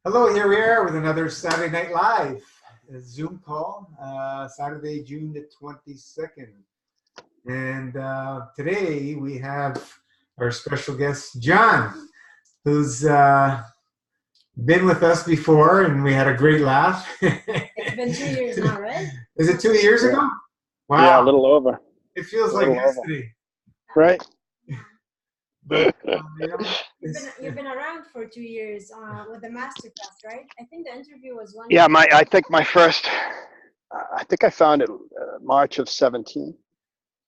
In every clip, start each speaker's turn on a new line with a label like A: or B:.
A: Hello, here we are with another Saturday Night Live, a Zoom call, Saturday, June the 22nd. And today we have our special guest, John, who's been with us before, and we had a great laugh.
B: It's been 2 years now, right?
A: Is it 2 years ago? Wow.
C: Yeah, a little over.
A: It feels like yesterday.
C: Right?
A: But,
B: You've been around for 2 years with the masterclass, right? I think the interview was one.
C: Yeah, I think my first, I think I found it March of 17,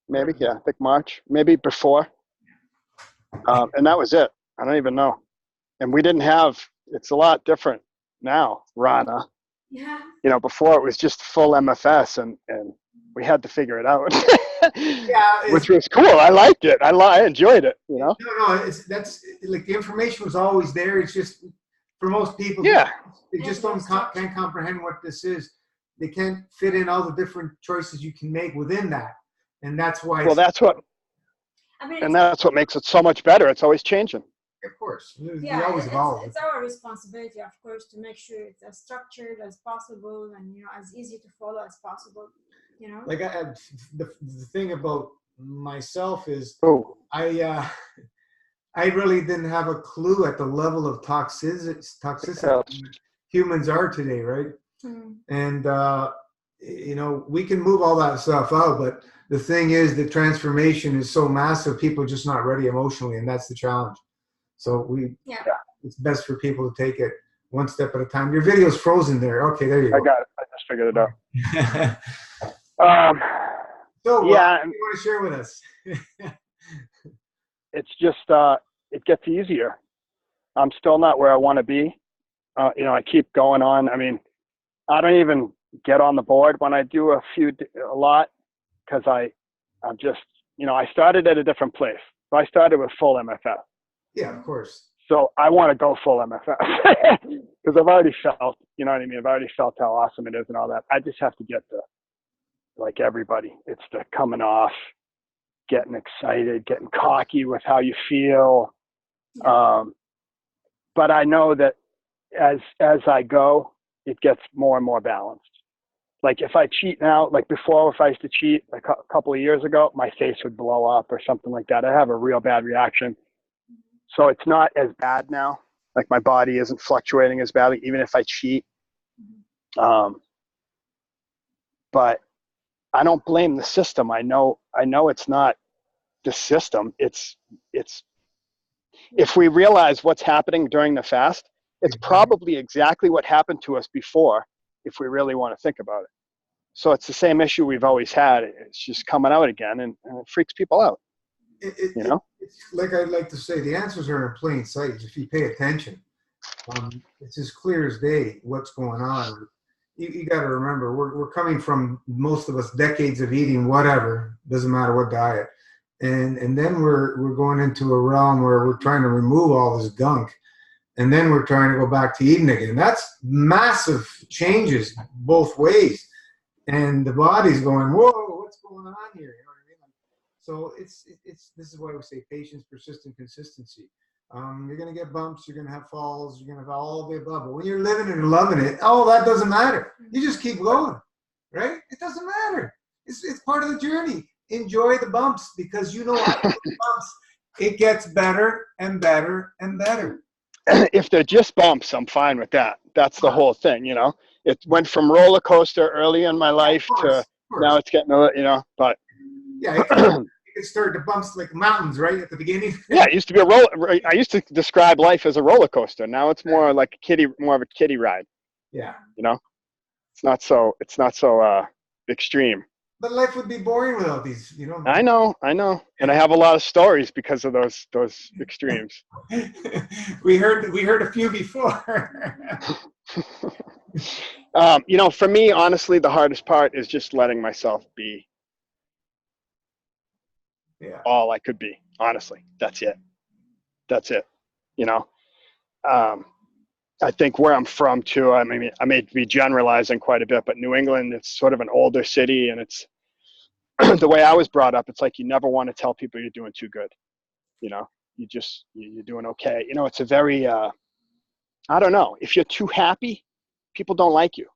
C: maybe. Yeah, I think March, maybe before. And that was it. I don't even know. And we didn't have, it's a lot different now, Rana.
B: Yeah.
C: You know, before it was just full MFS and we had to figure it out.
A: Yeah,
C: which was cool. I liked it. I enjoyed it, you know?
A: No, that's like the information was always there. It's just for most people,
C: yeah,
A: they just can't comprehend what this is. They can't fit in all the different choices you can make within that, and that's why.
C: Well, that's what, and that's what makes it so much better. It's always changing.
A: Of course,
B: yeah,
A: we always evolve.
B: It's our responsibility, of course, to make sure it's as structured as possible and as easy to follow as possible.
A: Like the thing about myself is I really didn't have a clue at the level of toxicity humans are today, right? And we can move all that stuff out, but the thing is the transformation is so massive, people are just not ready emotionally, and that's the challenge. So it's best for people to take it one step at a time. Your video's frozen there. Okay, there you go.
C: I got it. I just figured it out.
A: So what do you want to share with us?
C: It's just, it gets easier. I'm still not where I want to be. I keep going on. I mean, I don't even get on the board when I do a lot because I'm just, I started at a different place. So I started with full MFS.
A: Yeah, of course.
C: So I want to go full MFS because I've already felt, you know what I mean? I've already felt how awesome it is and all that. I just have to get like everybody, it's the coming off, getting excited, getting cocky with how you feel. But I know that as I go, it gets more and more balanced. Like if I cheat now, like before, if I used to cheat like a couple of years ago, my face would blow up or something like that. I have a real bad reaction. So it's not as bad now. Like my body isn't fluctuating as badly, even if I cheat. But I don't blame the system. I know it's not the system. It's if we realize what's happening during the fast, it's probably exactly what happened to us before, if we really want to think about it. So it's the same issue we've always had. It's just coming out again, and it freaks people out. It's
A: like I like to say, the answers are in plain sight if you pay attention. It's as clear as day what's going on. You got to remember, we're coming from, most of us, decades of eating whatever, doesn't matter what diet, and then we're going into a realm where we're trying to remove all this gunk, and then we're trying to go back to eating again. That's massive changes both ways, and the body's going, whoa, what's going on here? You know what I mean? So it's this is why we say patience, persistence, consistency. You're going to get bumps, you're going to have falls, you're going to have all the above. But when you're living and loving it, that doesn't matter. You just keep going, right? It doesn't matter. It's part of the journey. Enjoy the bumps, because after the bumps, it gets better and better and better.
C: If they're just bumps, I'm fine with that. That's the whole thing, It went from roller coaster early in my life to now it's getting, but.
A: Yeah. It started to bumps like mountains, right at the beginning.
C: Yeah, it used to be I used to describe life as a roller coaster. Now it's more like more of a kiddie ride.
A: Yeah.
C: It's not so extreme.
A: But life would be boring without these,
C: I know, and I have a lot of stories because of those extremes.
A: we heard a few before.
C: For me, honestly, the hardest part is just letting myself be.
A: Yeah.
C: All I could be, honestly. That's it. I think where I'm from too, I mean, I may be generalizing quite a bit, but New England, it's sort of an older city, and it's the way I was brought up. It's like you never want to tell people you're doing too good. You're doing okay. It's a very I don't know. If you're too happy, people don't like you.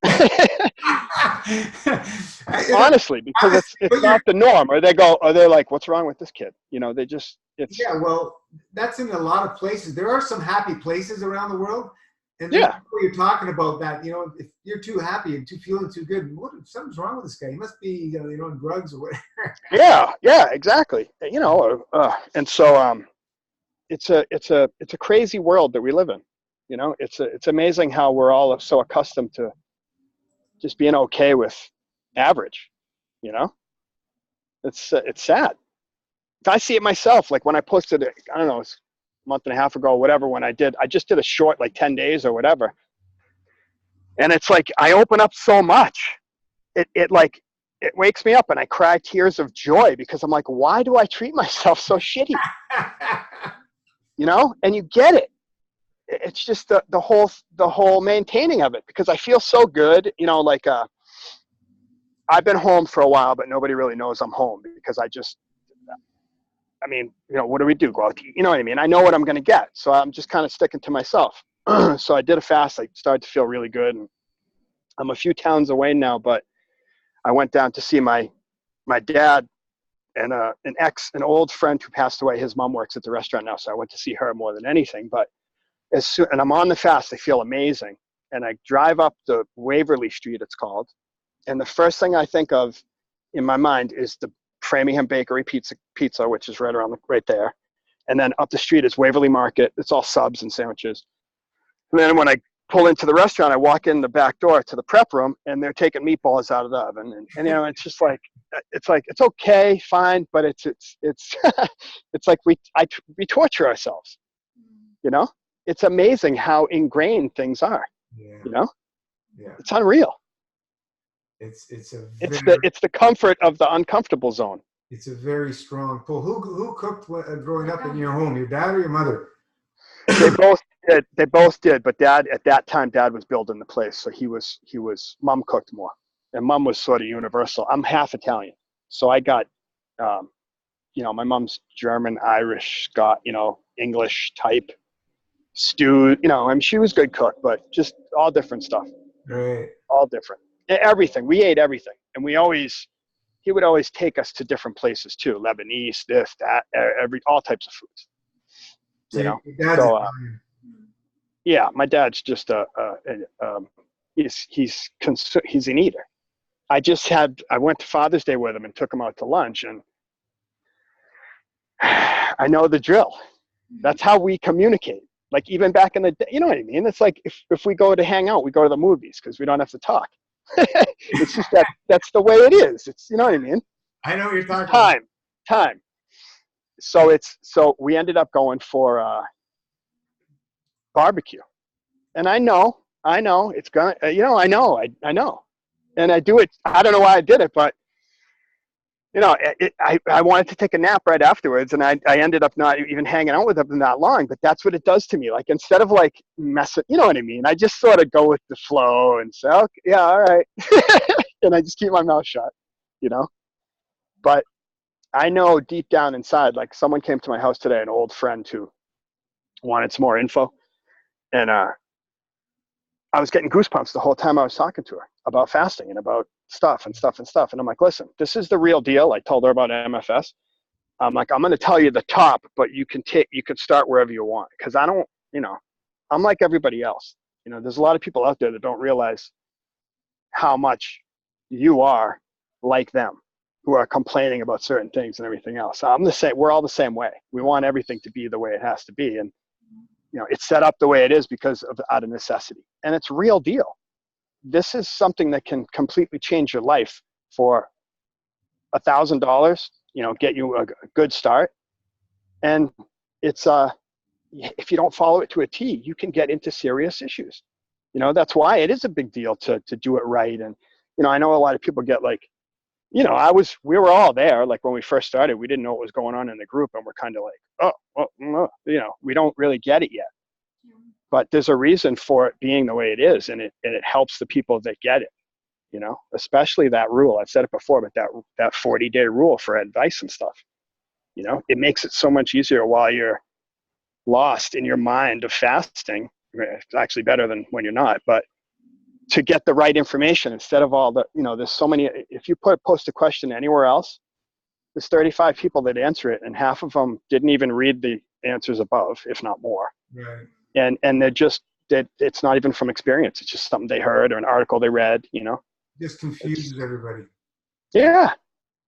C: Honestly, because it's not the norm. Or they're like, what's wrong with this kid? You know, it's.
A: Yeah, well, that's in a lot of places. There are some happy places around the world. And then
C: Yeah.
A: you're talking about that, you know, if you're too happy and feeling too good, something's wrong with this guy. He must be, you know, on drugs or whatever.
C: Yeah, exactly. You know, and so it's a crazy world that we live in. You know, it's amazing how we're all so accustomed to just being okay with average. You know, it's sad. I see it myself. Like when I posted it, I don't know, it's a month and a half ago, or whatever. When I just did a short, like 10 days or whatever, and it's like I open up so much. It wakes me up and I cry tears of joy because I'm like, why do I treat myself so shitty? You know, and you get it. It's just the whole maintaining of it, because I feel so good. You know, like I've been home for a while, but nobody really knows I'm home because I mean, you know, what do we do? Go out to eat? You know what I mean? I know what I'm going to get. So I'm just kind of sticking to myself. So I did a fast. I started to feel really good. And I'm a few towns away now, but I went down to see my dad and an old friend who passed away. His mom works at the restaurant now. So I went to see her more than anything. But and I'm on the fast. I feel amazing. And I drive up the Waverly Street, it's called. And the first thing I think of in my mind is the Framingham Bakery pizza, which is right there. And then up the street is Waverly Market. It's all subs and sandwiches. And then when I pull into the restaurant, I walk in the back door to the prep room, and they're taking meatballs out of the oven. And you know, it's just like, it's okay, fine, but it's it's like we torture ourselves. You know, it's amazing how ingrained things are.
A: Yeah.
C: You know,
A: Yeah.
C: it's unreal. It's the comfort of the uncomfortable zone.
A: It's a very strong pull. Who cooked growing up in your home? Your dad or your mother?
C: They both did. They both did. But Dad, at that time, Dad was building the place, so he was. Mom cooked more, and Mom was sort of universal. I'm half Italian, so I got, you know, my mom's German, Irish, Scott, you know, English type stew. You know, I mean, she was a good cook, but just all different stuff.
A: Right.
C: All different. Everything. We ate everything, and he would always take us to different places too. Lebanese, this, that, all types of foods.
A: So
C: you know,
A: so
C: yeah, my dad's just he's an eater. I went to Father's Day with him and took him out to lunch, and I know the drill. That's how we communicate. Like even back in the day, you know what I mean? It's like if we go to hang out, we go to the movies because we don't have to talk. It's just that's the way it is. It's, you know what I mean?
A: I know what you're talking about.
C: Time. So we ended up going for barbecue, and I know it's gonna, you know, I know, and I do it. I don't know why I did it, but you know, I wanted to take a nap right afterwards, and I ended up not even hanging out with them that long. But that's what it does to me. Like instead of like messing, you know what I mean? I just sort of go with the flow and say, okay, yeah, all right, and I just keep my mouth shut, you know. But I know deep down inside, like someone came to my house today, an old friend who wanted some more info, and I was getting goosebumps the whole time I was talking to her about fasting and about stuff. And I'm like, listen, this is the real deal. I told her about MFS. I'm like, I'm going to tell you the top, but you can start wherever you want. Cause I don't, you know, I'm like everybody else. You know, there's a lot of people out there that don't realize how much you are like them, who are complaining about certain things and everything else. I'm the same. We're all the same way. We want everything to be the way it has to be. And, you know, it's set up the way it is because of out of necessity, and it's real deal. This is something that can completely change your life for $1,000, you know, get you a good start. And it's, if you don't follow it to a T, you can get into serious issues. You know, that's why it is a big deal to do it right. And, you know, I know a lot of people get like, you know, we were all there. Like when we first started, we didn't know what was going on in the group, and we're kind of like, you know, we don't really get it yet. But there's a reason for it being the way it is, and it helps the people that get it, you know, especially that rule. I've said it before, but that 40-day rule for advice and stuff, you know, it makes it so much easier while you're lost in your mind of fasting It's actually better than when you're not, but to get the right information instead of all the, there's so many, if you post a question anywhere else, there's 35 people that answer it, and half of them didn't even read the answers above, if not more.
A: Right.
C: And it's not even from experience. It's just something they heard or an article they read,
A: Just confuses everybody.
C: Yeah.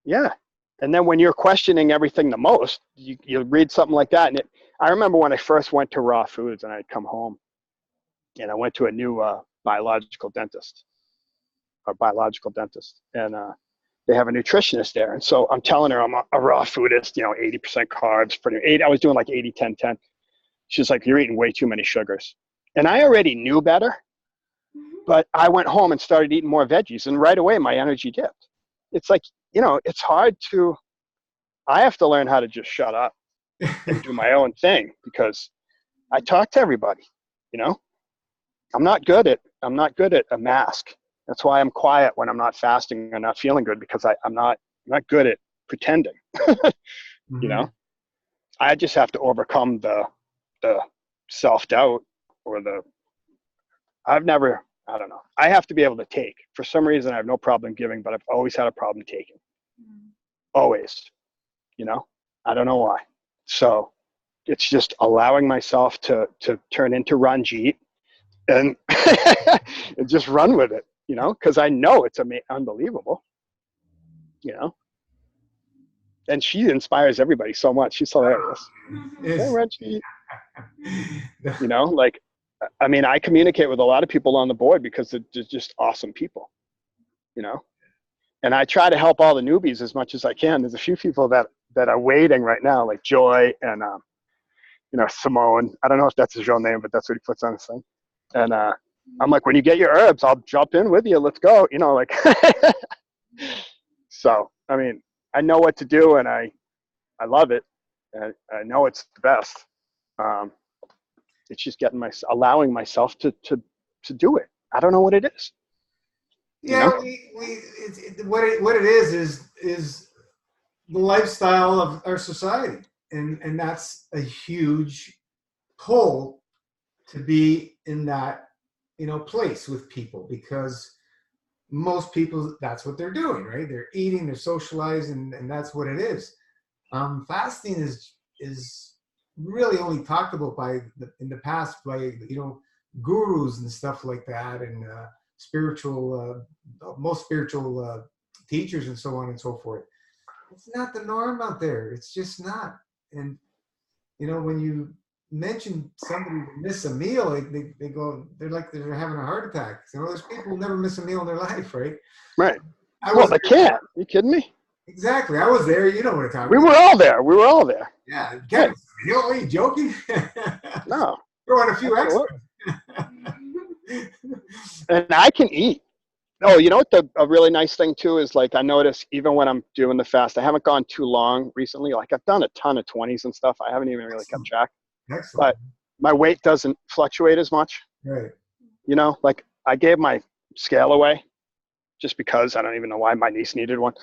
C: Yeah. And then when you're questioning everything the most, you read something like that. And I remember when I first went to Raw Foods and I'd come home and I went to a new biological dentist. And they have a nutritionist there. And so I'm telling her I'm a raw foodist, 80% carbs, I was doing like 80-10-10. She's like, you're eating way too many sugars. And I already knew better, but I went home and started eating more veggies, and right away my energy dipped. It's like, it's hard I have to learn how to just shut up and do my own thing, because I talk to everybody, I'm not good at a mask. That's why I'm quiet when I'm not fasting and not feeling good, because I'm not good at pretending.
A: Mm-hmm.
C: I just have to overcome the self-doubt or I don't know. I have to be able to take. For some reason, I have no problem giving, but I've always had a problem taking. Always, I don't know why. So it's just allowing myself to turn into Ranjit and, and just run with it, because I know it's unbelievable, and she inspires everybody so much. She's hilarious. Hey, Ranjit. I communicate with a lot of people on the board because they're just awesome people, and I try to help all the newbies as much as I can. There's a few people that are waiting right now, like Joy and, Simone. I don't know if that's his real name, but that's what he puts on his thing. And I'm like, when you get your herbs, I'll jump in with you. Let's go. So, I know what to do, and I love it. And I know it's the best. It's just allowing myself to do it. I don't know what it is.
A: Yeah, what it is the lifestyle of our society, and that's a huge pull to be in that place with people, because most people, that's what they're doing, right? They're eating, they're socializing, and that's what it is. Fasting is really only talked about in the past by gurus and stuff like that, and most spiritual teachers and so on and so forth. It's not the norm out there. It's just not. And when you mention somebody who miss a meal, they go, they're having a heart attack. So there's people who never miss a meal in their life, right?
C: Right. They can't. Are you kidding me?
A: Exactly. I was there. You know what I'm talking about.
C: We were all there.
A: Yeah. Kevin, are you joking?
C: No.
A: Throw in a few extras.
C: And I can eat. Oh, you know what a really nice thing too is, like, I notice even when I'm doing the fast, I haven't gone too long recently. Like, I've done a ton of 20s and stuff. I haven't even really kept track.
A: Excellent.
C: But my weight doesn't fluctuate as much.
A: Right.
C: Like, I gave my scale away just because I don't even know why. My niece needed one.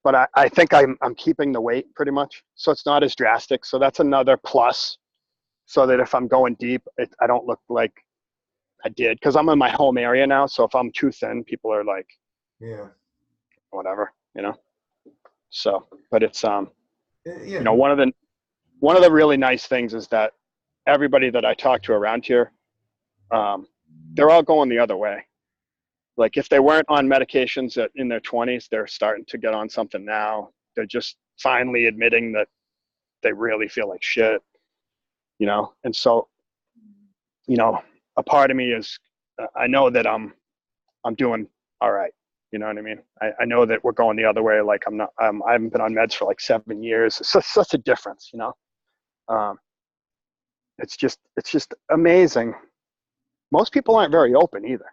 C: But I think I'm keeping the weight pretty much. So it's not as drastic. So that's another plus, so that if I'm going deep, I don't look like I did, because I'm in my home area now. So if I'm too thin, people are like,
A: yeah,
C: whatever, So, but it's
A: yeah.
C: One of the really nice things is that everybody that I talk to around here, they're all going the other way. Like, if they weren't on medications in their 20s, they're starting to get on something now. They're just finally admitting that they really feel like shit, And so, a part of me is, I know that I'm doing all right. You know what I mean? I know that we're going the other way. Like, I haven't been on meds for like 7 years. It's such a difference, It's just amazing. Most people aren't very open either.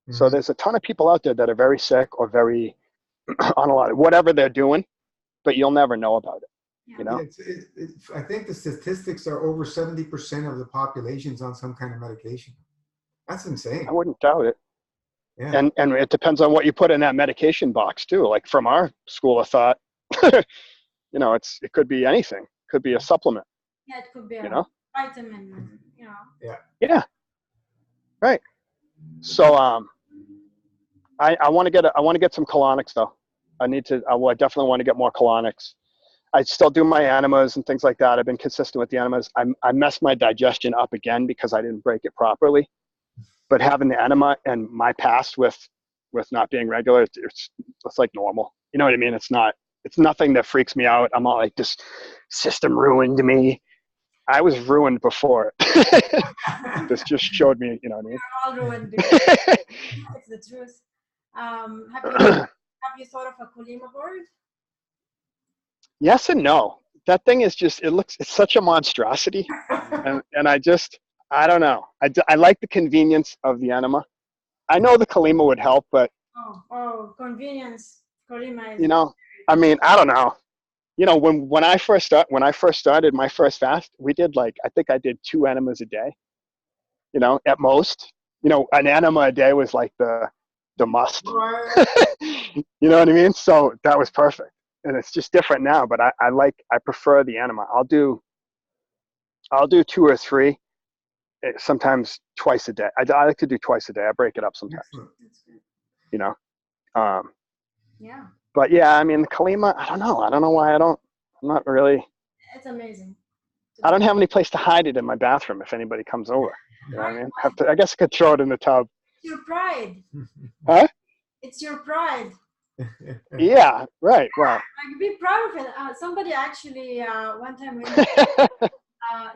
C: Mm-hmm. So there's a ton of people out there that are very sick or very on a lot of whatever they're doing, but you'll never know about it.
A: I think the statistics are over 70% of the population's on some kind of medication. That's insane.
C: I wouldn't doubt it.
A: Yeah.
C: And it depends on what you put in that medication box too. Like, from our school of thought, it could be anything. It could be a supplement.
B: Yeah, it could be a vitamin.
C: Yeah. Right. So I want to get some colonics though. I definitely want to get more colonics. I still do my enemas and things like that. I've been consistent with the enemas. I messed my digestion up again because I didn't break it properly. But having the enema and my past with not being regular, it's like normal. You know what I mean? It's nothing that freaks me out. I'm not like, this system ruined me. I was ruined before. This just showed me, you know what I mean?
B: We're all ruined because it's the truth. Have you thought of a Colima board?
C: Yes and no. That thing is just, it's such a monstrosity. And I don't know. I like the convenience of the enema. I know the Colima would help, but
B: convenience. Colima is,
C: you know, I mean, I don't know. You know, when I first started my first fast, we did I think I did 2 enemas a day. You know, at most. You know, an enema a day was like the must. You know what I mean? So that was perfect. And it's just different now, but I prefer the enema. I'll do 2 or 3, sometimes twice a day. I like to do twice a day. I break it up sometimes. You know,
B: yeah.
C: But yeah, I mean, the Colima, I don't know why I'm not really.
B: It's amazing.
C: I don't have any place to hide it in my bathroom if anybody comes over. You know what I mean? I guess I could throw it in the tub.
B: It's your pride.
C: Huh?
B: It's your pride.
C: Yeah, right. Well,
B: Like, be proud of it. Somebody actually one time,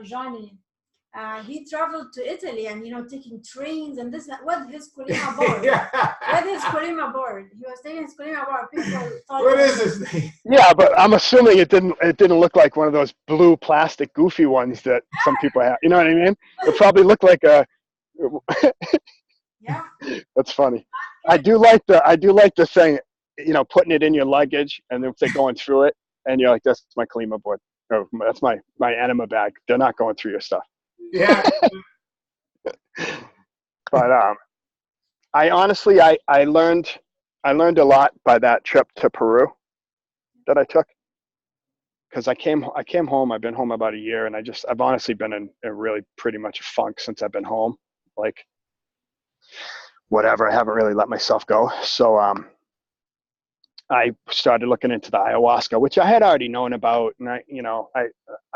B: Johnny, he traveled to Italy and taking trains and this with his Colima board. With his Colima board, he was taking his Colima board. People thought,
A: what is this thing?
C: Yeah, but I'm assuming it didn't look like one of those blue plastic goofy ones that some people have. You know what I mean? It probably looked like a.
B: Yeah.
C: That's funny. I do like the thing, you know, putting it in your luggage, and if they're going through it, and you're like, that's my Colima board, or that's my enema bag. They're not going through your stuff.
A: Yeah.
C: But I honestly, I learned a lot by that trip to Peru that I took, because I came home. I've been home about a year, and I've honestly been in a really pretty much a funk since I've been home. Like, whatever, I haven't really let myself go. So I started looking into the ayahuasca, which I had already known about, and I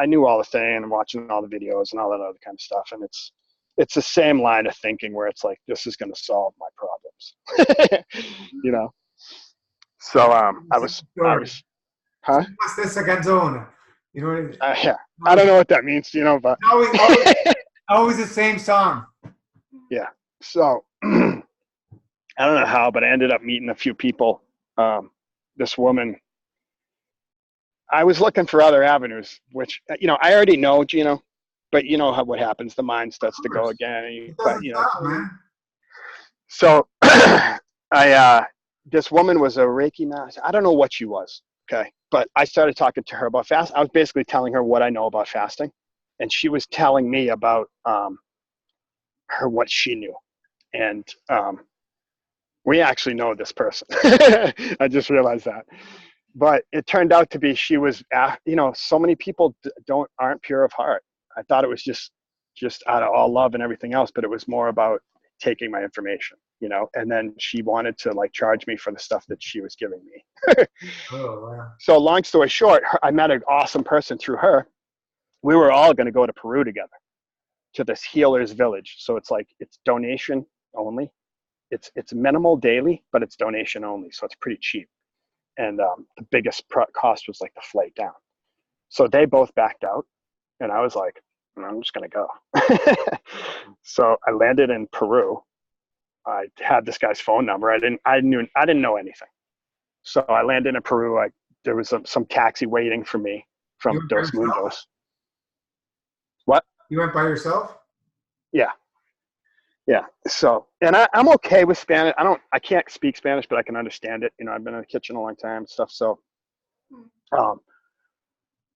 C: knew all the thing and watching all the videos and all that other kind of stuff, and it's the same line of thinking where it's like, this is going to solve my problems. You know. So I was huh?
A: Questa canzone. You know,
C: Yeah, I don't know what that means, you know, but
A: always the same song.
C: yeah. So I don't know how, but I ended up meeting a few people. This woman, I was looking for other avenues, which, you know, I already know, Gino, but you know what happens. The mind starts to go again. And
A: Man.
C: So this woman was a Reiki master. I don't know what she was. Okay. But I started talking to her about fast. I was basically telling her what I know about fasting, and she was telling me about what she knew. And we actually know this person. I just realized that. But it turned out to be, she was, you know, so many people aren't pure of heart. I thought it was just out of all love and everything else, but it was more about taking my information, you know. And then she wanted to charge me for the stuff that she was giving me.
A: Oh, wow.
C: So long story short, I met an awesome person through her. We were all going to go to Peru together, to this healer's village. So it's donation only. It's minimal daily, but it's donation only, so it's pretty cheap. And the biggest cost was the flight down. So they both backed out, and I was like, I'm just gonna go. So I landed in Peru. I had this guy's phone number. I didn't know anything. So I landed in Peru. There was some taxi waiting for me from Dos Mundos. What?
A: You went by yourself?
C: Yeah. Yeah. So, and I'm okay with Spanish. I can't speak Spanish, but I can understand it. You know, I've been in the kitchen a long time and stuff. So,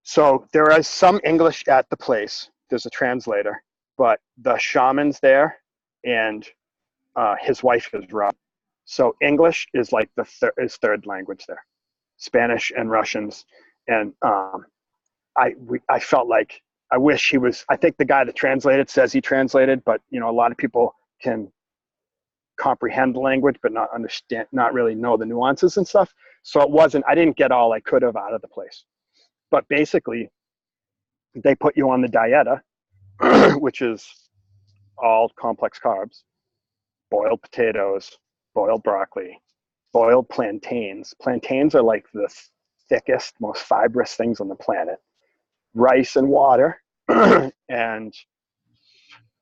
C: so there is some English at the place. There's a translator, but the shaman's there, and his wife is Russian. So English is is third language there. Spanish and Russians, and I felt like I wish he was. I think the guy that translated says he translated, but you know, a lot of people can comprehend the language, but not really know the nuances and stuff. So I didn't get all I could have out of the place. But basically, they put you on the dieta, which is all complex carbs, boiled potatoes, boiled broccoli, boiled plantains. Plantains are like the thickest, most fibrous things on the planet. Rice and water. And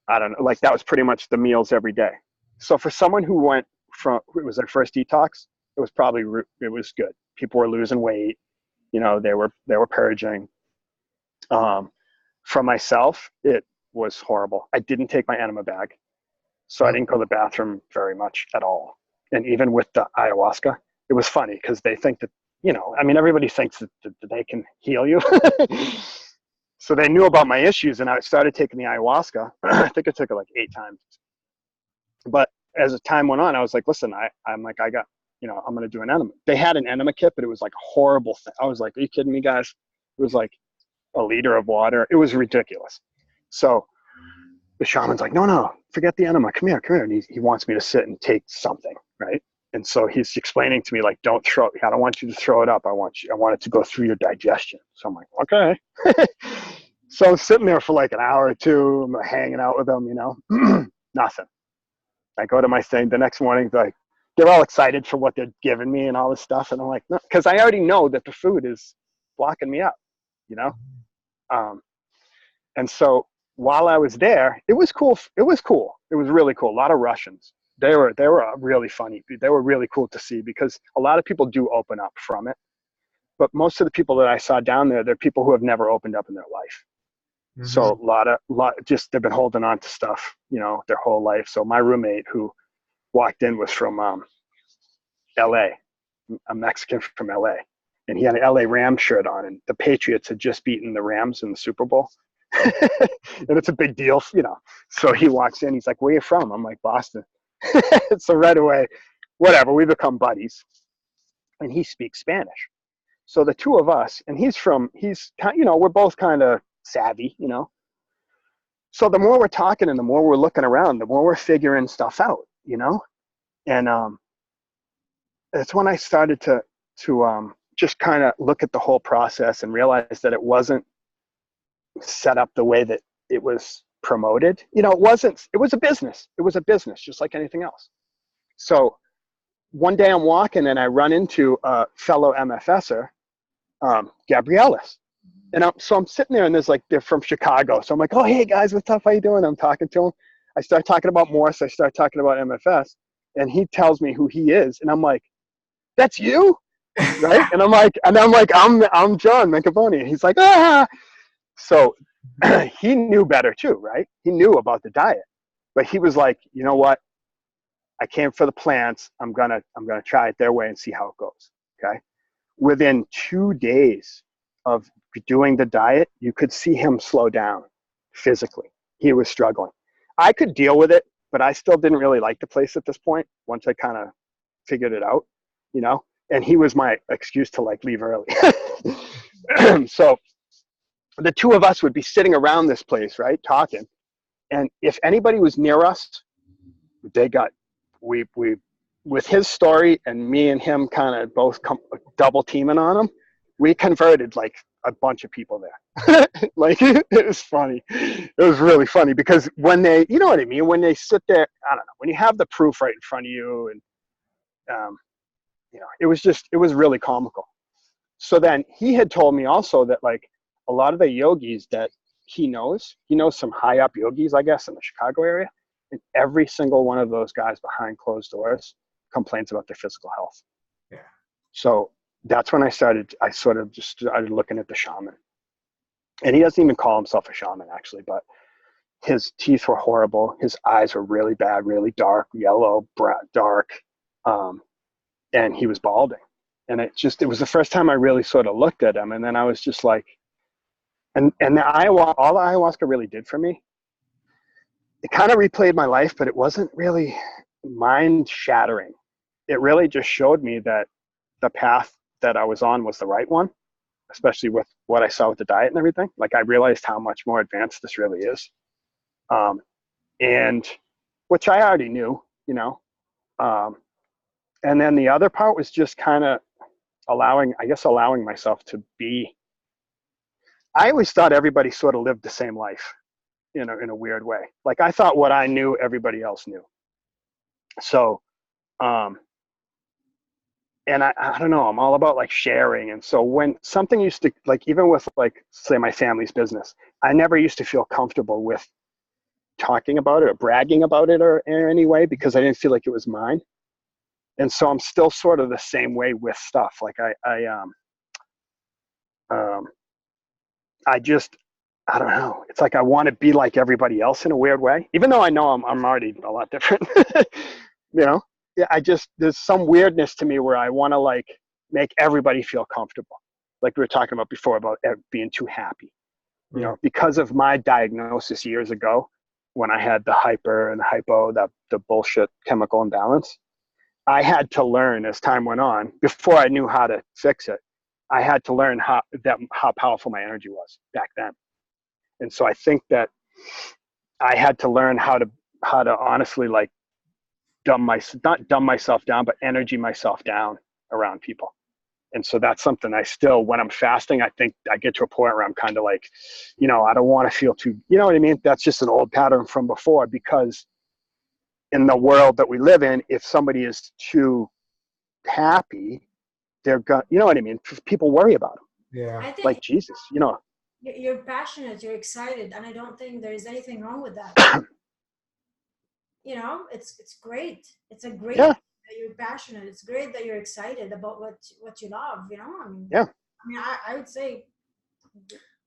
C: I don't know, like that was pretty much the meals every day. So for someone who went it was their first detox, it was good. People were losing weight, you know, they were purging. For myself, it was horrible. I didn't take my enema bag, so I didn't go to the bathroom very much at all. And even with the ayahuasca, it was funny because they think that, you know, I mean, everybody thinks that they can heal you. So they knew about my issues, and I started taking the ayahuasca. I think I took it like 8 times. But as the time went on, I was like, listen, I'm like, I got, you know, I'm going to do an enema. They had an enema kit, but it was like a horrible thing. I was like, are you kidding me, guys? It was like a liter of water. It was ridiculous. So the shaman's like, no, forget the enema. Come here. And he wants me to sit and take something, right? And so he's explaining to me, like, I don't want you to throw it up. I want it to go through your digestion. So I'm like, okay. So I'm sitting there for like an hour or two. I'm hanging out with them, you know, nothing. I go to my thing the next morning, like, they're all excited for what they're giving me and all this stuff. And I'm like, no, because I already know that the food is blocking me up, you know? And so while I was there, it was cool. It was really cool. A lot of Russians. They were really funny. They were really cool to see because a lot of people do open up from it. But most of the people that I saw down there, they're people who have never opened up in their life. Mm-hmm. So a lot, just they've been holding on to stuff, you know, their whole life. So my roommate who walked in was from LA, a Mexican from LA. And he had an LA Rams shirt on, and the Patriots had just beaten the Rams in the Super Bowl. And it's a big deal, you know. So he walks in, he's like, where are you from? I'm like, Boston. So right away, whatever, we become buddies. And he speaks Spanish. So the two of us, and he's you know, we're both kind of savvy, you know. So the more we're talking and the more we're looking around, the more we're figuring stuff out, you know. And that's when I started to just kind of look at the whole process and realize that it wasn't set up the way that it was promoted. You know, it was a business. It was a business just like anything else. So one day I'm walking and I run into a fellow MFSer, Gabrielis. And I'm sitting there and they're from Chicago. So I'm like, oh, hey guys, what's up? How you doing? I'm talking to him. I start talking about Morse. I start talking about MFS, and he tells me who he is. And I'm like, that's you? Right? And I'm like, I'm John Mencoboni. And he's like, ah. So he knew better too, right? He knew about the diet, but he was like, you know what? I came for the plants. I'm gonna try it their way and see how it goes. Okay. Within 2 days of doing the diet, you could see him slow down physically. He was struggling. I could deal with it, but I still didn't really like the place at this point once I kind of figured it out, you know, and he was my excuse to like leave early. So the two of us would be sitting around this place, right, talking. And if anybody was near us, we with his story and me and him kind of both double teaming on him, we converted like a bunch of people there. Like, it was funny. It was really funny because when they, you know what I mean? When they sit there, I don't know, when you have the proof right in front of you and, you know, it was really comical. So then he had told me also that like a lot of the yogis that he knows some high up yogis, I guess, in the Chicago area. And every single one of those guys behind closed doors complains about their physical health.
A: Yeah.
C: So that's when I sort of just started looking at the shaman. And he doesn't even call himself a shaman actually, but his teeth were horrible. His eyes were really bad, really dark, yellow, dark. And he was balding. And it was the first time I really sort of looked at him. And then I was just like, and all the ayahuasca really did for me, it kind of replayed my life, but it wasn't really mind shattering. It really just showed me that the path that I was on was the right one, especially with what I saw with the diet and everything. Like I realized how much more advanced this really is. And which I already knew, you know, And then the other part was just kind of allowing myself to be. I always thought everybody sort of lived the same life, in a weird way. Like I thought what I knew, everybody else knew. So, and I don't know, I'm all about like sharing. And so when something used to, like, even with like, say my family's business, I never used to feel comfortable with talking about it or bragging about it or in any way, because I didn't feel like it was mine. And so I'm still sort of the same way with stuff. Like I don't know. It's like I want to be like everybody else in a weird way, even though I know I'm already a lot different. Yeah, there's some weirdness to me where I want to like make everybody feel comfortable. Like we were talking about before about being too happy, because of my diagnosis years ago when I had the hyper and the hypo, the bullshit chemical imbalance. I had to learn as time went on, before I knew how to fix it. I had to learn how powerful my energy was back then. And so I think that I had to learn how to honestly like not dumb myself down, but energy myself down around people. And so that's something I still, when I'm fasting, I think I get to a point where I'm kind of like, I don't want to feel too, you know what I mean? That's just an old pattern from before, because in the world that we live in, if somebody is too happy, they're going, you know what I mean? People worry about them.
A: Yeah.
B: I think
C: like Jesus,
B: you're passionate, you're excited, and I don't think there's anything wrong with that. It's great. It's a great
C: Yeah.
B: that you're passionate. It's great that you're excited about what you love.
C: Yeah.
B: I would say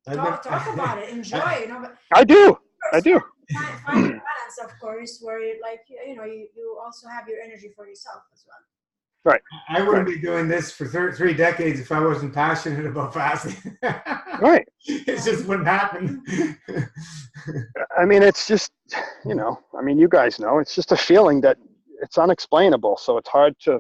A: I've
B: talk about it, enjoy. But
C: I do.
B: find a balance, of course, where you also have your energy for yourself as well.
C: Right.
A: I wouldn't be doing this for 3 decades if I wasn't passionate about fasting.
C: Right.
A: It just wouldn't happen.
C: I mean, it's just, you guys know, it's just a feeling that it's unexplainable. So it's hard to,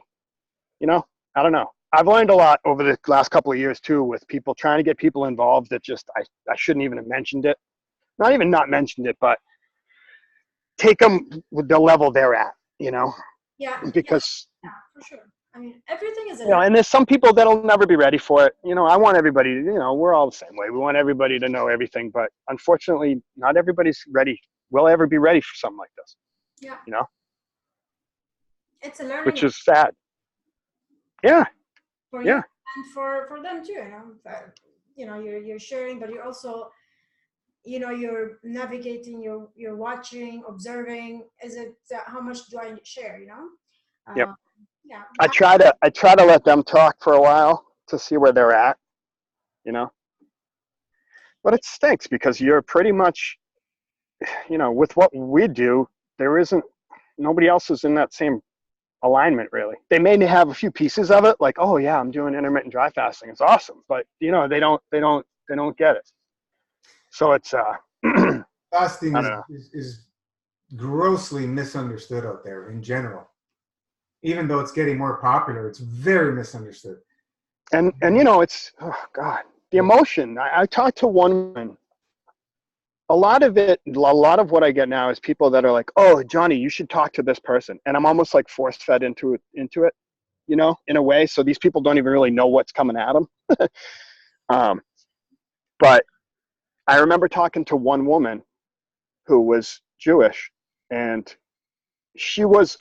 C: I don't know. I've learned a lot over the last couple of years too, with people trying to get people involved that just, I shouldn't even have mentioned it. Not even not mentioned it, but take them with the level they're at,
B: Yeah.
C: because,
B: yeah, for sure. I mean, everything is
C: and there's some people that'll never be ready for it. I want everybody, we're all the same way. We want everybody to know everything, but unfortunately, not everybody's ready. Will ever be ready for something like this?
B: Yeah. It's a learning,
C: which is sad. Yeah.
B: For you and for them too. You're sharing, but you're also, you're navigating. You're watching, observing. Is it how much do I share?
C: Yep.
B: Yeah.
C: I try to let them talk for a while to see where they're at, but it stinks because you're pretty much, with what we do, nobody else is in that same alignment really. They may have a few pieces of it, like, oh yeah, I'm doing intermittent dry fasting, it's awesome, but they don't get it. So it's
A: fasting is grossly misunderstood out there in general. Even though it's getting more popular, it's very misunderstood.
C: And it's, oh God, the emotion. I talked to one woman. A lot of what I get now is people that are like, oh, Johnny, you should talk to this person. And I'm almost like force fed into it, in a way. So these people don't even really know what's coming at them. But I remember talking to one woman who was Jewish, and she was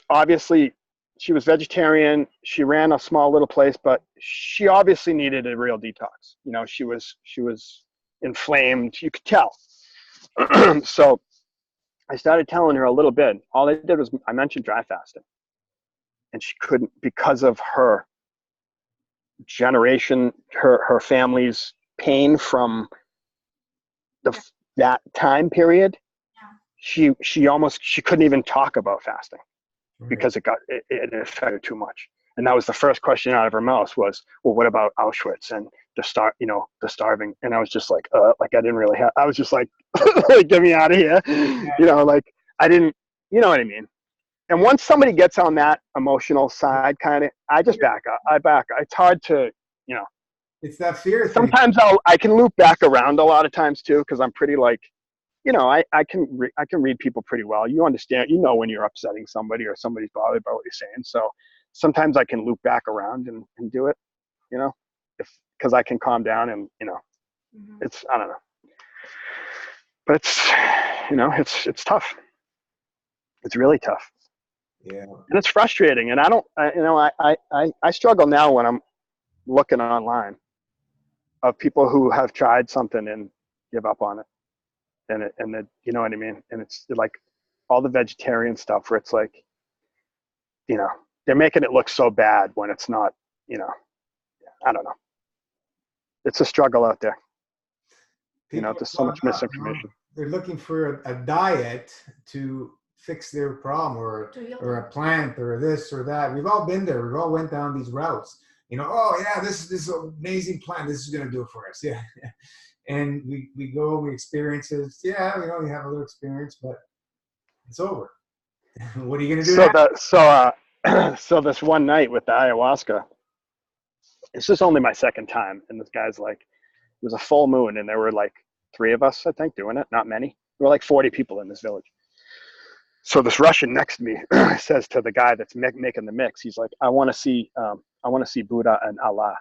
C: vegetarian. She ran a small little place, but she obviously needed a real detox. She was inflamed. You could tell. So I started telling her a little bit. All I did was I mentioned dry fasting, and she couldn't, because of her generation, her family's pain from that time period. She couldn't even talk about fasting because it affected too much. And that was the first question out of her mouth was, well, what about Auschwitz and the starving? And I was just like I didn't really have, I was just like, get me out of here. I didn't, you know what I mean? And once somebody gets on that emotional side, kind of, I just back up. It's hard to,
A: it's that fear thing.
C: Sometimes I can loop back around a lot of times too, because I'm pretty like, you know, I can read people pretty well. You understand, you know, when you're upsetting somebody or somebody's bothered by what you're saying. So sometimes I can loop back around and do it, you know, because I can calm down and, you know, it's, I don't know, but it's, you know, it's tough. It's really tough.
A: Yeah.
C: And it's frustrating. And I struggle now when I'm looking online of people who have tried something and give up on it. And you know what I mean? And it's like all the vegetarian stuff where it's like, you know, they're making it look so bad when it's not, you know, I don't know. It's a struggle out there. You know, there's so much misinformation.
A: They're looking for a diet to fix their problem, or a plant, or this or that. We've all been there. We've all went down these routes. You know, oh yeah, this is an amazing plant. This is going to do it for us. Yeah. And we go, we experience it. Yeah, you know, you have a little experience, but it's over. What are you going to do?
C: So this one night with the ayahuasca, this is only my second time. And this guy's like, it was a full moon and there were like 3 of us, I think, doing it. Not many. There were like 40 people in this village. So this Russian next to me says to the guy that's making the mix, he's like, I want to see Buddha and Allah.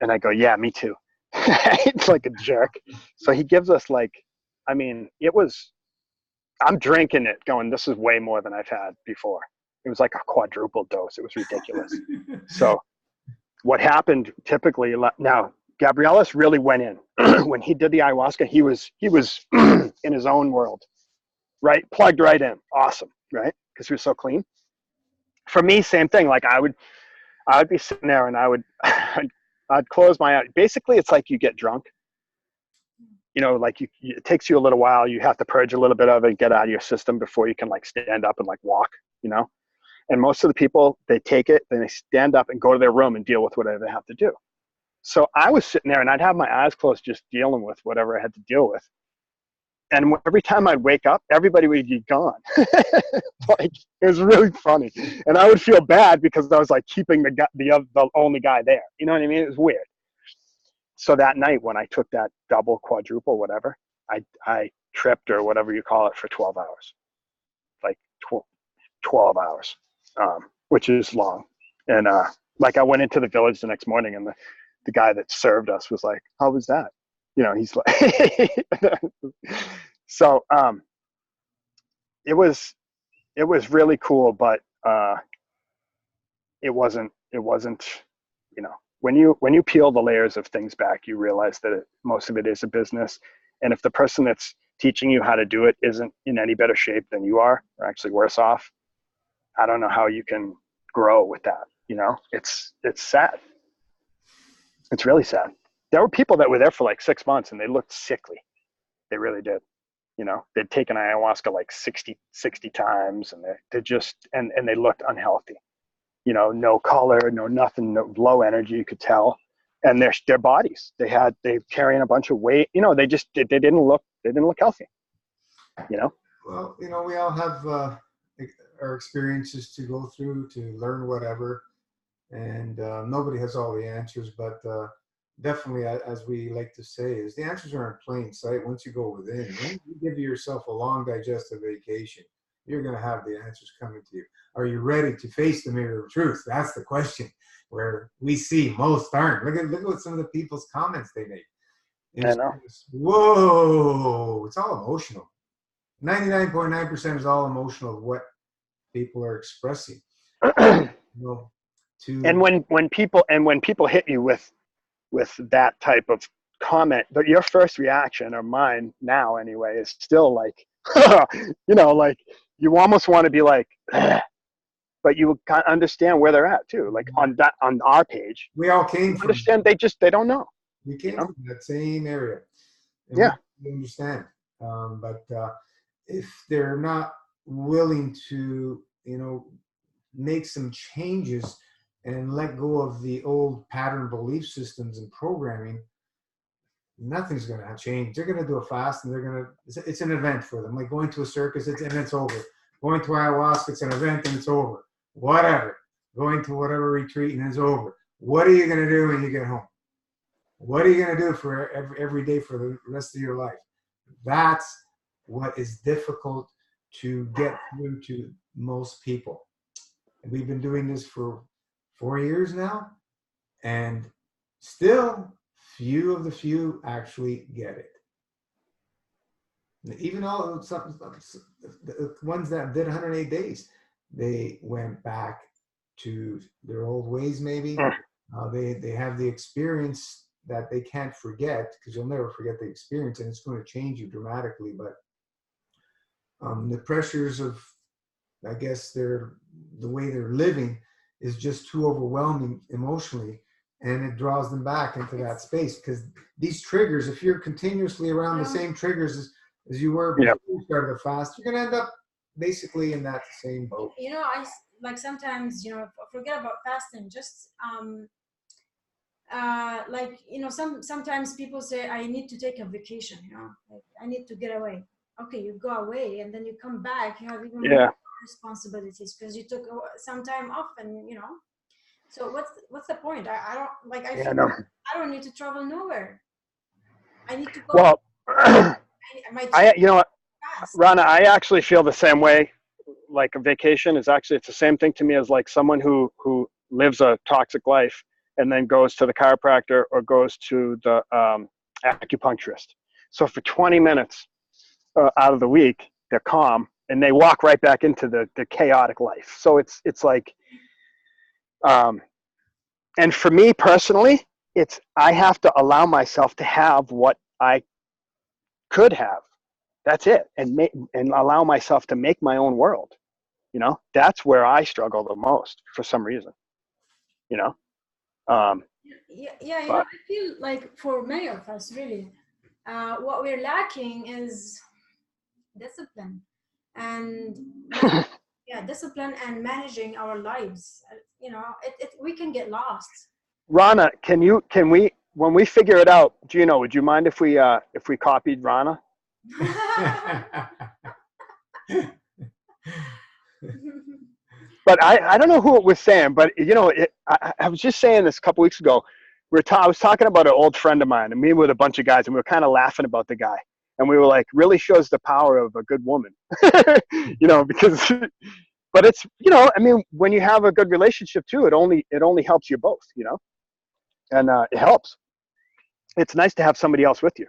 C: And I go, yeah, me too. It's like a jerk. So he gives us like, I mean, I'm drinking it going, this is way more than I've had before. It was like a quadruple dose. It was ridiculous. So what happened typically, now Gabrielis really went in. When he did the ayahuasca, he was in his own world, right? Plugged right in. Awesome, right? Because he was so clean. For me, same thing. Like I would be sitting there and I'd close my eyes. Basically, it's like you get drunk. You know, like it takes you a little while. You have to purge a little bit of it, get out of your system before you can like stand up and like walk, you know? And most of the people, they take it, then they stand up and go to their room and deal with whatever they have to do. So I was sitting there and I'd have my eyes closed, just dealing with whatever I had to deal with. And every time I'd wake up, everybody would be gone. Like, it was really funny. And I would feel bad because I was like keeping the only guy there. You know what I mean? It was weird. So that night when I took that double, quadruple, whatever, I tripped or whatever you call it for 12 hours. Like 12 hours, which is long. And like I went into the village the next morning and the guy that served us was like, how was that? You know, he's like, so it was really cool, but it wasn't, you know, when you peel the layers of things back, you realize that most of it is a business. And if the person that's teaching you how to do it isn't in any better shape than you are, or actually worse off, I don't know how you can grow with that. You know, it's sad. It's really sad. There were people that were there for like 6 months and they looked sickly. They really did. You know, they'd taken ayahuasca like 60 times and they just, and they looked unhealthy. You know, no color, no nothing, no low energy, you could tell. And their bodies, they carrying a bunch of weight, you know, they didn't look healthy, you know?
A: Well, you know, we all have our experiences to go through to learn whatever. And nobody has all the answers, but definitely, as we like to say, is the answers are in plain sight once you go within. When you give yourself a long digestive vacation, you're going to have the answers coming to you. Are you ready to face the mirror of truth? That's the question, where we see most aren't. Look at what some of the people's comments they make.
C: I know.
A: Whoa, it's all emotional. 99.9% is all emotional of what people are expressing. You know,
C: and when people hit you with that type of comment, but your first reaction, or mine now anyway, is still like, you know, like you almost want to be like, but you understand where they're at too. Like on our page,
A: we all came from.
C: Understand? They don't know.
A: We came from that same area. And
C: yeah,
A: we understand. But if they're not willing to, you know, make some changes and let go of the old pattern belief systems and programming, nothing's going to change. They're going to do a fast and it's an event for them. Like going to a circus, and it's over. Going to ayahuasca, it's an event and it's over. Whatever. Going to whatever retreat and it's over. What are you going to do when you get home? What are you going to do for every day for the rest of your life? That's what is difficult to get through to most people. And we've been doing this for 4 years now, and still few of the few actually get it. Even though the ones that did 108 days, they went back to their old ways. Maybe they have the experience that they can't forget, because you'll never forget the experience, and it's going to change you dramatically. But the pressures of, I guess, the way they're living is just too overwhelming emotionally, and it draws them back into that space, because these triggers, if you're continuously around the same triggers as you were before you started the fast, you're going to end up basically in that same boat.
B: I like sometimes, forget about fasting, just like, sometimes people say, I need to take a vacation, like I need to get away. Okay, you go away, and then you come back, you have even more responsibilities because you took some time off, and so what's the point? I don't like, I feel like I don't need to travel nowhere. I need to go.
C: Well,
B: my
C: you know what, Rana, I actually feel the same way. Like a vacation is actually, it's the same thing to me as like someone who lives a toxic life and then goes to the chiropractor or goes to the acupuncturist. So for 20 minutes out of the week, they're calm and they walk right back into the chaotic life. So it's like, and for me personally, I have to allow myself to have what I could have. That's it. And allow myself to make my own world. That's where I struggle the most for some reason,
B: yeah,
C: but,
B: I feel like for many of us, really, what we're lacking is discipline, and discipline and managing our lives. We can get lost.
C: Rana, can we, when we figure it out, Gino, would you mind if we copied Rana? But I don't know who it was saying, but I was just saying this a couple weeks ago. I was talking about an old friend of mine, and me with a bunch of guys, and we were kind of laughing about the guy, and we were like, really shows the power of a good woman, because, but it's, I mean, when you have a good relationship too, it only helps you both, and it helps. It's nice to have somebody else with you.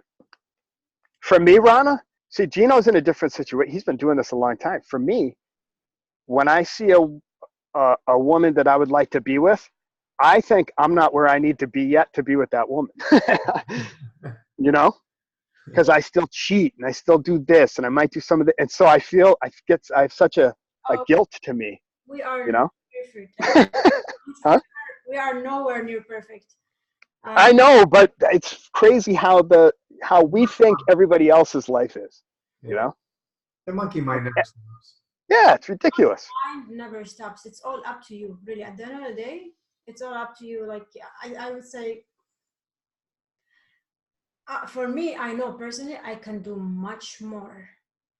C: For me, Rana, see, Gino's in a different situation. He's been doing this a long time. For me, when I see a woman that I would like to be with, I think I'm not where I need to be yet to be with that woman. Because I still cheat and I still do this and I might do some of the, and so I feel I have such a guilt to me.
B: We are perfect.
C: Huh?
B: We are nowhere near perfect.
C: I know, but it's crazy how we think everybody else's life is. The
A: monkey mind never stops.
C: Yeah, it's ridiculous.
B: Mind never stops. It's all up to you, really. At the end of the day, it's all up to you. Like I would say, for me, I know personally I can do much more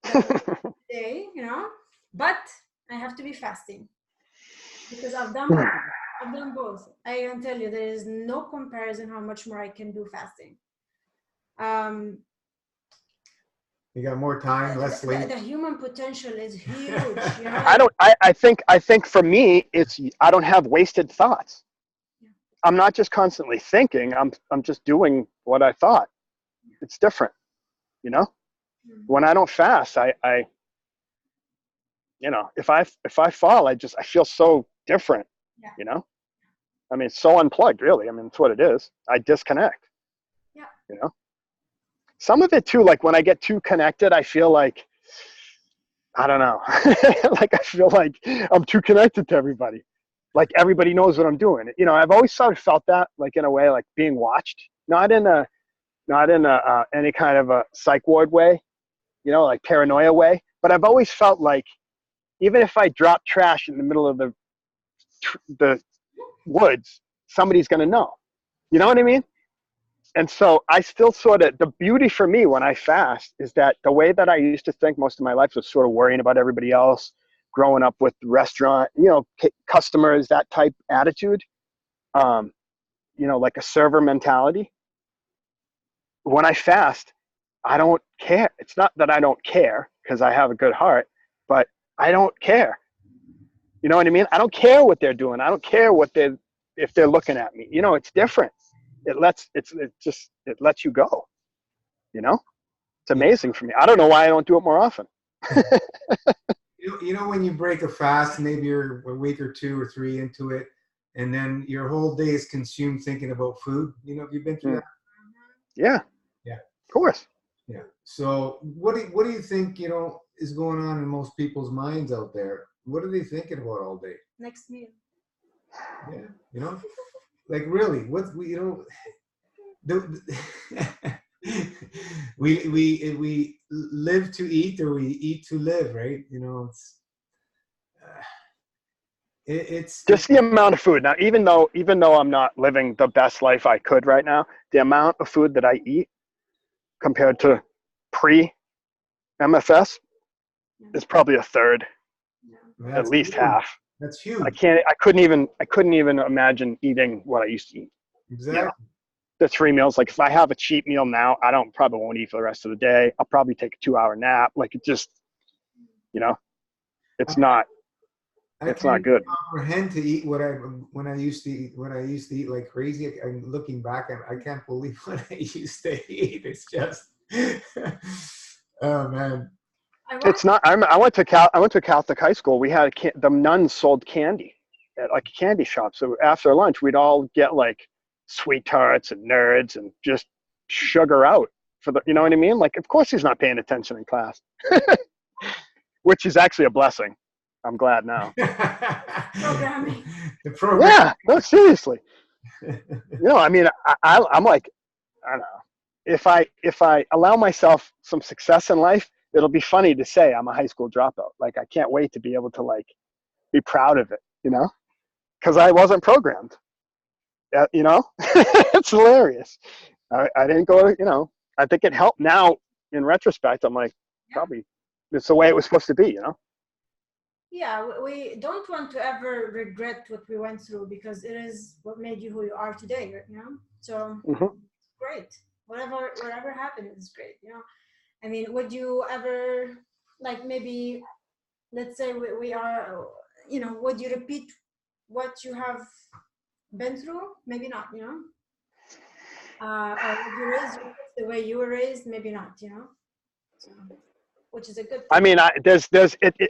B: today, but I have to be fasting because I've done both. I can tell you there is no comparison how much more I can do fasting.
A: You got more time, less sleep.
B: The human potential is huge.
C: I think for me, it's, I don't have wasted thoughts. Yeah. I'm not just constantly thinking. I'm just doing what I thought. It's different, Mm-hmm. When I don't fast, I if I fall, I feel so different. Yeah. I mean, it's so unplugged, really. I mean, it's what it is. I disconnect. Yeah. Some of it too, like when I get too connected, I feel like, I don't know, like I feel like I'm too connected to everybody. Like everybody knows what I'm doing. I've always sort of felt that, like in a way, like being watched, not in any kind of a psych ward way, like paranoia way. But I've always felt like even if I drop trash in the middle of the woods, somebody's going to know. You know what I mean? And so I still the beauty for me when I fast is that the way that I used to think most of my life was sort of worrying about everybody else, growing up with restaurant, customers, that type attitude, like a server mentality. When I fast, I don't care. It's not that I don't care because I have a good heart, but I don't care. You know what I mean? I don't care what they're doing. I don't care if they're looking at me. You know, it's different. It lets you go. You know, it's
A: Yeah.
C: amazing for me. I don't know why I don't do it more often.
A: You know, when you break a fast, maybe you're a week or 2 or 3 into it, and then your whole day is consumed thinking about food. You know, have you been through that?
C: Yeah,
A: Yeah.
C: of course.
A: Yeah. So what do you think, is going on in most people's minds out there? What are they thinking about all day?
B: Next meal.
A: Yeah. Like really, the, we live to eat or we eat to live, right? It's
C: Just the amount of food. Now, even though I'm not living the best life I could right now, the amount of food that I eat compared to pre-MFS is probably a third, at
A: that's
C: least
A: huge.
C: half.
A: That's huge.
C: I couldn't even imagine eating what I used to eat.
A: Exactly.
C: You know, the 3 meals. Like if I have a cheat meal now, probably won't eat for the rest of the day. I'll probably take a 2-hour nap. Like it just, it's not
A: I
C: good.
A: comprehend to eat when I used to eat like crazy. I'm looking back, I can't believe what I used to eat. It's just, oh man.
C: It's not. I went to Catholic high school. We had the nuns sold candy at like a candy shop. So after lunch, we'd all get like sweet tarts and nerds and just sugar out for the. You know what I mean? Like, of course he's not paying attention in class, which is actually a blessing. I'm glad now.
B: Programming.
A: The program.
C: Yeah. No, seriously. I mean, I'm like, I don't know. If I allow myself some success in life, it'll be funny to say I'm a high school dropout. Like I can't wait to be able to like be proud of it, because I wasn't programmed. It's hilarious. I didn't go to, I think it helped now in retrospect. I'm like, probably it's the way it was supposed to be,
B: Yeah, we don't want to ever regret what we went through because it is what made you who you are today, So great. Whatever happened is great, I mean, would you ever, like maybe, let's say we are, would you repeat what you have been through? Maybe not, or would you raise your kids the way you were raised? Maybe not, so, which is a good thing.
C: I mean,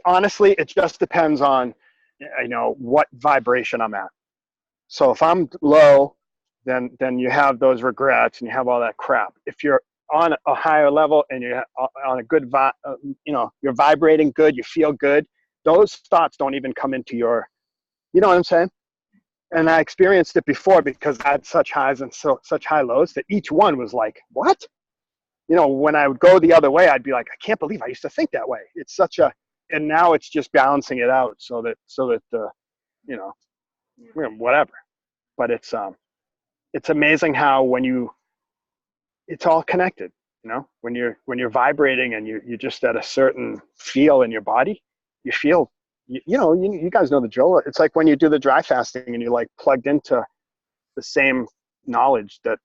C: honestly, it just depends on, what vibration I'm at. So if I'm low, then you have those regrets and you have all that crap. If you're on a higher level and you're on a good you're vibrating good, you feel good, those thoughts don't even come into your, you know what I'm saying? And I experienced it before because I had such highs and such high lows that each one was like, what? When I would go the other way, I'd be like, I can't believe I used to think that way. It's and now it's just balancing it out so that the, whatever. But it's amazing how it's all connected, when you're vibrating and you're just at a certain feel in your body, you feel, you guys know the drill. It's like when you do the dry fasting and you're like plugged into the same knowledge that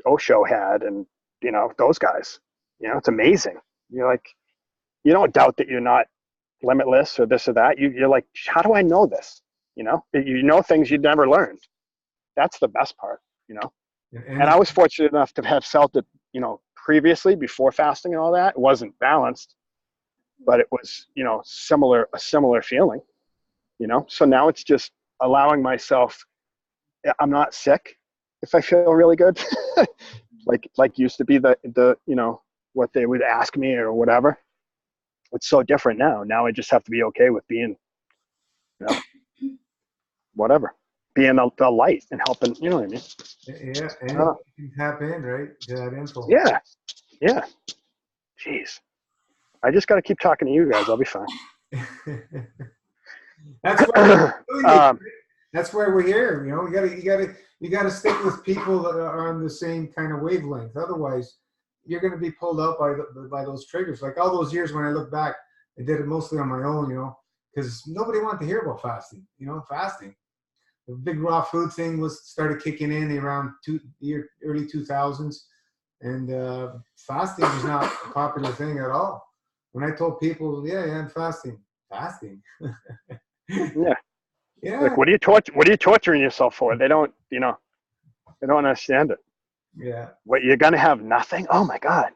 C: Osho had and, those guys, it's amazing. You're like, you don't doubt that you're not limitless or this or that. You're like, how do I know this? You know things you'd never learned. That's the best part, And I was fortunate enough to have felt it, previously before fasting and all that. It wasn't balanced, but it was, a similar feeling, So now it's just allowing myself. I'm not sick if I feel really good, like used to be the what they would ask me or whatever. It's so different now. Now I just have to be okay with being, whatever. Being the light and helping, you know what I mean?
A: Yeah, and you can tap in, right, to that info.
C: Yeah. Jeez. I just got to keep talking to you guys. I'll be fine.
A: That's why that's why we're here. You gotta stick with people that are on the same kind of wavelength. Otherwise, you're going to be pulled out by those triggers. Like all those years when I look back, I did it mostly on my own, because nobody wanted to hear about fasting. Fasting. The big raw food thing started kicking in around early 2000s, And fasting is not a popular thing at all. When I told people, yeah, I'm fasting. Fasting?
C: Yeah.
A: Yeah.
C: Like, what are you torturing yourself for? They don't, they don't understand it.
A: Yeah.
C: What, you're going to have nothing? Oh my God.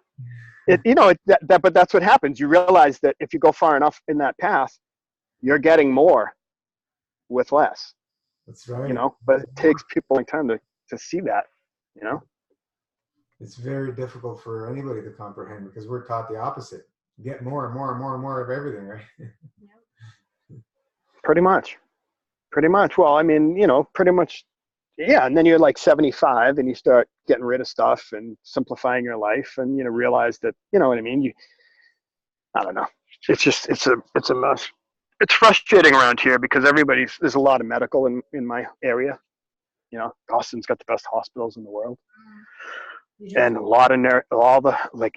C: But that's what happens. You realize that if you go far enough in that path, you're getting more with less,
A: That's right.
C: but it takes people a long time to see that,
A: It's very difficult for anybody to comprehend because we're taught the opposite. Get more and more and more and more of everything, right?
C: Pretty much. Well, I mean, pretty much. Yeah. And then you're like 75 and you start getting rid of stuff and simplifying your life and, realize that, you know what I mean? I don't know. It's just, it's a mess. It's frustrating around here because there's a lot of medical in my area. Boston's got the best hospitals in the world. And a lot of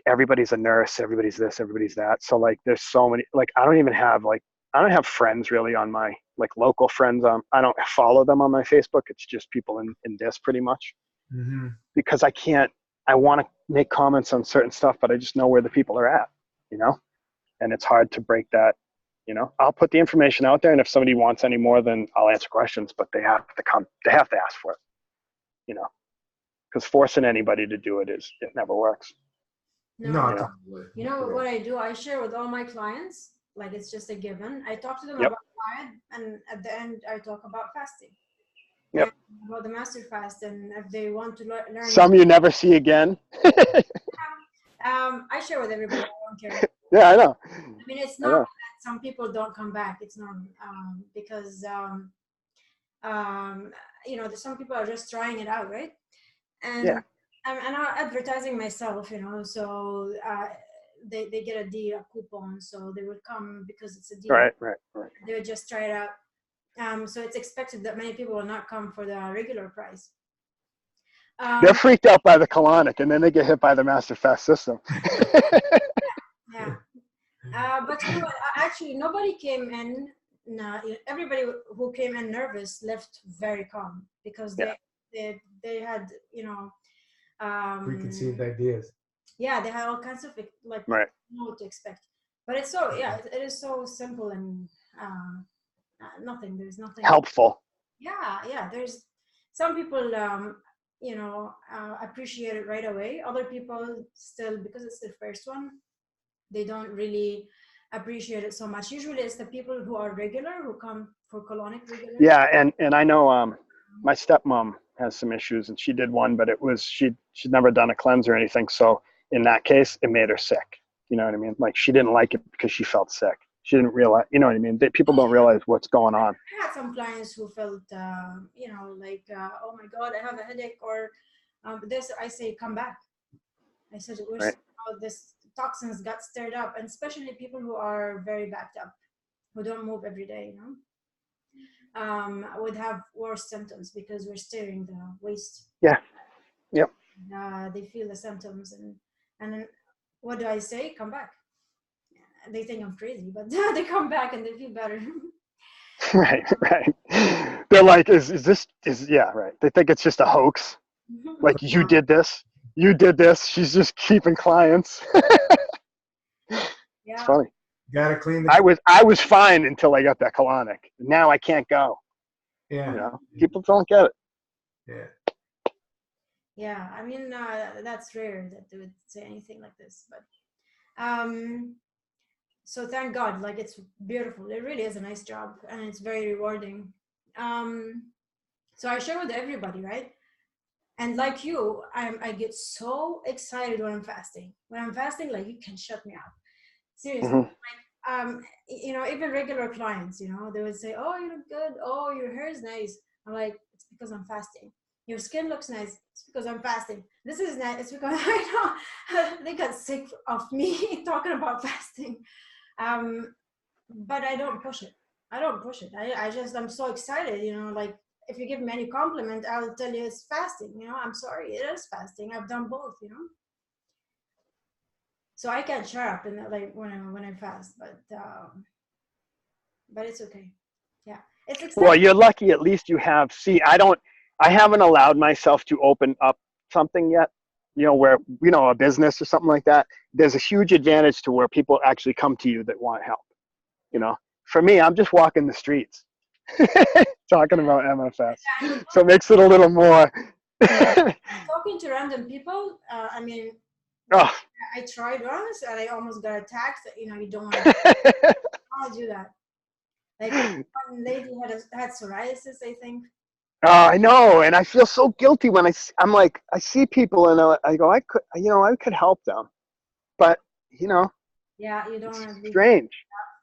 C: everybody's a nurse, everybody's this, everybody's that. So like, there's so many, like, I don't have friends really on my, like, local friends. I don't follow them on my Facebook. It's just people in this pretty much, because I want to make comments on certain stuff, but I just know where the people are at, and it's hard to break that. I'll put the information out there, and if somebody wants any more, then I'll answer questions, but they have to ask for it, because forcing anybody to do it never works.
A: No.
B: You know what I do? I share with all my clients, like it's just a given. I talk to them about diet, and at the end, I talk about fasting.
C: Yep.
B: About the master fast, and if they want to learn.
C: Some you never see again.
B: I share with everybody. I don't care.
C: Yeah, I know.
B: I mean, it's not that some people don't come back. It's not because some people are just trying it out, right? And I'm advertising myself, so they get a deal, a coupon, so they would come because it's a deal.
C: Right.
B: They would just try it out. So it's expected that many people will not come for the regular price.
C: They're freaked out by the colonic, and then they get hit by the master fast system.
B: Yeah. But actually, nobody came in. Everybody who came in nervous left very calm because they had
A: preconceived ideas.
B: Yeah, they had all kinds of know what to expect. But it's it is so simple and there's nothing
C: helpful.
B: Yeah. There's some people appreciate it right away. Other people still, because it's the first one, they don't really appreciate it so much. Usually it's the people who are regular, who come for colonic regular.
C: Yeah, and I know my stepmom has some issues, and she did one, but it was she'd never done a cleanse or anything. So in that case, it made her sick. You know what I mean? Like, she didn't like it because she felt sick. She didn't realize, you know what I mean? People don't realize what's going on.
B: I had some clients who felt, oh my God, I have a headache, or this. I say, come back. I said, this toxins got stirred up, and especially people who are very backed up, who don't move every day, would have worse symptoms because we're stirring the waste.
C: Yeah. Yep.
B: They feel the symptoms, and then what do I say? Come back. They think I'm crazy, but they come back and they feel better.
C: Right. They're like, is this right. They think it's just a hoax. Like, you did this. She's just keeping clients. It's funny.
A: Gotta clean
C: I was fine until I got that colonic. Now I can't go.
A: Yeah.
C: People don't get it.
A: Yeah.
B: Yeah, I mean, that's rare that they would say anything like this, but so thank God, like, it's beautiful. It really is a nice job, and it's very rewarding. So I share with everybody, right? And like you, I get so excited when I'm fasting. When I'm fasting, like, you can shut me up. Seriously.
C: Mm-hmm.
B: Like, even regular clients, they would say, "Oh, you look good. Oh, your hair is nice." I'm like, it's because I'm fasting. Your skin looks nice. It's because I'm fasting. This is nice. It's because I know they got sick of me talking about fasting. But I don't push it. I'm so excited, like, if you give me any compliment, I'll tell you it's fasting, I'm sorry, it is fasting. I've done both, So I can't shut up when I fast, but it's okay. Yeah. It's exciting.
C: Well, you're lucky, at least you have, I haven't allowed myself to open up something yet. where, a business or something like that, there's a huge advantage to where people actually come to you that want help. For me, I'm just walking the streets talking about MFS. So it makes it a little more.
B: Talking to random people, I mean,
C: Oh.
B: I tried once and I almost got attacked. You don't want to do that. Like one lady had psoriasis, I think.
C: I know, and I feel so guilty when I'm like, I see people and I go, I could help them, but
B: yeah, you don't want to be
C: strange.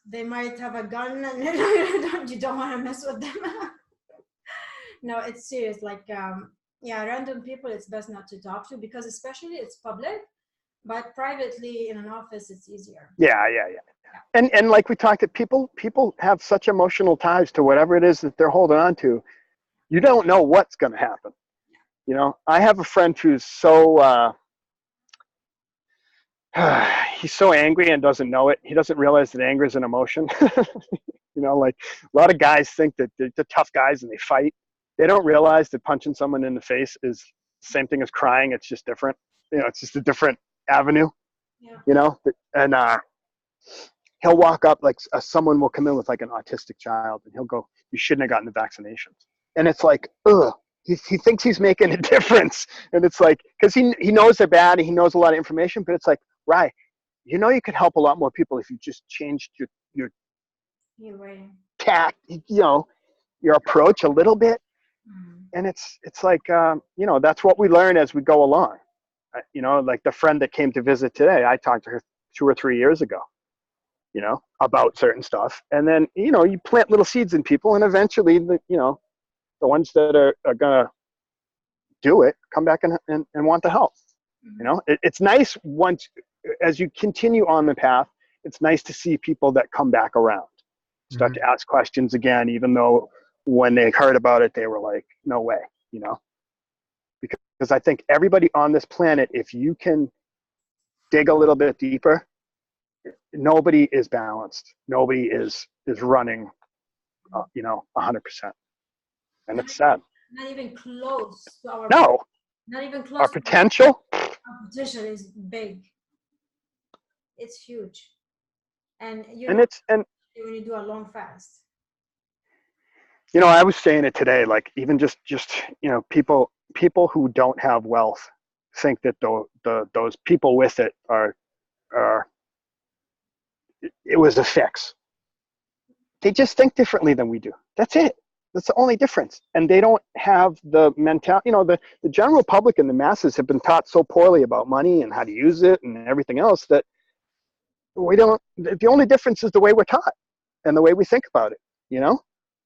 B: They might have a gun, and you don't want to mess with them. No, it's serious. Like, random people, it's best not to talk to, because especially it's public, but privately in an office, it's easier.
C: Yeah. And like we talked, people have such emotional ties to whatever it is that they're holding on to. You don't know what's going to happen. I have a friend who's so he's so angry and doesn't know it. He doesn't realize that anger is an emotion. Like a lot of guys think that they're tough guys and they fight. They don't realize that punching someone in the face is the same thing as crying. It's just different. It's just a different avenue.
B: Yeah.
C: And he'll walk up, like someone will come in with like an autistic child, and he'll go, "You shouldn't have gotten the vaccinations." And it's like, ugh. He thinks he's making a difference, and it's like, because he knows they're bad and he knows a lot of information, but it's like, right, you could help a lot more people if you just changed your tact, your approach a little bit. And it's like, that's what we learn as we go along. Like the friend that came to visit today, I talked to her 2 or 3 years ago, about certain stuff. And then, you plant little seeds in people, and eventually, the ones that are going to do it come back and want the help. It's nice once, as you continue on the path, it's nice to see people that come back around, start to ask questions again, even though when they heard about it, they were like, no way, because I think everybody on this planet, if you can dig a little bit deeper, nobody is balanced. Nobody is running, 100%. And it's sad.
B: Not even close to our.
C: No.
B: Not even close.
C: Our potential.
B: Our potential is big. It's huge, and when you do a long fast.
C: I was saying it today. Like even just people who don't have wealth think that those people with it are it was a fix. They just think differently than we do. That's it. That's the only difference. And they don't have the mentality, the general public and the masses have been taught so poorly about money and how to use it and everything else that the only difference is the way we're taught and the way we think about it,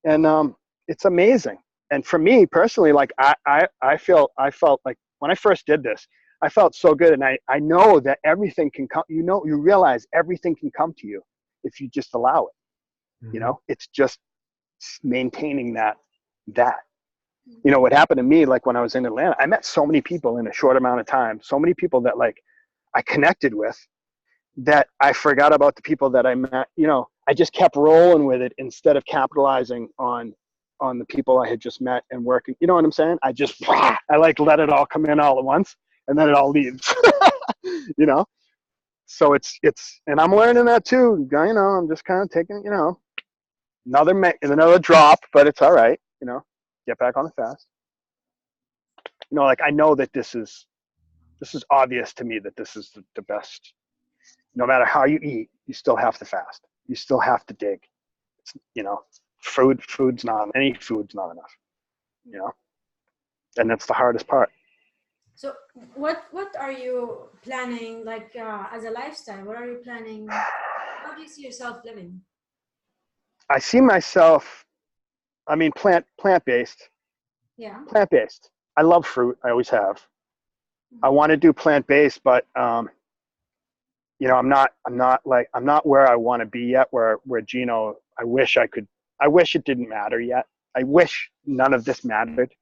C: and it's amazing. And for me personally, like I felt like when I first did this, I felt so good. And I know that everything can come, you realize everything can come to you if you just allow it. It's just maintaining that what happened to me, like when I was in Atlanta, I met so many people in a short amount of time, so many people that like I connected with, that I forgot about the people that I met. I just kept rolling with it instead of capitalizing on the people I had just met and working. You know what I'm saying? I like let it all come in all at once, and then it all leaves. So it's and I'm learning that too. I'm just kind of taking another drop, but it's all right. Get back on the fast. Like I know that this is obvious to me that this is the best. No matter how you eat, you still have to fast. You still have to dig. Food's not enough. And that's the hardest part.
B: So what are you planning, like as a lifestyle? What are you planning? How do you see yourself living?
C: I see myself, plant-based.
B: Yeah.
C: Plant-based. I love fruit. I always have. I want to do plant-based, but I'm not where I want to be yet, where Gino, I wish it didn't matter yet. I wish none of this mattered,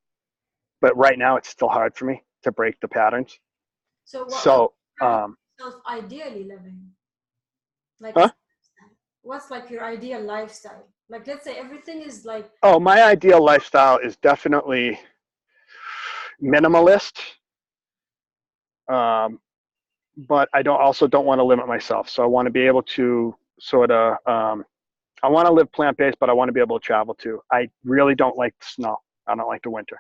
C: but right now it's still hard for me to break the patterns.
B: So ideally living? Like,
C: huh?
B: What's like your ideal lifestyle? Like, let's say everything is like.
C: Oh, my ideal lifestyle is definitely minimalist, But I don't want to limit myself. So I want to be able to sort of, I want to live plant-based, but I want to be able to travel too. I really don't like the snow. I don't like the winter.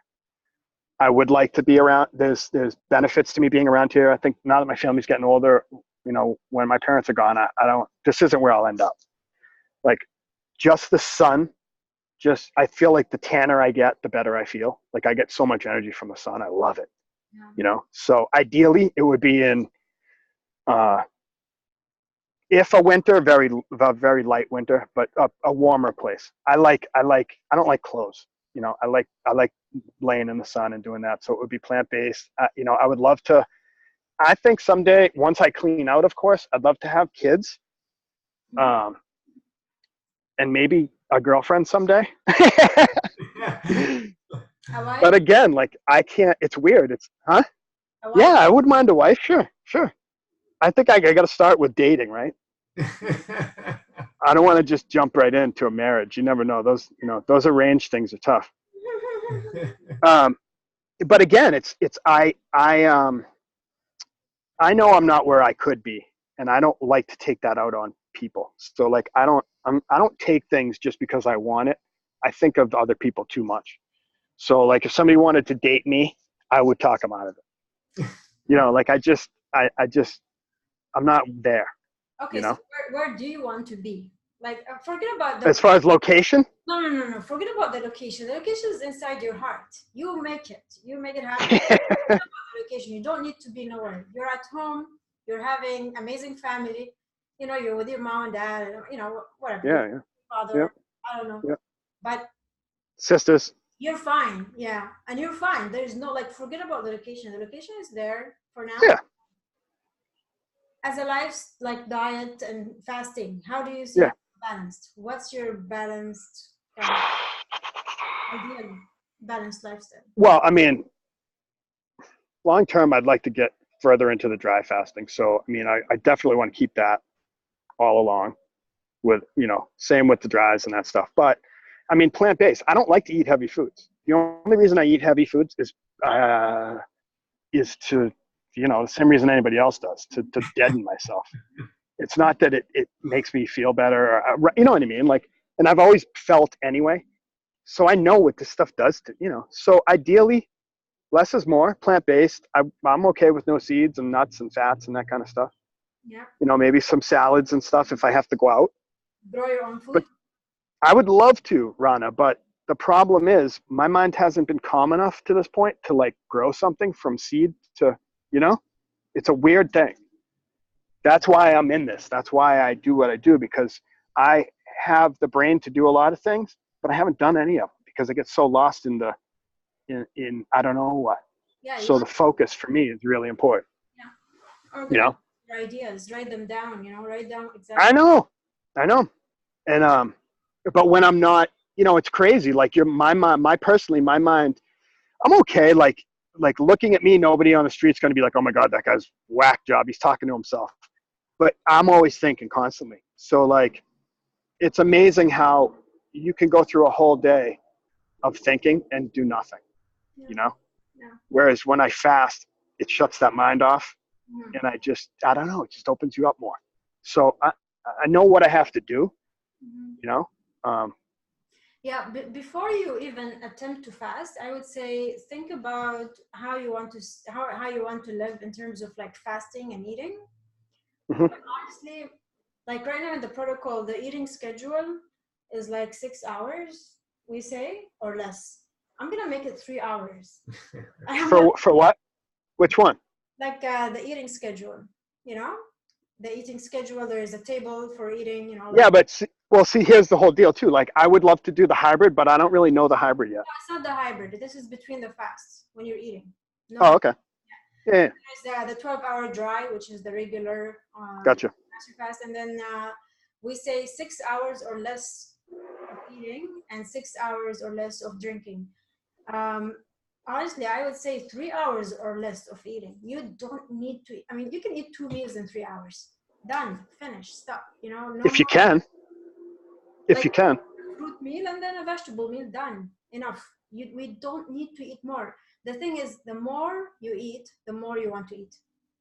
C: I would like to be around. There's benefits to me being around here. I think now that my family's getting older, you know, when my parents are gone, I don't, this isn't where I'll end up. Like just the sun, I feel like the tanner I get, the better I feel. Like I get so much energy from the sun. I love it.
B: Yeah.
C: You know, so ideally it would be in, if a winter, a very light winter, but a warmer place. I don't like clothes. You know, I like laying in the sun and doing that. So it would be plant-based. You know, I would love to, I think someday, once I clean out, of course, I'd love to have kids. And maybe a girlfriend someday. But again, like I can't, it's weird. It's, huh? Yeah, I wouldn't mind a wife. Sure. I think I got to start with dating, right? I don't want to just jump right into a marriage. You never know. Those arranged things are tough. But again, I know I'm not where I could be, and I don't like to take that out on people. So like, I don't take things just because I want it. I think of other people too much. So like, if somebody wanted to date me, I would talk them out of it. You know, like I'm not there.
B: Okay,
C: you know?
B: so where do you want to be? Like, forget about
C: as far as location.
B: No. Forget about the location. The location is inside your heart. You make it. You make it happen. Forget about the location. You don't need to be nowhere. You're at home. You're having amazing family. You know, you're with your mom and dad. You know, whatever.
C: Yeah.
B: Father.
C: Yep.
B: I don't know.
C: Yep.
B: But
C: sisters.
B: You're fine. Yeah, and you're fine. There is no like. Forget about the location. The location is there for now.
C: Yeah.
B: As a life like diet and fasting, how do you see it balanced? What's your balanced ideal balanced lifestyle?
C: Well, I mean, long term, I'd like to get further into the dry fasting. So, I mean, I definitely want to keep that all along with, you know, same with the dries and that stuff. But I mean, plant-based, I don't like to eat heavy foods. The only reason I eat heavy foods is to, you know, the same reason anybody else does, to deaden myself. It's not that it makes me feel better, or, you know what I mean? Like, and I've always felt anyway. So I know what this stuff does to, you know, so ideally less is more, plant-based. I'm okay with no seeds and nuts and fats and that kind of stuff.
B: Yeah.
C: You know, maybe some salads and stuff if I have to go out.
B: Grow your own food?
C: But I would love to, Rana, but the problem is my mind hasn't been calm enough to this point to like grow something from seed to, you know, it's a weird thing. That's why I'm in this. That's why I do what I do, because I have the brain to do a lot of things, but I haven't done any of them because I get so lost in I don't know what.
B: Yeah.
C: So the focus for me is really important.
B: Yeah.
C: You know,
B: your ideas, write them down, you know, write down exactly.
C: I know. And, but when I'm not, you know, it's crazy. Like my mind, I'm okay. Like looking at me, nobody on the street's going to be like, oh my God, that guy's whack job. He's talking to himself. But I'm always thinking constantly. So like, it's amazing how you can go through a whole day of thinking and do nothing, you know?
B: Yeah.
C: Whereas when I fast, it shuts that mind off.
B: Mm-hmm.
C: And I don't know, it just opens you up more. So I know what I have to do, you know?
B: Yeah, before you even attempt to fast, I would say think about how you want to live in terms of like fasting and eating.
C: Mm-hmm.
B: Honestly, like right now in the protocol, the eating schedule is like 6 hours, we say, or less. I'm gonna make it 3 hours.
C: For what? Which one?
B: Like the eating schedule, you know? The eating schedule, there is a table for eating, you know. Like,
C: yeah, but see, here's the whole deal too. Like I would love to do the hybrid, but I don't really know the hybrid yet.
B: no, it's not the hybrid. This is between the fasts when you're eating. No.
C: Oh, okay. Yeah.
B: There's the 12-hour dry, which is the regular
C: Gotcha.
B: fast, and then we say 6 hours or less of eating and 6 hours or less of drinking. Honestly, I would say 3 hours or less of eating. You don't need to. I mean, you can eat 2 meals in 3 hours. Done, finish, stop. You know, no
C: if you
B: more.
C: can. If
B: Like
C: you can.
B: a fruit meal and then a vegetable meal. Done. Enough. We don't need to eat more. The thing is, the more you eat, the more you want to eat.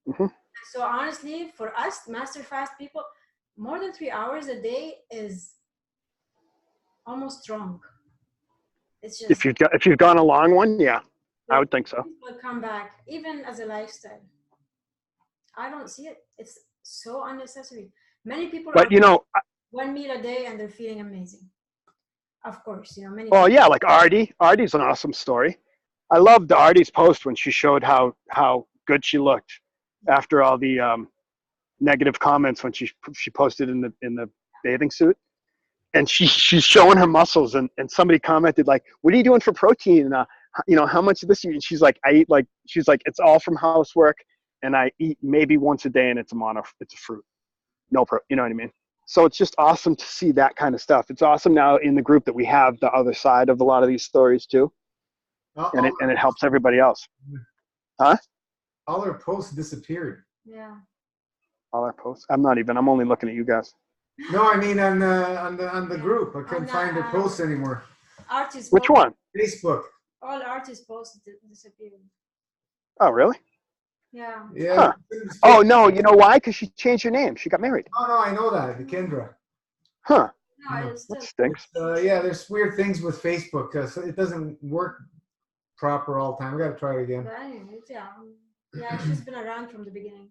C: Mhm.
B: So honestly, for us master fast people, more than 3 hours a day is almost wrong. It's just
C: If you've gone a long one, yeah, I would think so.
B: will come back even as a lifestyle. I don't see it. It's so unnecessary. Many people are
C: But you know,
B: one meal a day and they're feeling amazing. Of course, many
C: oh
B: people.
C: yeah, like Artie. Artie's an awesome story. I loved Artie's post when she showed how good she looked after all the negative comments when she posted in the bathing suit, and she's showing her muscles, and somebody commented like, "What are you doing for protein? How much of this?" And she's like, "I eat like," she's like, "It's all from housework, and I eat maybe once a day, and it's a fruit, no pro." You know what I mean? So it's just awesome to see that kind of stuff. It's awesome now in the group that we have the other side of a lot of these stories too, and it helps everybody else. Huh?
A: All our posts disappeared.
B: Yeah.
C: All our posts. I'm only looking at you guys.
A: No, I mean on the group. I couldn't find their posts anymore.
B: Artists.
C: Which one?
A: Facebook.
B: All artists posts disappeared.
C: Oh, really?
B: Yeah.
A: Yeah.
C: Huh. Oh no, you know why? Because she changed her name. She got married.
A: Oh no, I know that. The Kendra.
C: Huh.
B: No, it's still.
C: That stinks.
A: Yeah, there's weird things with Facebook because it doesn't work proper all the time. We got to try it again.
B: But anyways, yeah, she's been around from the beginning.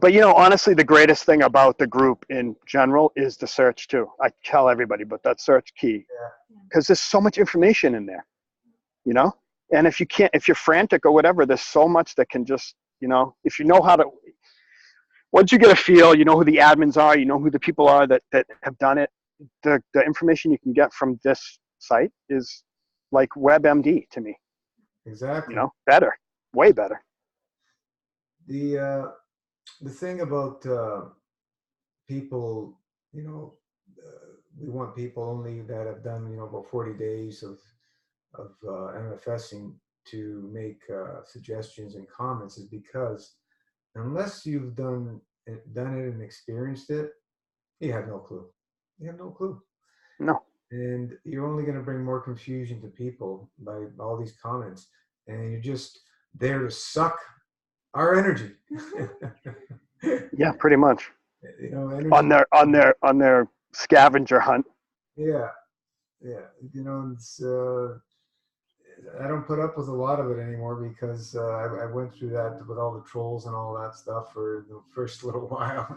C: But honestly, the greatest thing about the group in general is the search too. I tell everybody, but that search key, because there's so much information in there, And if you're frantic or whatever, there's so much that can just, if you know how to. Once you get a feel, you know who the admins are, you know who the people are that have done it. The information you can get from this site is like WebMD to me.
A: Exactly.
C: Better, way better.
A: The thing about people, we want people only that have done, about 40 days of MFSing to make suggestions and comments is because unless you've done it and experienced it, you have no clue. You have no clue.
C: No.
A: And you're only going to bring more confusion to people by all these comments. And you're just there to suck our energy.
C: Yeah, pretty much.
A: Energy.
C: On their scavenger hunt.
A: Yeah. It's I don't put up with a lot of it anymore because I went through that with all the trolls and all that stuff for the first little while.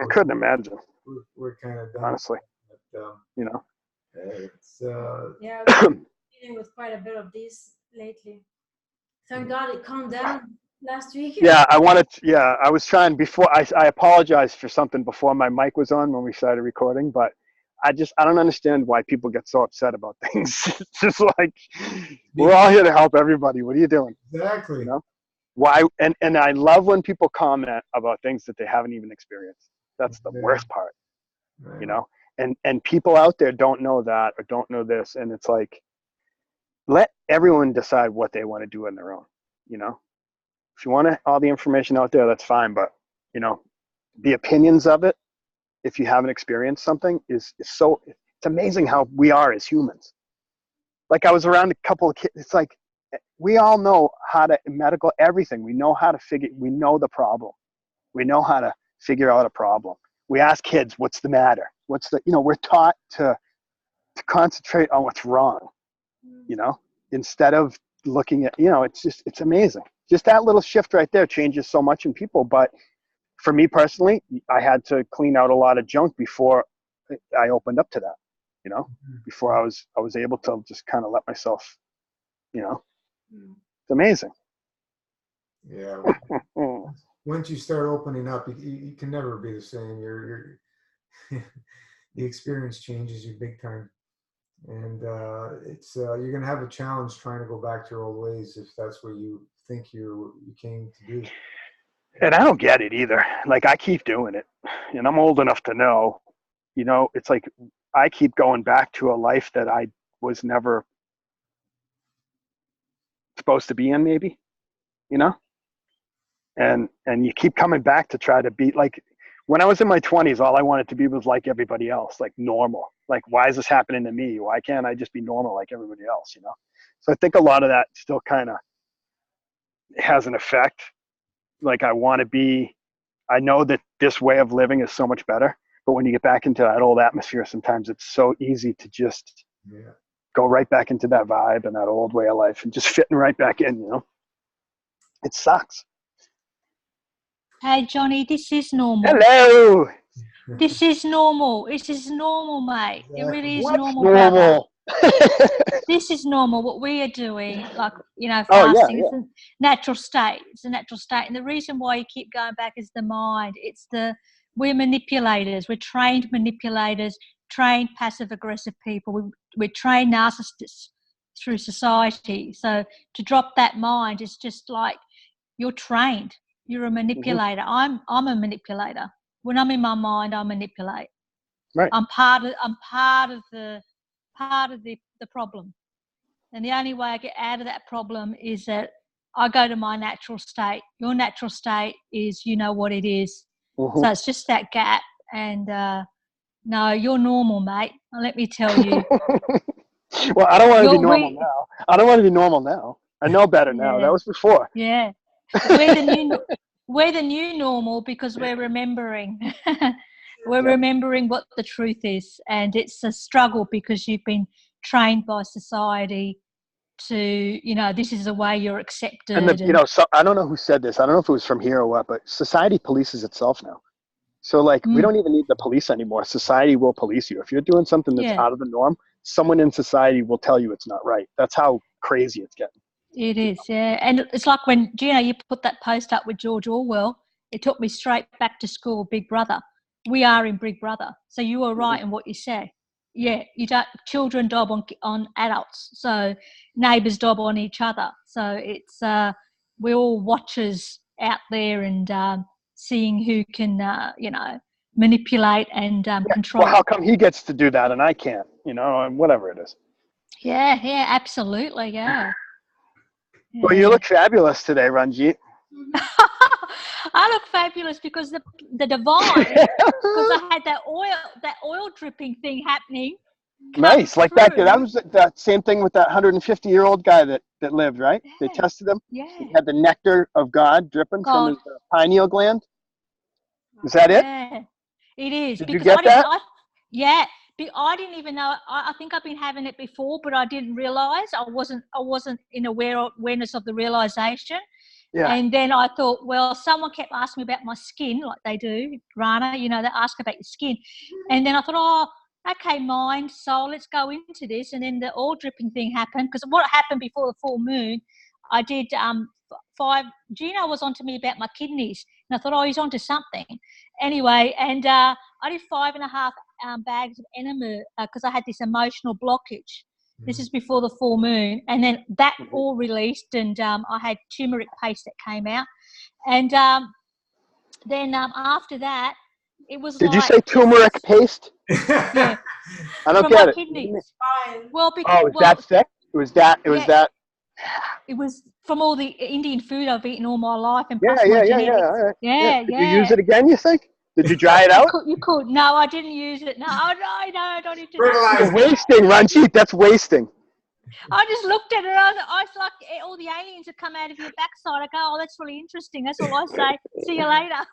C: I couldn't imagine.
A: We're kind of done.
C: Honestly,
A: but, it's
B: yeah, dealing with quite a bit of these lately. Thank God it calmed down last week.
C: Yeah, I was trying before. I apologized for something before my mic was on when we started recording, but I don't understand why people get so upset about things. It's just like, we're all here to help everybody. What are you doing?
A: Exactly.
C: Why? And I love when people comment about things that they haven't even experienced. That's the worst part.
A: Right.
C: And people out there don't know that or don't know this, and it's like, let everyone decide what they want to do on their own. If you want all the information out there, that's fine. But the opinions of it, if you haven't experienced something, it's amazing how we are as humans. Like I was around a couple of kids. It's like we all know how to medical everything. We know how to we know the problem. We know how to figure out a problem. We ask kids, what's the matter? We're taught to concentrate on what's wrong, instead of looking at, it's amazing. Just that little shift right there changes so much in people. But for me personally, I had to clean out a lot of junk before I opened up to that, before I was able to just kind of let myself, it's amazing.
A: Yeah. Once you start opening up, you can never be the same. You're the experience changes you big time. And it's you're going to have a challenge trying to go back to your old ways if that's what you think you came to do.
C: And I don't get it either. Like I keep doing it, and I'm old enough to know, it's like I keep going back to a life that I was never supposed to be in, maybe, and you keep coming back to try to be like, when I was in my 20s, all I wanted to be was like everybody else, like normal. Like, why is this happening to me? Why can't I just be normal like everybody else, So I think a lot of that still kind of has an effect. like I want to be, I know that this way of living is so much better, but when you get back into that old atmosphere, sometimes it's so easy to just go right back into that vibe and that old way of life and just fitting right back in, you know? It sucks.
D: Hey, Johnny, this is normal.
C: Hello.
D: This is normal. This is normal, mate. It really is
C: What's
D: normal, brother.
C: normal?
D: This is normal. What we are doing, like, you know,
C: Oh, yeah,
D: fasting,
C: yeah.
D: it's a natural state. It's a natural state. And the reason why you keep going back is the mind. We're manipulators. We're trained manipulators, trained passive-aggressive people. We're trained narcissists through society. So to drop that mind is just like you're trained. You're a manipulator. I'm a manipulator. When I'm in my mind, I manipulate.
C: Right.
D: I'm part of the problem. And the only way I get out of that problem is that I go to my natural state. Your natural state is, you know what it is. So it's just that gap. And no, you're normal, mate. Let me tell you.
C: Well, I don't want to be normal now. I don't want to be normal now. I know better now. That was before.
D: Yeah. We're the new normal because we're remembering. We're remembering what the truth is. And it's a struggle because you've been trained by society to, you know, this is the way you're accepted.
C: And you know, so I don't know who said this. I don't know if it was from here or what, but society polices itself now. So like, we don't even need the police anymore. Society will police you. If you're doing something that's out of the norm, someone in society will tell you it's not right. That's how crazy it's getting.
D: It is, yeah. And it's like when, you know, you put that post up with George Orwell, it took me straight back to school, Big Brother. We are in Big Brother. So you were right in what you say. Yeah, you don't, children dob on adults. So neighbours dob on each other. So it's, we're all watchers out there and seeing who can, you know, manipulate and control.
C: Well, how come he gets to do that and I can't, you know, and whatever it is.
D: Yeah, absolutely, yeah.
C: Well, you look fabulous today, Ranjit.
D: I look fabulous because the divine, because I had that oil dripping thing happening.
C: Nice, like that. That was that same thing with that 150-year-old guy that lived, right?
D: Yeah.
C: They tested him.
D: Yeah.
C: He had the nectar of God dripping from his pineal gland. Is that it?
D: Yeah, it is.
C: Did you get that?
D: I didn't even know. I think I've been having it before, but I didn't realize. I wasn't in awareness of the realization. Yeah. And then I thought, well, someone kept asking me about my skin, like they do, Rana. You know, they ask about your skin, and then I thought, oh, okay, mind, soul, let's go into this. And then the oil dripping thing happened because what happened before the full moon, I did 5. Gino was onto me about my kidneys, and I thought, oh, he's onto something. Anyway, and I did 5.5 bags of enema because I had this emotional blockage. This is before the full moon, and then that all released, and I had turmeric paste that came out, and then after that, it was.
C: Did you say turmeric paste?
D: Yeah,
C: I don't
D: from
C: get
D: my
C: it.
D: kidneys.
B: Well,
C: because that thick? It was that.
D: It was from all the Indian food I've eaten all my life, and
C: Yeah.
D: plus my genetics.
C: All right.
D: Yeah.
C: Did you use it again, you think? Did you dry it out?
D: You could. No, I didn't use it. No, I don't need to.
C: You're wasting, Ranjit. That's wasting.
D: I just looked at it. I was like, all the aliens that come out of your backside. I go, oh, that's really interesting. That's all I say. See you later.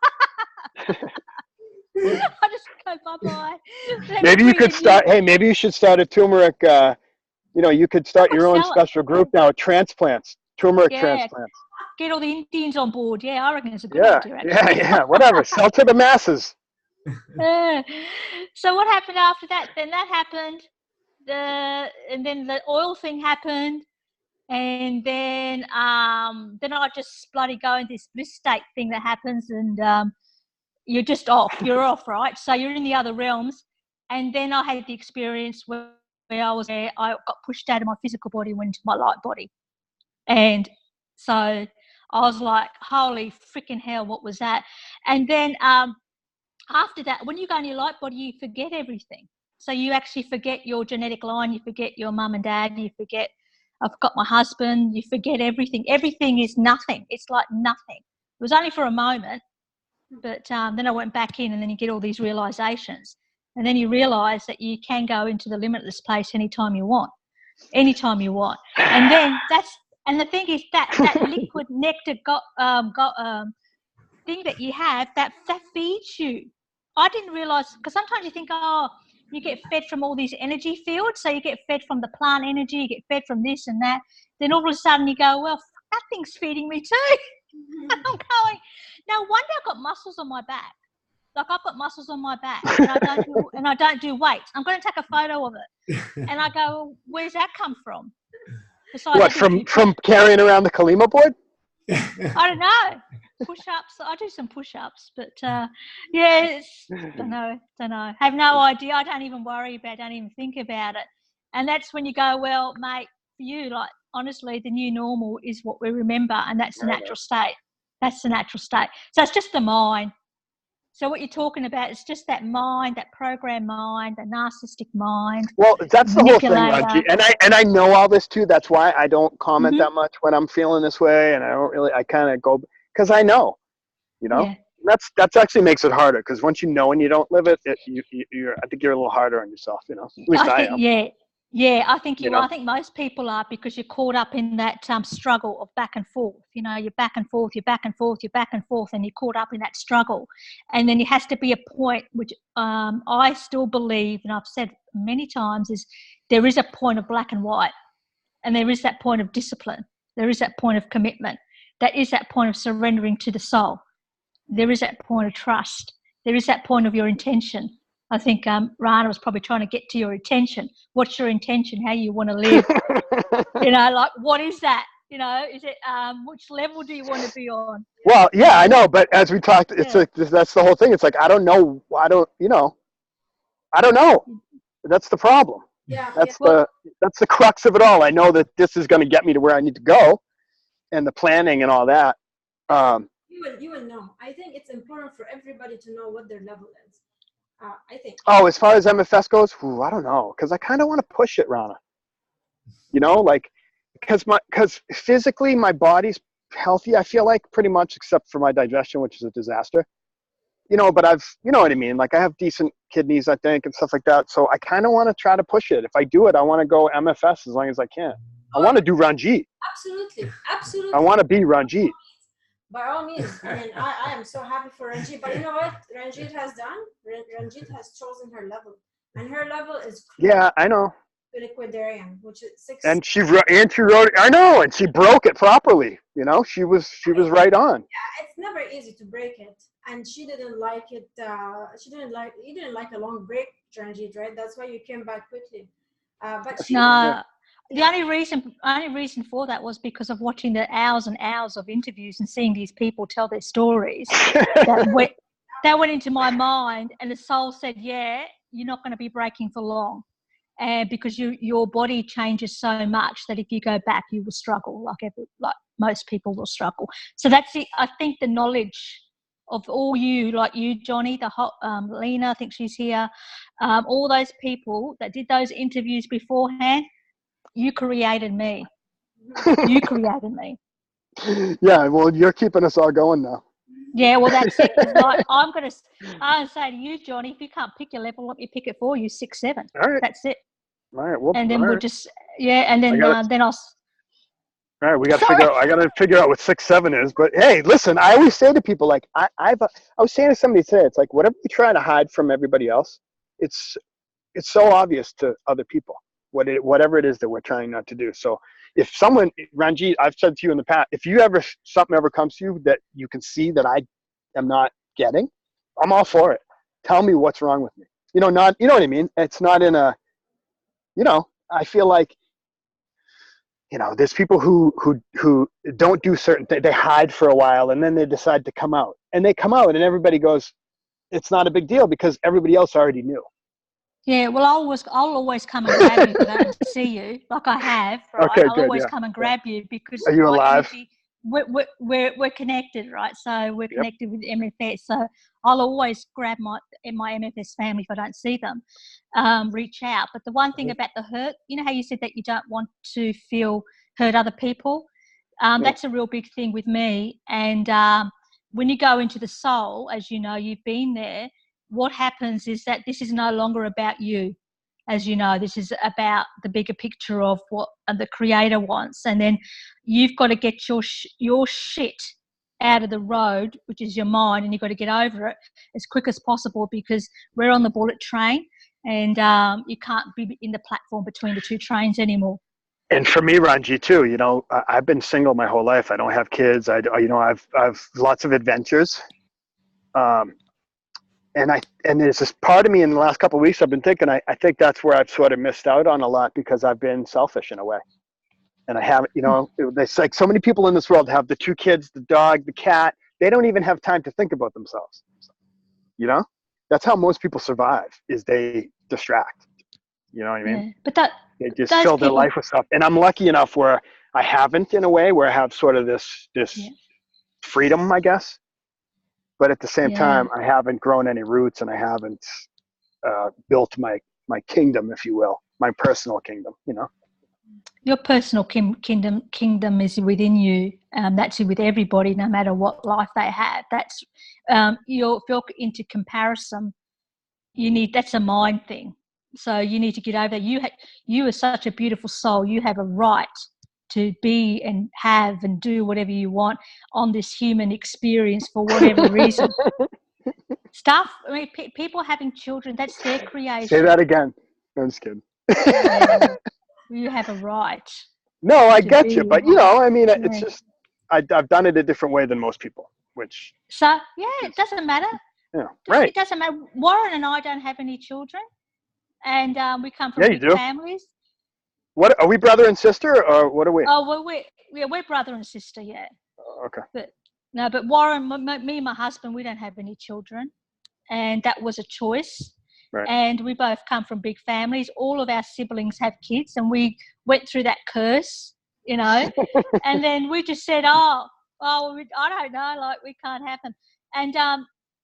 D: I just go, bye-bye.
C: Maybe you could start. Hey, maybe you should start a turmeric. You know, you could start your own special group now. Transplants, turmeric transplants.
D: Get all the Indians on board. Yeah, I reckon it's a good idea. Actually.
C: Yeah. Whatever. Sell to the masses.
D: So what happened after that? Then that happened. And then the oil thing happened, and then I just bloody go into this bliss state thing that happens, and you're just off. You're off, right? So you're in the other realms, and then I had the experience where I was there. I got pushed out of my physical body and went into my light body, and so I was like, holy freaking hell, what was that? And then after that, when you go in your light body, you forget everything. So you actually forget your genetic line, you forget your mum and dad, you forget, I forgot my husband, you forget everything. Everything is nothing. It's like nothing. It was only for a moment, but then I went back in, and then you get all these realizations. And then you realize that you can go into the limitless place anytime you want. Anytime you want. And then and the thing is that liquid nectar thing that you have that feeds you. I didn't realize, because sometimes you think, oh, you get fed from all these energy fields. So you get fed from the plant energy, you get fed from this and that. Then all of a sudden you go, well, that thing's feeding me too. I'm going, no wonder I've got muscles on my back. Like I've got muscles on my back and I don't do weights. I'm going to take a photo of it. And I go, where's that come from? Besides,
C: What, from carrying around the Kalima board?
D: I don't know. Push-ups. I do some push-ups, but yeah, don't know. I have no idea. I don't even worry about it. Don't even think about it. And that's when you go, well, mate, for you, like, honestly, the new normal is what we remember, and that's the natural state. That's the natural state. So it's just the mind. So what you're talking about is just that mind, that programmed mind, the narcissistic mind.
C: Well, that's the whole thing, Ranji. And I know all this too. That's why I don't comment that much when I'm feeling this way, and I kind of go because I know, Yeah. That's actually makes it harder because once you know and you don't live it, I think you're a little harder on yourself, At least I am.
D: Yeah, I think you are. I think most people are because you're caught up in that struggle of back and forth. You're back and forth, you're back and forth, you're back and forth, and you're caught up in that struggle. And then it has to be a point which I still believe, and I've said many times, is there is a point of black and white, and there is that point of discipline. There is that point of commitment. That is that point of surrendering to the soul. There is that point of trust. There is that point of your intention. I think Rana was probably trying to get to your intention. What's your intention? How you want to live? Like what is that? Is it which level do you want to be on?
C: Well, yeah, I know, but as we talked, it's like that's the whole thing. It's like I don't know. I don't know. That's the problem.
B: Yeah.
C: That's the crux of it all. I know that this is going to get me to where I need to go, and the planning and all that.
B: You will know. I think it's important for everybody to know what their level is. I think.
C: Oh, as far as MFS goes, I don't know, because I kind of want to push it, Rana. Because physically my body's healthy. I feel like pretty much, except for my digestion, which is a disaster. But I've, what I mean. Like I have decent kidneys, I think, and stuff like that. So I kind of want to try to push it. If I do it, I want to go MFS as long as I can. I want to do Ranjit.
B: Absolutely.
C: I want to be Ranjit.
B: By all means. I mean, I am so happy for Ranjit. But you know what Ranjit has done? Ranjit has chosen her level. And her level is
C: yeah, I know.
B: Liquidarian, which is 6.
C: And she wrote it. I know, and she broke it properly. She was right on.
B: Yeah, it's never easy to break it. And she didn't like it. You didn't like a long break, Ranjit, right? That's why you came back quickly. But she
D: The only reason for that was because of watching the hours and hours of interviews and seeing these people tell their stories. that went into my mind, and the soul said, "Yeah, you're not going to be breaking for long, and because your body changes so much that if you go back, you will struggle, like most people will struggle." So that's it. I think the knowledge of all you, like you, Johnny, Lena, I think she's here, all those people that did those interviews beforehand. You created me. You created me.
C: Yeah, well, you're keeping us all going now.
D: Yeah, well, that's it. I'm going to say to you, Johnny, if you can't pick your level, let me pick it for you, 6, 7.
C: All right.
D: That's it.
C: All right. Well,
D: and then we'll just, and then I'll.
C: All right, we got to figure out. I got to figure out what 6, 7 is. But hey, listen, I always say to people, like I was saying to somebody today, it's like whatever we try to hide from everybody else, it's so obvious to other people. Whatever it is that we're trying not to do. So if someone, Ranjit, I've said to you in the past, if something ever comes to you that you can see that I am not getting, I'm all for it. Tell me what's wrong with me. You know what I mean? It's not in a, I feel like, there's people who don't do certain things. They hide for a while and then they decide to come out. And they come out and everybody goes, it's not a big deal because everybody else already knew.
D: Yeah, well, I'll always come and grab you if I don't see you, like I have. Right?
C: Okay,
D: I'll always come and grab you because
C: are you alive?
D: We're connected, right? So we're connected with MFS. So I'll always grab my MFS family if I don't see them, reach out. But the one thing about the hurt, how you said that you don't want to hurt other people. That's a real big thing with me. And when you go into the soul, as you know, you've been there. What happens is that this is no longer about you. As you know, this is about the bigger picture of what the creator wants. And then you've got to get your shit out of the road, which is your mind, and you've got to get over it as quick as possible, because we're on the bullet train, and you can't be in the platform between the two trains anymore.
C: And for me, Ranji, too, you know, I've been single my whole life. I don't have kids. I've lots of adventures. And there's this part of me in the last couple of weeks I've been thinking, I think that's where I've sort of missed out on a lot, because I've been selfish in a way. And I haven't, you know, it's like so many people in this world have the 2 kids, the dog, the cat. They don't even have time to think about themselves. You know, that's how most people survive, is they distract. You know what I mean?
D: Yeah. But
C: they just fill their life with stuff. And I'm lucky enough where I haven't, in a way, where I have sort of this freedom, I guess. But at the same time, I haven't grown any roots, and I haven't built my kingdom, if you will, my personal kingdom, you know.
D: Your personal kingdom is within you. That's with everybody, no matter what life they have. That's if you're into comparison, that's a mind thing. So you need to get over that. You are such a beautiful soul. You have a right to be and have and do whatever you want on this human experience for whatever reason. I mean, people having children, that's their creation.
C: Say that again. I'm just kidding.
D: Yeah. You have a right.
C: No, I get you. But, you know, I mean, it's just, I've done it a different way than most people, which.
D: So, it doesn't matter.
C: Yeah, right.
D: It doesn't matter. Warren and I don't have any children. And we come from big families.
C: What are we, brother and sister, or what are we?
D: Oh, well, we're brother and sister, yeah.
C: Okay.
D: But Warren, me and my husband, we don't have any children, and that was a choice. Right. And we both come from big families. All of our siblings have kids, and we went through that curse, you know. And then we just said, I don't know, like, we can't happen. And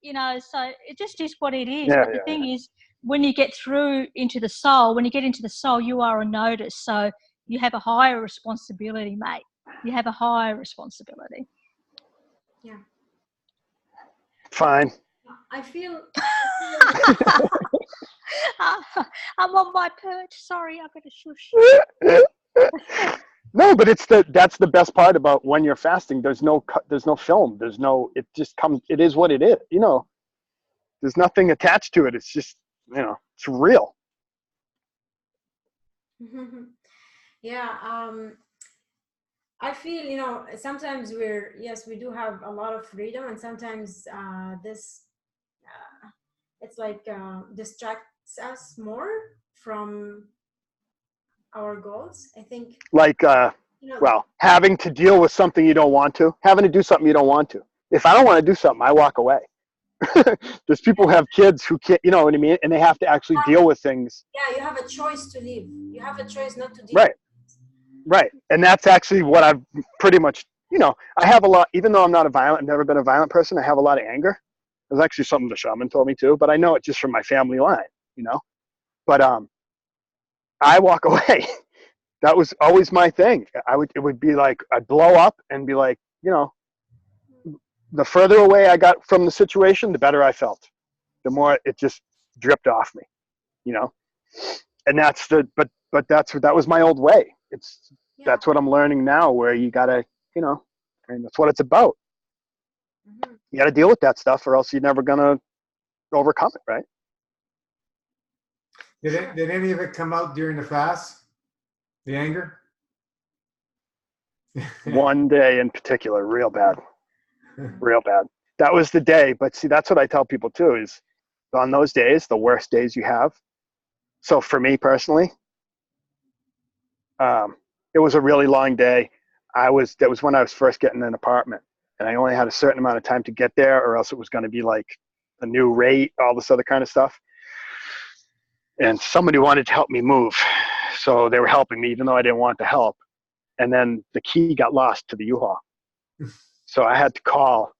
D: you know, so it just is what it is.
C: Yeah,
D: but the thing is, when you get into the soul, you are on notice. So you have a higher responsibility, mate. You have a higher responsibility.
B: Yeah.
C: Fine.
B: I feel.
D: I'm on my perch. Sorry, I've got to shush.
C: No, but that's the best part about when you're fasting. There's no film. It just comes. It is what it is. You know, there's nothing attached to it. It's just, you know, it's real.
B: Yeah. I feel, you know, sometimes we do have a lot of freedom, and sometimes it's like distracts us more from our goals, I think.
C: Like, having to deal with something you don't want to, having to do something you don't want to. If I don't want to do something, I walk away. There's people who have kids who can't, you know what I mean? And they have to actually deal with things.
B: Yeah, you have a choice to leave. You have a choice not to deal.
C: Right. And that's actually what I've pretty much, you know, I have a lot, even though I've never been a violent person, I have a lot of anger. It was actually something the shaman told me too, but I know it just from my family line, you know. But I walk away. That was always my thing. It would be like, I'd blow up and be like, you know, the further away I got from the situation, the better I felt. The more it just dripped off me, you know. And that was my old way. That's what I'm learning now, where you gotta, you know, I mean, that's what it's about. Mm-hmm. You gotta deal with that stuff, or else you're never gonna overcome it, right?
A: Did any of it come out during the fast? The anger?
C: One day in particular, real bad. Real bad. That was the day. But see, that's what I tell people too, is on those days, the worst days you have. So for me personally, it was a really long day. That was when I was first getting an apartment, and I only had a certain amount of time to get there, or else it was going to be like a new rate, all this other kind of stuff. And somebody wanted to help me move. So they were helping me, even though I didn't want the help. And then the key got lost to the U-Haul. So I had to call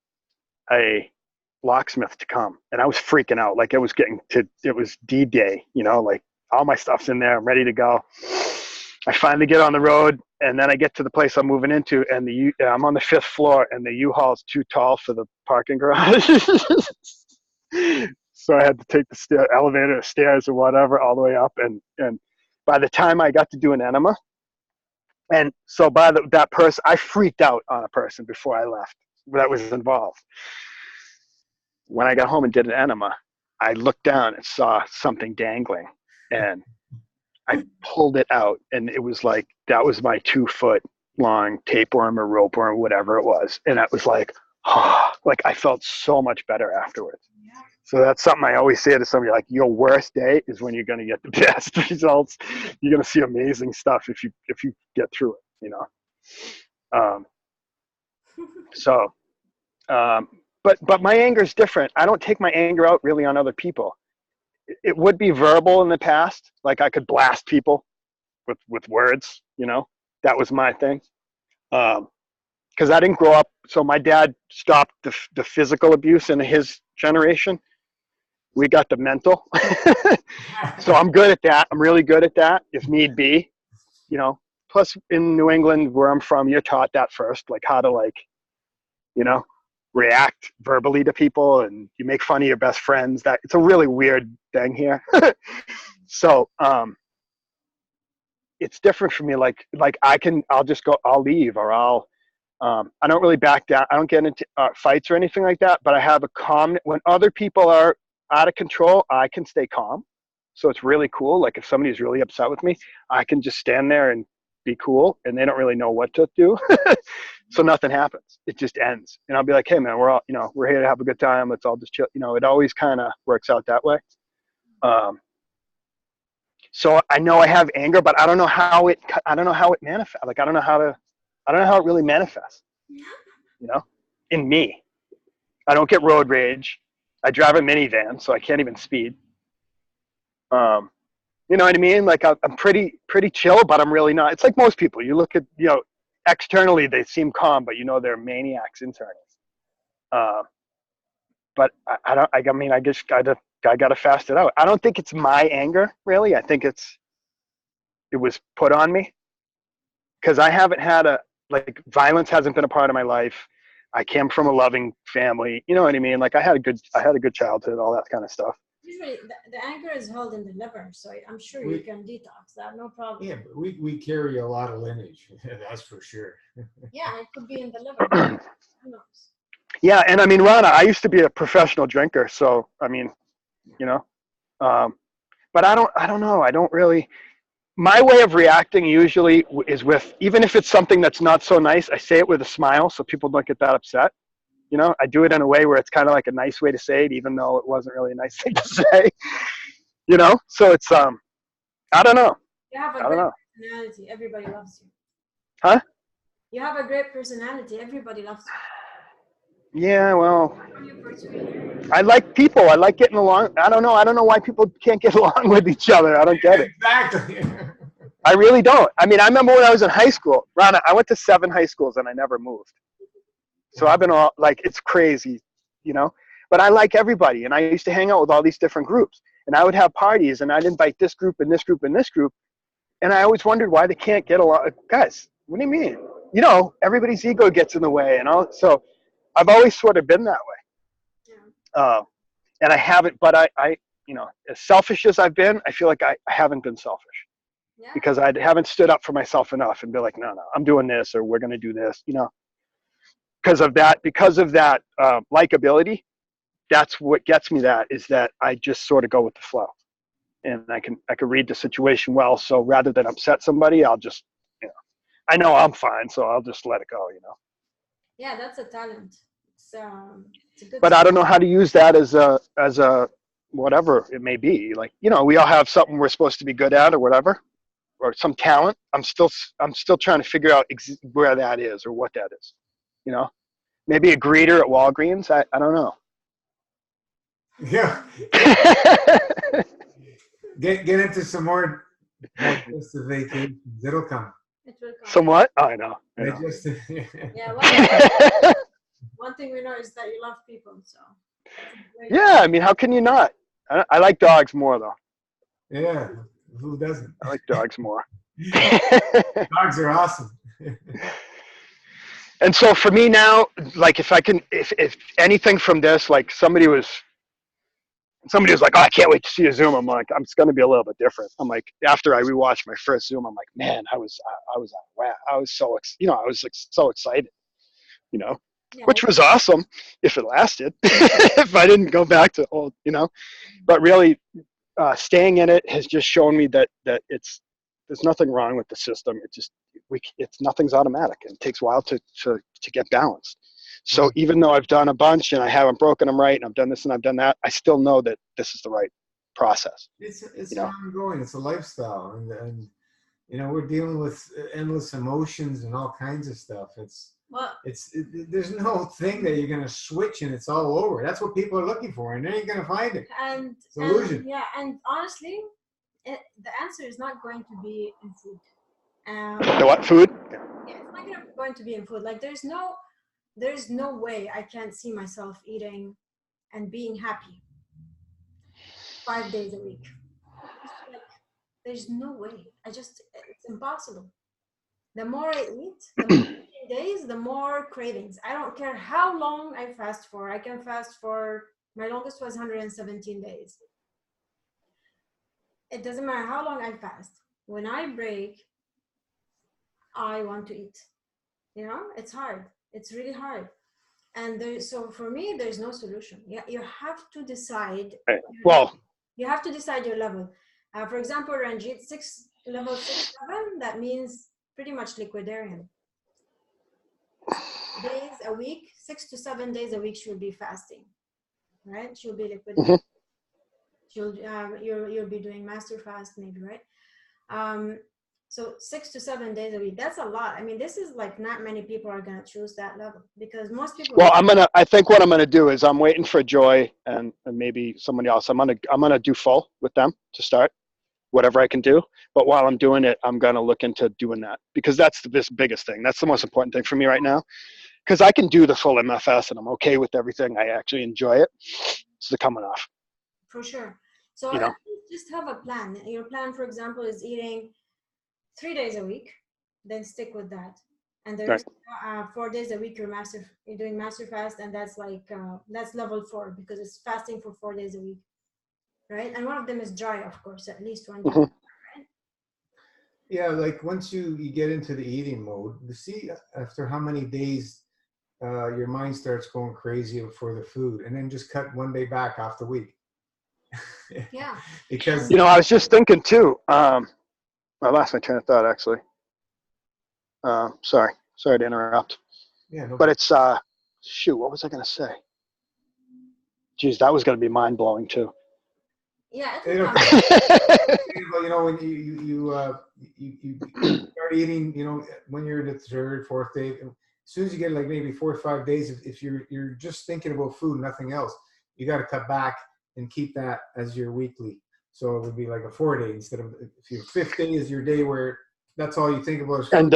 C: a locksmith to come. And I was freaking out. Like, it was D-Day, you know, like all my stuff's in there. I'm ready to go. I finally get on the road, and then I get to the place I'm moving into, and I'm on the 5th floor, and the U-Haul's too tall for the parking garage. So I had to take the elevator, stairs, or whatever, all the way up. And by the time I got to do an enema, and so that person, I freaked out on a person before I left. that was involved. When I got home and did an enema, I looked down and saw something dangling, and I pulled it out, and it was like, that was my 2-foot long tapeworm or ropeworm, whatever it was. And it was like, oh, like I felt so much better afterwards.
B: Yeah.
C: So that's something I always say to somebody, like, your worst day is when you're going to get the best results. You're going to see amazing stuff if you get through it, you know? But my anger is different. I don't take my anger out really on other people. It would be verbal in the past. Like I could blast people with words, you know, that was my thing. Cause I didn't grow up. So my dad stopped the physical abuse in his generation. We got the mental. So I'm good at that. I'm really good at that if need be, you know. Plus in New England where I'm from, you're taught that first, like how to, like, you know, react verbally to people, and you make fun of your best friends. That it's a really weird thing here. So it's different for me. Like I'll just go, I'll leave, or I don't really back down. I don't get into fights or anything like that, but I have a calm. When other people are out of control, I can stay calm. So it's really cool. Like if somebody's really upset with me, I can just stand there and be cool, and they don't really know what to do. So nothing happens. It just ends. And I'll be like, hey man, we're all, you know, we're here to have a good time. Let's all just chill. You know, it always kind of works out that way. So I know I have anger, but I don't know how it manifests. Like, I don't know how it really manifests, you know, in me. I don't get road rage. I drive a minivan, so I can't even speed. You know what I mean? Like I'm pretty chill, but I'm really not. It's like most people. You look at, you know, externally they seem calm, but you know they're maniacs internally. But I mean, I guess I got to fast it out. I don't think it's my anger, really. I think it was put on me, because I haven't had violence hasn't been a part of my life. I came from a loving family. You know what I mean? Like I had a good childhood, all that kind of stuff.
B: Usually the anger is held in the liver, so I'm sure you can detox that, no problem.
A: Yeah, but we carry a lot of lineage, that's for sure.
B: Yeah, it could be in the liver. Who knows?
C: Yeah, and I mean, Rana, I used to be a professional drinker, so I mean, you know, but I don't know. I don't really. My way of reacting usually is with, even if it's something that's not so nice, I say it with a smile so people don't get that upset. You know, I do it in a way where it's kind of like a nice way to say it, even though it wasn't really a nice thing to say. You know, so it's I don't know.
B: You have a great personality. Everybody loves you.
C: Huh?
B: You have a great personality. Everybody loves you.
C: Yeah, well, I like people. I like getting along. I don't know why people can't get along with each other. I don't get it.
A: Exactly.
C: I really don't. I mean, I remember when I was in high school, Rana, I went to 7 high schools and I never moved. So I've been all, like, it's crazy, you know, but I like everybody. And I used to hang out with all these different groups, and I would have parties, and I'd invite this group and this group and this group. And I always wondered why they can't get along. Guys, what do you mean? You know, everybody's ego gets in the way and all. So I've always sort of been that way. Yeah. And I haven't, but I, you know, as selfish as I've been, I feel like I haven't been selfish. Yeah. Because I haven't stood up for myself enough and be like, no, I'm doing this, or we're going to do this, you know. Because of that likability, that's what gets me. That is that I just sort of go with the flow, and I can read the situation well. So rather than upset somebody, I'll just, you know, I know I'm fine, so I'll just let it go, you know.
B: Yeah, that's a talent. It's a good.
C: But I don't know how to use that as a whatever it may be. Like, you know, we all have something we're supposed to be good at, or whatever, or some talent. I'm still trying to figure out where that is or what that is. You know, maybe a greeter at Walgreens. I don't know.
A: Yeah. Get into some more digestive vacations. It'll come.
B: It will come.
C: Somewhat? Oh, I know.
B: Yeah. One thing we know is that you love people. So.
C: Yeah, I mean, how can you not? I like dogs more, though.
A: Yeah, who doesn't?
C: I like dogs more.
A: Dogs are awesome.
C: And so for me now, like if anything from this, like somebody was like, oh, I can't wait to see a Zoom. I'm like, it's going to be a little bit different. I'm like, after I rewatched my first Zoom, I'm like, man, I was so, you know, I was like so excited, you know,
B: Yeah.
C: which was awesome if it lasted, if I didn't go back to old, you know. But really, staying in it has just shown me that there's nothing wrong with the system. It just nothing's automatic, and it takes a while to get balanced. So even though I've done a bunch and I haven't broken them right, and I've done this and I've done that, I still know that this is the right process.
A: It's
C: you know?
A: ongoing. It's a lifestyle, and you know, we're dealing with endless emotions and all kinds of stuff. There's no thing that you're going to switch and it's all over. That's what people are looking for, and then you're going to find it.
B: And
A: Solution.
B: and honestly, the answer is not going to be in food.
C: The what food?
B: Yeah, it's not going to be in food. Like there's no way I can't see myself eating and being happy 5 days a week. Like, there's no way. It's impossible. The more I eat, the more days, the more cravings. I don't care how long I fast for. I can fast for, my longest was 117 days. It doesn't matter how long I fast. When I break, I want to eat. You know, it's hard. It's really hard. And so for me, there's no solution. You have to decide.
C: Well,
B: you have to decide your level. For example, Ranjit, level 6, 7, that means pretty much liquidarian. Days a week, 6 to 7 days a week, she'll be fasting, right? She'll be liquidarian. You'll be doing master fast, maybe, right? So 6 to 7 days a week, that's a lot. I mean, this is like not many people are going to choose that level, because most people.
C: Well, I think what I'm going to do is I'm waiting for Joy and maybe somebody else. I'm going to do full with them to start, whatever I can do. But while I'm doing it, I'm going to look into doing that, because that's the biggest thing. That's the most important thing for me right now, because I can do the full MFS and I'm okay with everything. I actually enjoy it. It's the coming off.
B: For sure. So just have a plan. Your plan, for example, is eating 3 days a week, then stick with that. And there's 4 days a week you're doing master fast, and that's like that's level 4, because it's fasting for 4 days a week, right? And one of them is dry, of course, at least one day. Right?
A: Yeah, like once you get into the eating mode, you see after how many days your mind starts going crazy for the food, and then just cut 1 day back off the week.
B: Yeah.
A: Because
C: I was just thinking too. I lost my train of thought, actually. Sorry to interrupt.
A: Yeah, no,
C: but it's shoot, what was I going to say? Geez, that was going to be mind blowing too.
B: Yeah.
A: you know, when you start eating, you know, when you're in the 3rd, 4th day, as soon as you get like maybe 4 or 5 days, if you're just thinking about food, nothing else, you got to cut back and keep that as your weekly. So it would be like a 4 day instead of, if your 5th day is your day where that's all you think about is food.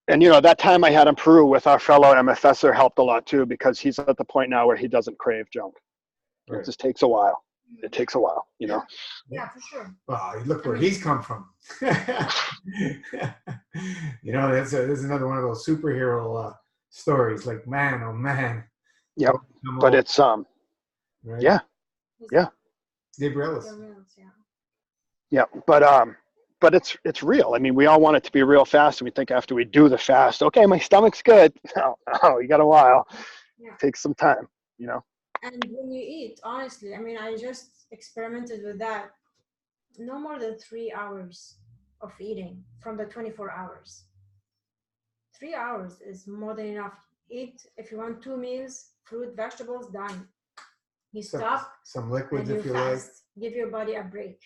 C: And you know, that time I had in Peru with our fellow MFSer helped a lot too, because he's at the point now where he doesn't crave junk. Right. It just takes a while. It takes a while, you know.
B: Yeah, for sure.
A: Well, look where he's come from. You know, this is another one of those superhero stories. Like, man, oh man.
C: Yeah, but it's
A: right?
C: Yeah.
A: Gabrielis.
C: Yeah, but it's real. I mean, we all want it to be real fast, and we think after we do the fast, okay, my stomach's good. No, you got a while.
B: Yeah.
C: It takes some time, you know.
B: And when you eat, honestly, I mean, I just experimented with that. No more than 3 hours of eating from the 24 hours. 3 hours is more than enough. Eat, if you want 2 meals, fruit, vegetables, done. You stop.
A: Some liquids if you
B: fast. Give your body a break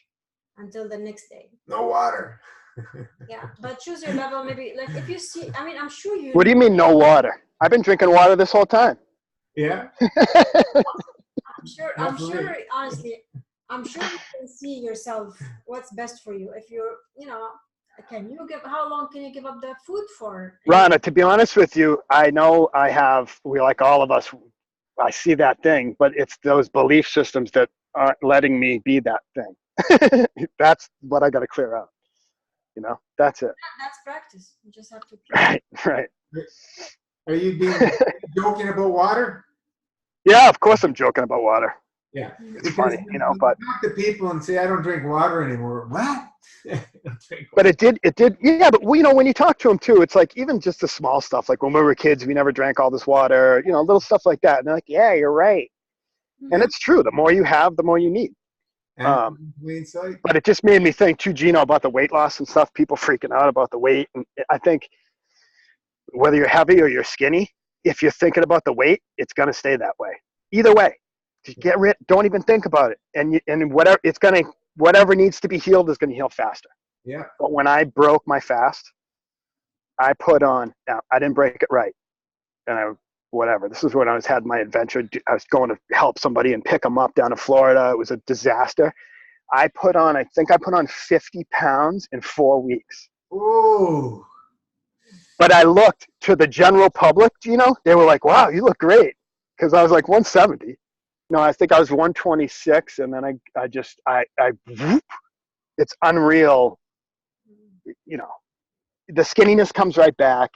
B: until the next day.
A: No water.
B: Yeah, but choose your level. Maybe like if you see, I mean, I'm sure you.
C: What do you mean no water? I've been drinking water this whole time.
A: Yeah.
B: I'm sure, honestly, I'm sure you can see yourself what's best for you. If you're, you know, how long can you give up the food for?
C: Rana, to be honest with you, I know we like all of us, I see that thing, but it's those belief systems that aren't letting me be that thing. That's what I got to clear out. You know, that's it.
B: That's practice. You just have to.
C: Right.
A: Are you joking about water?
C: Yeah, of course I'm joking about water.
A: Yeah.
C: It's funny, you know, but
A: talk to people and say, I don't drink water anymore. What?
C: But it did, yeah. But you know, when you talk to them too, it's like even just the small stuff. Like when we were kids, we never drank all this water. You know, little stuff like that. And they're like, yeah, you're right. And it's true. The more you have, the more you need. But it just made me think too, Gino, about the weight loss and stuff. People freaking out about the weight. And I think whether you're heavy or you're skinny, if you're thinking about the weight, it's gonna stay that way. Either way, just get rid. Don't even think about it. And whatever needs to be healed is gonna heal faster.
A: Yeah.
C: But when I broke my fast, I put on. Now I didn't break it right, and whatever. This is when I had my adventure. I was going to help somebody and pick them up down in Florida. It was a disaster. I think I put on 50 pounds in 4 weeks.
A: Ooh.
C: But I looked to the general public, you know, they were like, wow, you look great. Because I was like 170. No, I think I was 126. And then it's unreal. You know, the skinniness comes right back.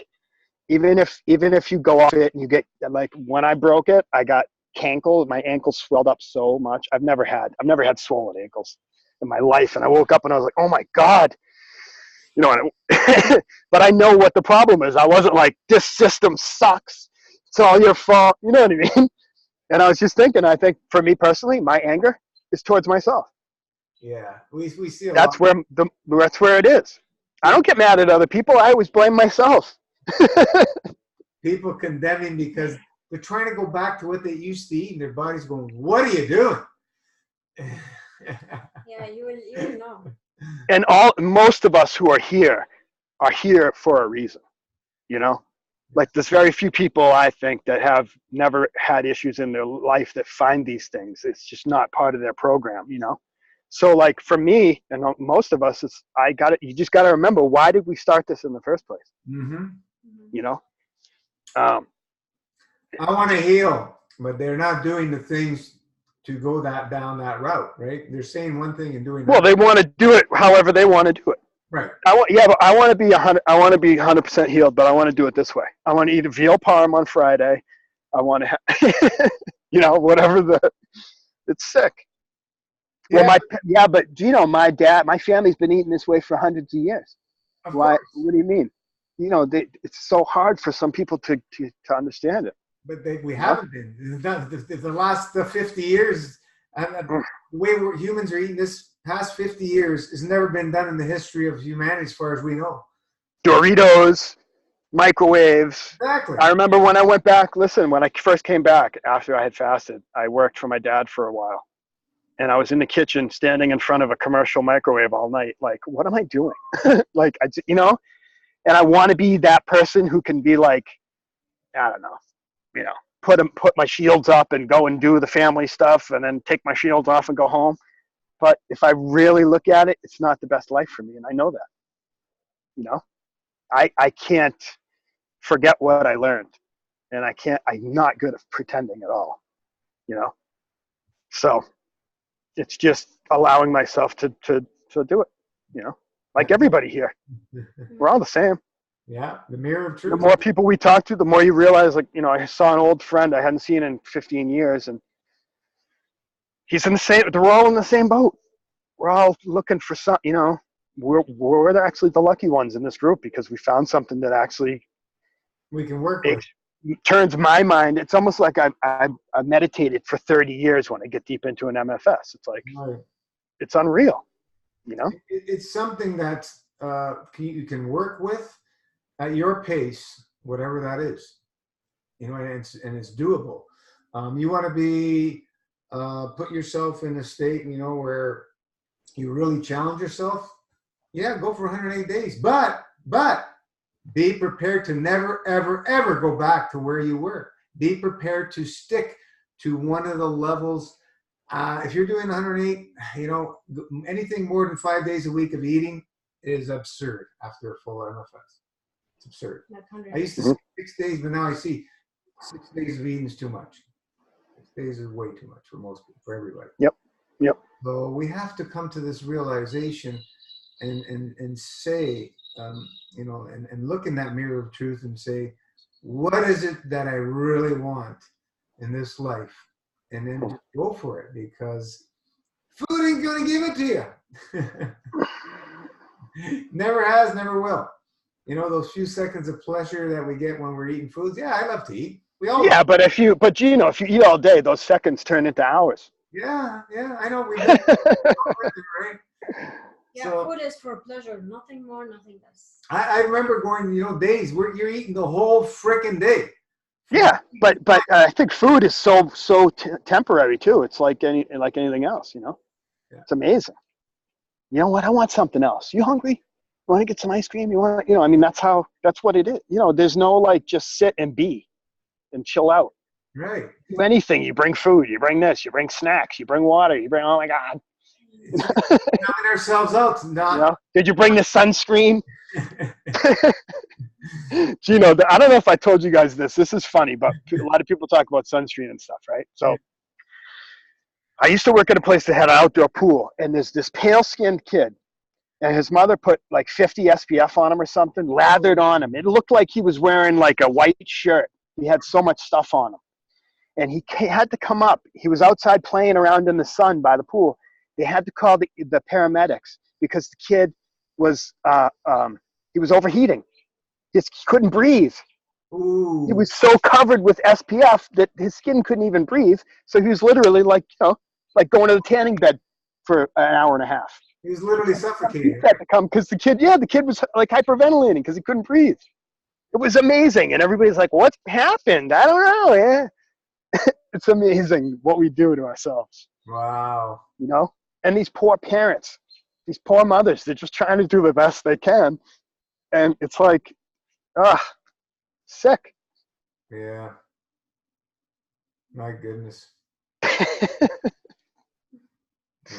C: Even if you go off it and you get, like, when I broke it, I got my ankles swelled up so much. I've never had swollen ankles in my life. And I woke up and I was like, oh my God, you know, but I know what the problem is. I wasn't like, this system sucks, it's all your fault. You know what I mean? And I was just thinking, I think for me personally, my anger is towards myself.
A: Yeah. We see
C: that's where it is. I don't get mad at other people. I always blame myself.
A: People condemning because they're trying to go back to what they used to eat, and their body's going, "What are you doing?"
B: Yeah, you will know.
C: And most of us who are here for a reason. You know, like there's very few people I think that have never had issues in their life that find these things. It's just not part of their program. You know. So like for me and most of us, you just got to remember, why did we start this in the first place?
A: Mm-hmm.
C: You know?
A: I want to heal, but they're not doing the things to go down that route, right? They're saying one thing and doing
C: well, they want to do it however they want to do it.
A: Right.
C: But I want to be 100% healed, but I want to do it this way. I want to eat a veal parm on Friday. I want to you know, whatever it's sick.
A: Yeah.
C: Well, but Gino, my family's been eating this way for hundreds of years. Why? What do you mean? You know, it's so hard for some people to understand it.
A: But we haven't been. The last 50 years, the way humans are eating this past 50 years has never been done in the history of humanity as far as we know.
C: Doritos, microwaves.
A: Exactly.
C: I remember when I went back, when I first came back after I had fasted, I worked for my dad for a while. And I was in the kitchen standing in front of a commercial microwave all night. Like, what am I doing? Like, you know, and I want to be that person who can be like, I don't know, you know, put my shields up and go and do the family stuff and then take my shields off and go home. But if I really look at it, it's not the best life for me. And I know that, you know, I can't forget what I learned, and I'm not good at pretending at all, you know? So it's just allowing myself to do it, you know, like everybody here. We're all the same.
A: Yeah, the mirror of truth.
C: The more people we talk to, the more you realize, like, you know, I saw an old friend I hadn't seen in 15 years, and they're all in the same boat. We're all looking for something, you know, we're actually the lucky ones in this group because we found something that actually
A: we can work with.
C: Turns my mind. It's almost like I've meditated for 30 years when I get deep into an MFS. It's like, It's unreal, you know?
A: It's something that you can work with at your pace, whatever that is, you know, and it's doable. You want to be, put yourself in a state, you know, where you really challenge yourself. Yeah, go for 108 days, but be prepared to never, ever, ever go back to where you were. Be prepared to stick to one of the levels. If you're doing 108, you know, anything more than 5 days a week of eating is absurd after a full MFS. It's absurd. I used to say 6 days, but now I see 6 days of eating is too much. 6 days is way too much for most people, for everybody.
C: Yep.
A: So we have to come to this realization and say, you know, and look in that mirror of truth and say, what is it that I really want in this life? And then just go for it, because food ain't gonna give it to you. Never has, never will. You know, those few seconds of pleasure that we get when we're eating foods. Yeah, I love to eat. We all
C: Yeah,
A: love.
C: but if you eat all day, those seconds turn into hours.
A: Yeah, yeah, I know. We both right.
B: Yeah,
A: So
B: food is for pleasure, nothing more, nothing less.
A: I remember going, days where you're eating the whole frickin' day.
C: Yeah, but I think food is so temporary too. It's like anything else,
A: Yeah.
C: It's amazing. You know what? I want something else. You hungry? You want to get some ice cream? You want, I mean, that's what it is. There's no like just sit and be and chill out.
A: Right.
C: Do anything. You bring food. You bring this. You bring snacks. You bring water. You bring. Oh my God.
A: Numbing ourselves out. Not.
C: Did you bring the sunscreen? Gino, I don't know if I told you guys this. This is funny, but a lot of people talk about sunscreen and stuff, right? So I used to work at a place that had an outdoor pool, and there's this pale-skinned kid, and his mother put like 50 SPF on him or something, lathered on him. It looked like he was wearing like a white shirt. He had so much stuff on him. And he had to come up. He was outside playing around in the sun by the pool. They had to call the paramedics because the kid was he was overheating. He couldn't breathe.
A: Ooh.
C: He was so covered with SPF that his skin couldn't even breathe. So he was literally like going to the tanning bed for an hour and a half.
A: He was literally suffocating.
C: He had to come because the kid was like hyperventilating because he couldn't breathe. It was amazing, and everybody's like, "What's happened? I don't know." Yeah. It's amazing what we do to ourselves.
A: Wow.
C: And these poor parents, these poor mothers, they're just trying to do the best they can. And it's like, sick.
A: Yeah. My goodness.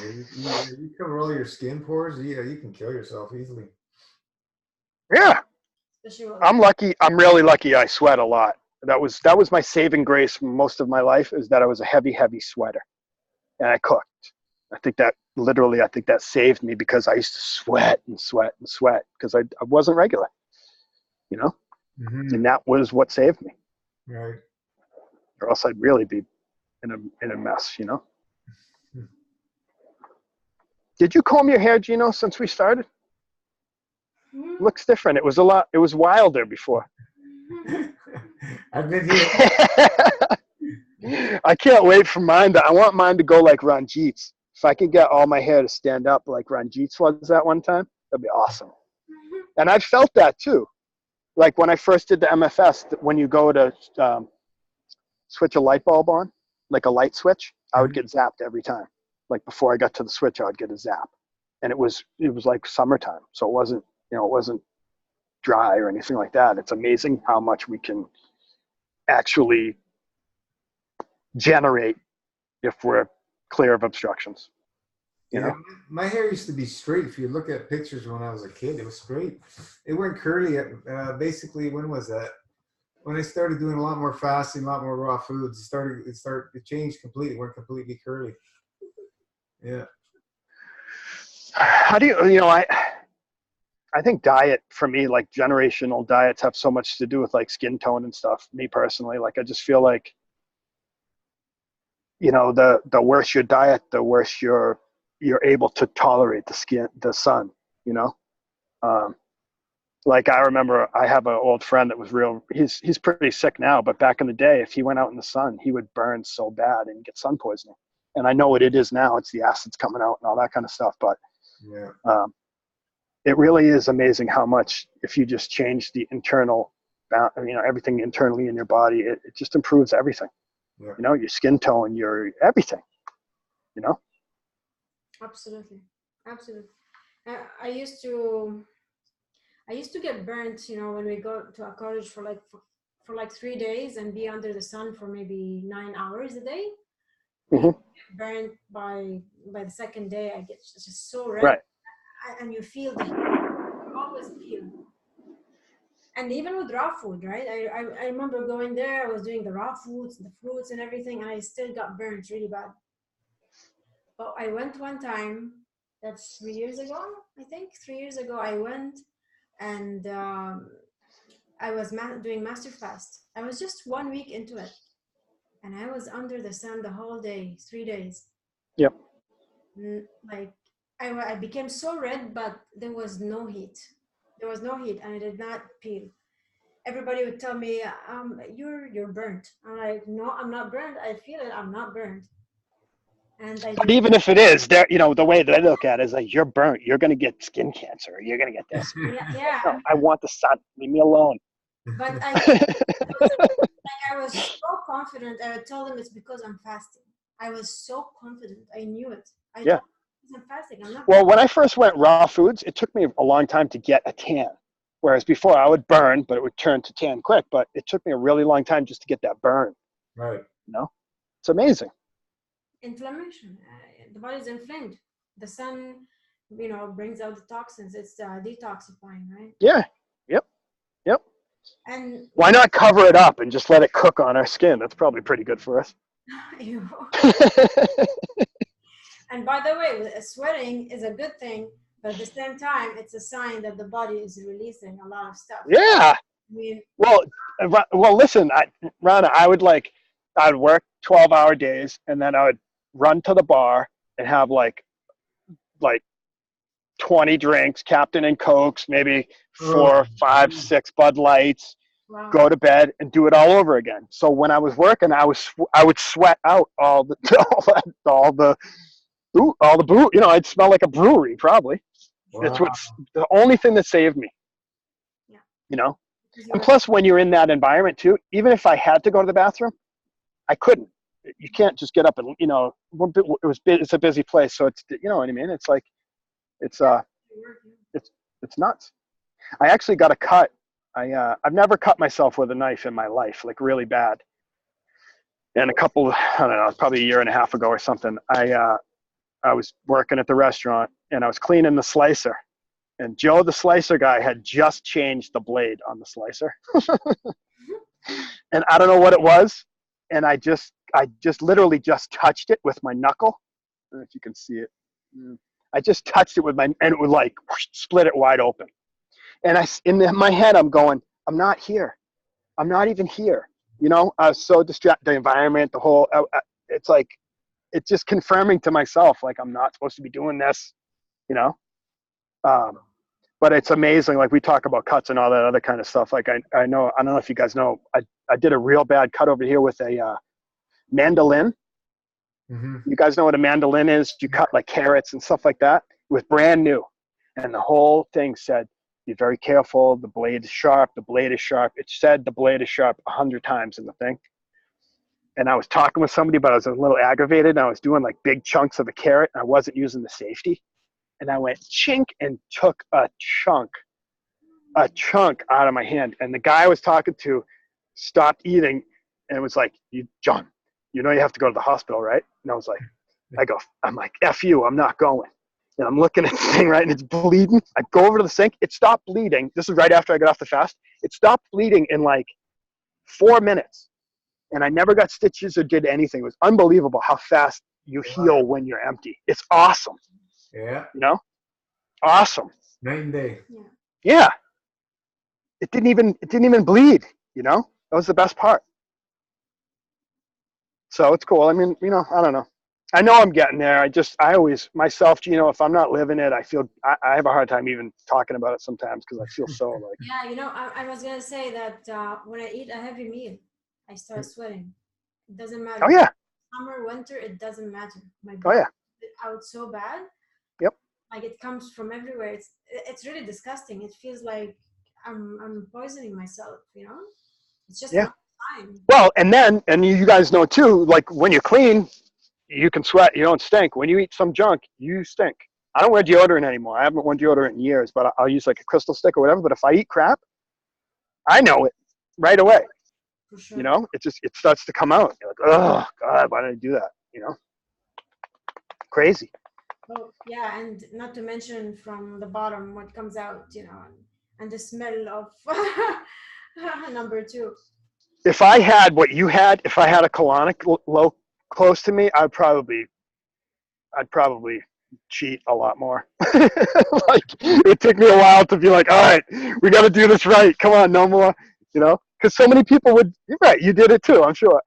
A: You cover all your skin pores. Yeah, you can kill yourself easily.
C: Yeah.
B: Especially
C: I'm lucky. I'm really lucky. I sweat a lot. That was my saving grace for most of my life, is that I was a heavy sweater, and I cooked. I think that saved me, because I used to sweat and sweat and sweat because I wasn't regular,
A: Mm-hmm.
C: and that was what saved me.
A: Right.
C: Or else I'd really be in a mess, Did you comb your hair, Gino, since we started? Looks different. It was wilder before.
A: I've been here.
C: I can't wait for mine. I want mine to go like Ranjit's. If I could get all my hair to stand up like Ranjit's was that one time, that'd be awesome. And I felt that too. Like when I first did the MFS, when you go to switch a light bulb on, like a light switch, I would get zapped every time. Like before I got to the switch, I would get a zap. And it was like summertime. So it wasn't dry or anything like that. It's amazing how much we can actually generate if we're clear of obstructions.
A: My hair used to be straight. If you look at pictures when I was a kid, it was straight. It went curly basically, when was that? When I started doing a lot more fasting, a lot more raw foods, it changed completely. It went completely curly. Yeah.
C: How do I think diet for me, like generational diets, have so much to do with like skin tone and stuff. Me personally, like I just feel like, the worse your diet, the worse you're able to tolerate the sun. Like I remember, I have an old friend that was he's pretty sick now, but back in the day, if he went out in the sun, he would burn so bad and get sun poisoning. And I know what it is now. It's the acids coming out and all that kind of stuff. But
A: yeah.
C: It really is amazing how much, if you just change the internal, everything internally in your body, it just improves everything.
A: Yeah.
C: Your skin tone, your everything.
B: Absolutely. I used to get burnt, when we go to a college for like 3 days and be under the sun for maybe 9 hours a day.
C: Mm-hmm.
B: Burnt by the second day. I get just so red.
C: Right.
B: And you feel the heat. You always feel. And even with raw food, right? I remember going there. I was doing the raw foods, the fruits and everything, and I still got burnt really bad. But I went one time. That's 3 years ago, I think. 3 years ago, I went, and I was doing master fast. I was just 1 week into it, and I was under the sun the whole day, 3 days.
C: Yep.
B: Like I became so red, but there was no heat. There was no heat, and I did not peel. Everybody would tell me, you're burnt. I'm like, no, I'm not burnt. I feel it. I'm not burnt. And I
C: But
B: did.
C: even if it is, there, you know, the way that I look at it is like, you're burnt. You're going to get skin cancer. You're going to get this.
B: Yeah, yeah.
C: No, I want the sun. Leave me alone.
B: But I was so confident. I would tell them it's because I'm fasting. I was so confident. I knew it. I
C: Yeah.
B: told them I'm fasting. I'm not.
C: Well, when I first went raw foods, it took me a long time to get a tan. Whereas before I would burn, but it would turn to tan quick. But it took me a really long time just to get that burn.
A: Right.
C: You know, it's amazing.
B: Inflammation. The body's inflamed. The sun, brings out the toxins. It's detoxifying, right?
C: Yeah. Yep. Yep.
B: And
C: Why not cover it up and just let it cook on our skin? That's probably pretty good for us.
B: And by the way, sweating is a good thing, but at the same time, it's a sign that the body is releasing a lot of stuff.
C: Yeah.
B: I mean,
C: Well, listen, Rana, I'd work 12-hour days, and then I would run to the bar and have like 20 drinks, Captain and Cokes, maybe 4, 5, 6 Bud Lights,
B: wow.
C: go to bed and do it all over again. So when I was working, I would sweat out all the booze. You know, I'd smell like a brewery probably.
A: Wow.
C: That's what's the only thing that saved me.
B: Yeah.
C: You know, and plus when you're in that environment too, even if I had to go to the bathroom, I couldn't. You can't just get up and, you know, it's a busy place, so it's, you know what I mean. It's like it's nuts. I actually got a cut. I've never cut myself with a knife in my life, like really bad. And I don't know, probably a year and a half ago or something, I was working at the restaurant and I was cleaning the slicer. And Joe, the slicer guy, had just changed the blade on the slicer. And I don't know what it was. And I just literally just touched it with my knuckle. I don't know if you can see it. I just touched it and it would like split it wide open. And in my head, I'm going, I'm not here. I'm not even here. You know, I was so distracted, the environment, the whole, it's like, it's just confirming to myself, like, I'm not supposed to be doing this, you know? But it's amazing. Like we talk about cuts and all that other kind of stuff. Like I don't know if you guys know, I did a real bad cut over here with a mandolin.
A: Mm-hmm.
C: You guys know what a mandolin is? You cut like carrots and stuff like that. It was brand new. And the whole thing said, be very careful. The blade is sharp. The blade is sharp. It said the blade is sharp 100 times in the thing. And I was talking with somebody, but I was a little aggravated. And I was doing like big chunks of the carrot. And I wasn't using the safety. And I went chink and took a chunk out of my hand. And the guy I was talking to stopped eating and was like, John, you know you have to go to the hospital, right? And I was like, I'm like, F you, I'm not going. And I'm looking at the thing, right, and it's bleeding. I go over to the sink. It stopped bleeding. This is right after I got off the fast. It stopped bleeding in like 4 minutes. And I never got stitches or did anything. It was unbelievable how fast you heal when you're empty. It's awesome.
A: Yeah.
C: You know? Awesome.
A: Night and day.
C: Yeah. It didn't even bleed, you know? That was the best part. So it's cool. I mean, you know, I don't know. I know I'm getting there. I always, myself, you know, if I'm not living it, I have a hard time even talking about it sometimes because I feel so like.
B: Yeah, you know, I was going to say that when I eat a heavy meal, I start sweating. It doesn't matter.
C: Oh, yeah.
B: Summer, winter, it doesn't matter. My
C: Oh, yeah.
B: out so bad.
C: Yep.
B: Like it comes from everywhere. It's really disgusting. It feels like I'm poisoning myself, you know? It's just not fine.
C: Well, and you guys know too, like when you're clean, you can sweat, you don't stink. When you eat some junk, you stink. I don't wear deodorant anymore. I haven't worn deodorant in years, but I'll use like a crystal stick or whatever. But if I eat crap, I know it right away.
B: For sure.
C: You know, it starts to come out. You're like, oh God, why did I do that? You know, crazy.
B: Oh, yeah, and not to mention from the bottom what comes out, you know, and the smell of number 2.
C: If I had what you had, if I had a colonic low close to me, I'd probably cheat a lot more. Like it took me a while to be like, all right, we got to do this right. Come on, no more, you know, because so many people would. You're right, you did it too, I'm sure.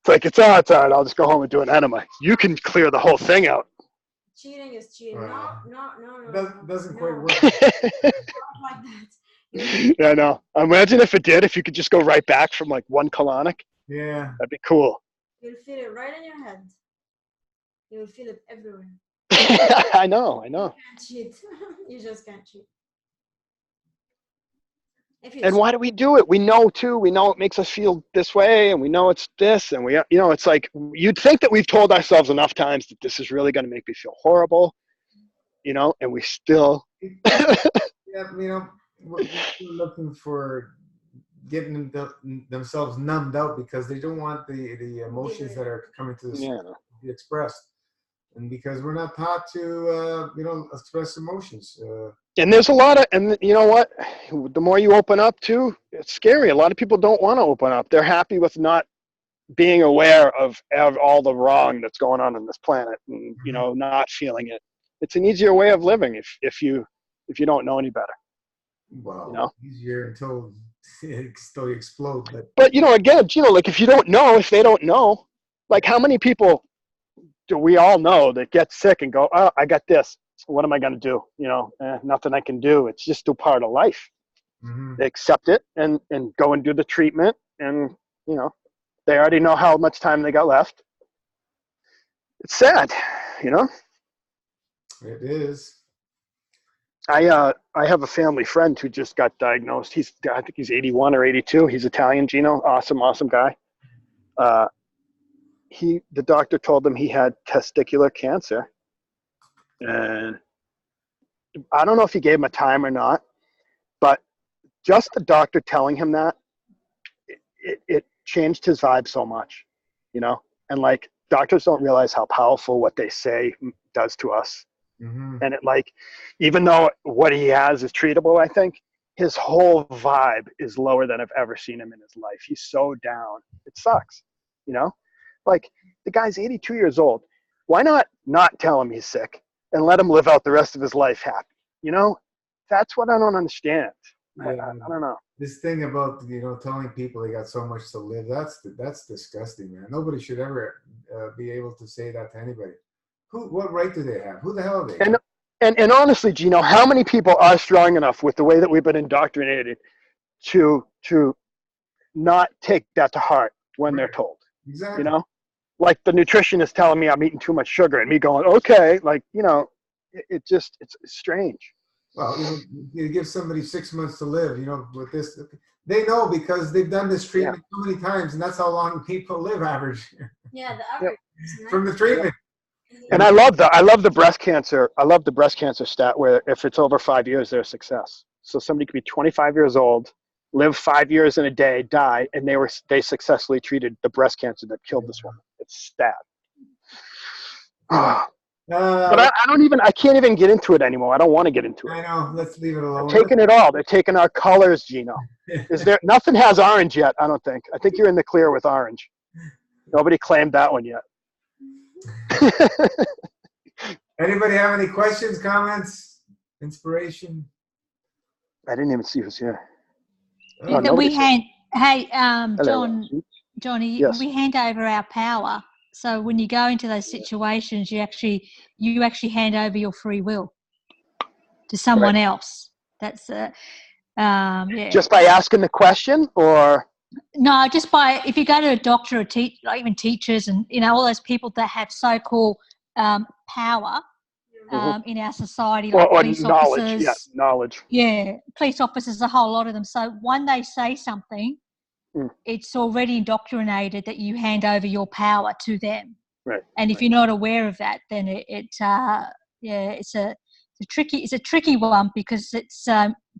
C: like, it's all right. I'll just go home and do an enema. You can clear the whole thing out.
B: Cheating is cheating. No.
A: Doesn't
B: no.
A: quite work.
B: Not like that.
C: Yeah, I know. Imagine if it did, if you could just go right back from like one colonic.
A: Yeah.
C: That'd be cool.
B: You'll feel it right in your head. You'll feel it everywhere.
C: I know.
B: You can't cheat. You just can't cheat.
C: And why do we do it? We know too. We know it makes us feel this way, and we know it's this, and it's like you'd think that we've told ourselves enough times that this is really going to make me feel horrible, and we still.
A: Yeah, we're looking for getting themselves numbed out because they don't want the emotions that are coming to be expressed, and because we're not taught to express emotions.
C: And there's a lot of, and you know what? The more you open up too, it's scary. A lot of people don't want to open up. They're happy with not being aware of all the wrong that's going on this planet, and not feeling it. It's an easier way of living if you don't know any better.
A: Well, easier until you explode.
C: But again, like if you don't know, if they don't know, like how many people do we all know that get sick and go, oh, I got this. What am I going to do? Nothing I can do. It's just a part of life.
A: Mm-hmm.
C: They accept it and go and do the treatment. And, they already know how much time they got left. It's sad,
A: It is.
C: I have a family friend who just got diagnosed. I think he's 81 or 82. He's Italian, Gino. Awesome guy. The doctor told him he had testicular cancer. And I don't know if he gave him a time or not, but just the doctor telling him that, it changed his vibe so much, and like doctors don't realize how powerful what they say does to us.
A: Mm-hmm.
C: And it even though what he has is treatable, I think his whole vibe is lower than I've ever seen him in his life. He's so down. It sucks, like the guy's 82 years old. Why not tell him he's sick and let him live out the rest of his life happy? That's what I don't understand.
A: Yeah.
C: I don't know.
A: This thing about telling people they got so much to live, that's disgusting, man. Nobody should ever be able to say that to anybody. What right do they have? Who the hell are they?
C: And honestly, Gino, how many people are strong enough with the way that we've been indoctrinated to not take that to heart when they're told?
A: Exactly.
C: Like the nutritionist telling me I'm eating too much sugar and me going, okay, it's strange.
A: Well, you give somebody 6 months to live, with this, they know because they've done this treatment so many times, and that's how long people live average.
B: Yeah, the average.
A: From the treatment.
C: And I love the breast cancer. I love the breast cancer stat where if it's over 5 years, they're a success. So somebody could be 25 years old, live 5 years in a day, die, and they successfully treated the breast cancer that killed this woman. It's sad. But I can't even get into it anymore. I don't want to get into it.
A: I know. Let's leave it alone.
C: They're taking it all. They're taking our colors, Gino. Nothing has orange yet, I don't think. I think you're in the clear with orange. Nobody claimed that one yet.
A: Anybody have any questions, comments, inspiration?
C: I didn't even see who's here.
D: Johnny,
C: yes.
D: we hand over our power. So when you go into those situations, you actually hand over your free will to someone else. That's
C: Just by asking the question, or
D: no, just by if you go to a doctor or even teachers and all those people that have so-called power in our society, like police
C: knowledge.
D: officers.
C: Yeah, knowledge.
D: Yeah, police officers, a whole lot of them. So when they say something, it's already indoctrinated that you hand over your power to them.
C: Right.
D: And if you're not aware of that, then it's a tricky one because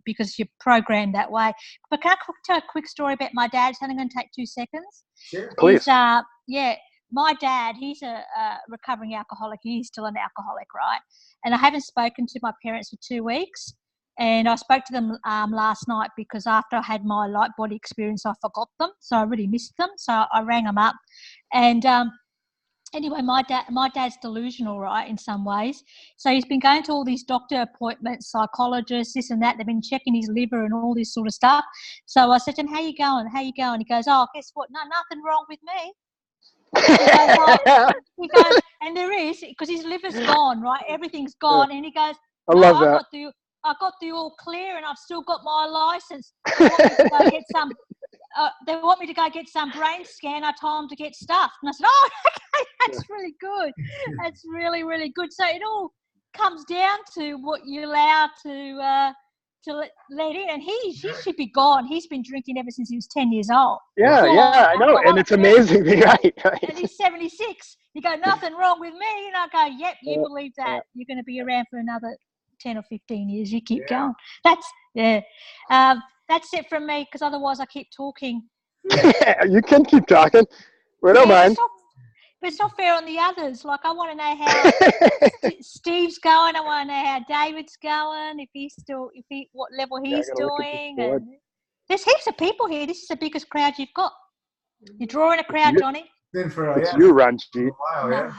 D: because you're programmed that way. But can I tell a quick story about my dad? It's only going to take 2 seconds.
A: Sure.
C: Please.
D: My dad, he's a recovering alcoholic. He's still an alcoholic, right? And I haven't spoken to my parents for 2 weeks. And I spoke to them last night because after I had my light body experience, I forgot them. So I really missed them. So I rang them up. And anyway, my dad's delusional, right, in some ways. So he's been going to all these doctor appointments, psychologists, this and that. They've been checking his liver and all this sort of stuff. So I said to him, how you going? He goes, oh, guess what? No, nothing wrong with me. He goes, and there is, because his liver's gone, right? Everything's gone. And he goes,
C: I
D: no,
C: love that.
D: I got the all clear and I've still got my license. They want me to go get some, brain scan. I told them to get stuffed. And I said, oh, okay, that's really good. That's really, really good. So it all comes down to what you allow to let in. And he should be gone. He's been drinking ever since he was 10 years old.
C: Yeah, I know. And it's amazing. Right.
D: And he's 76. You go, nothing wrong with me. And I go, yep, you believe that.
C: Yeah.
D: You're going to be around for another 10 or 15 years. You keep going. That's it from me, because otherwise I keep talking.
C: You can keep talking. We don't mind.
D: But it's not fair on the others. Like, I want to know how Steve's going. I want to know how David's going. What level he's doing. And there's heaps of people here. This is the biggest crowd you've got. You're drawing a crowd, Johnny.
A: Been for
C: It's you, Ranjit.
A: Wow, yeah.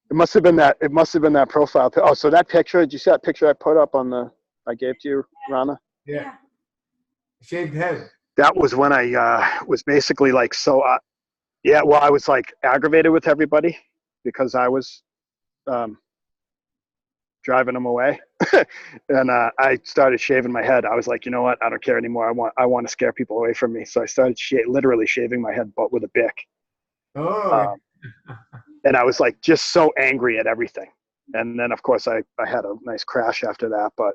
C: It must have been that profile. Oh, so that picture. Did you see that picture I put up I gave to you, Rana?
A: Yeah. Shaved head.
C: That was when I was basically like I was like aggravated with everybody because I was driving them away, and I started shaving my head. I was like, you know what? I don't care anymore. I want to scare people away from me. So I started literally shaving my head, but with a Bic.
A: Oh.
C: And I was like just so angry at everything. And then of course I had a nice crash after that. But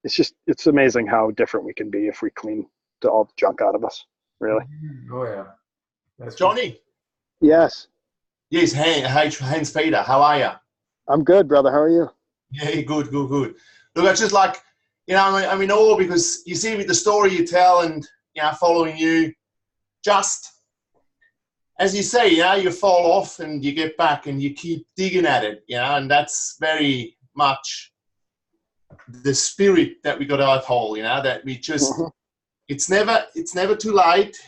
C: it's amazing how different we can be if we clean all the junk out of us. Really.
A: Oh yeah. That's
E: Johnny.
C: Yes.
E: Yes, Hans Peter. How are you?
C: I'm good, brother. How are you?
E: Yeah, good. Look, I just like, I'm in awe because you see with the story you tell and, following you, just as you say, you fall off and you get back and you keep digging at it, and that's very much the spirit that we got to uphold, that we just, it's never too late.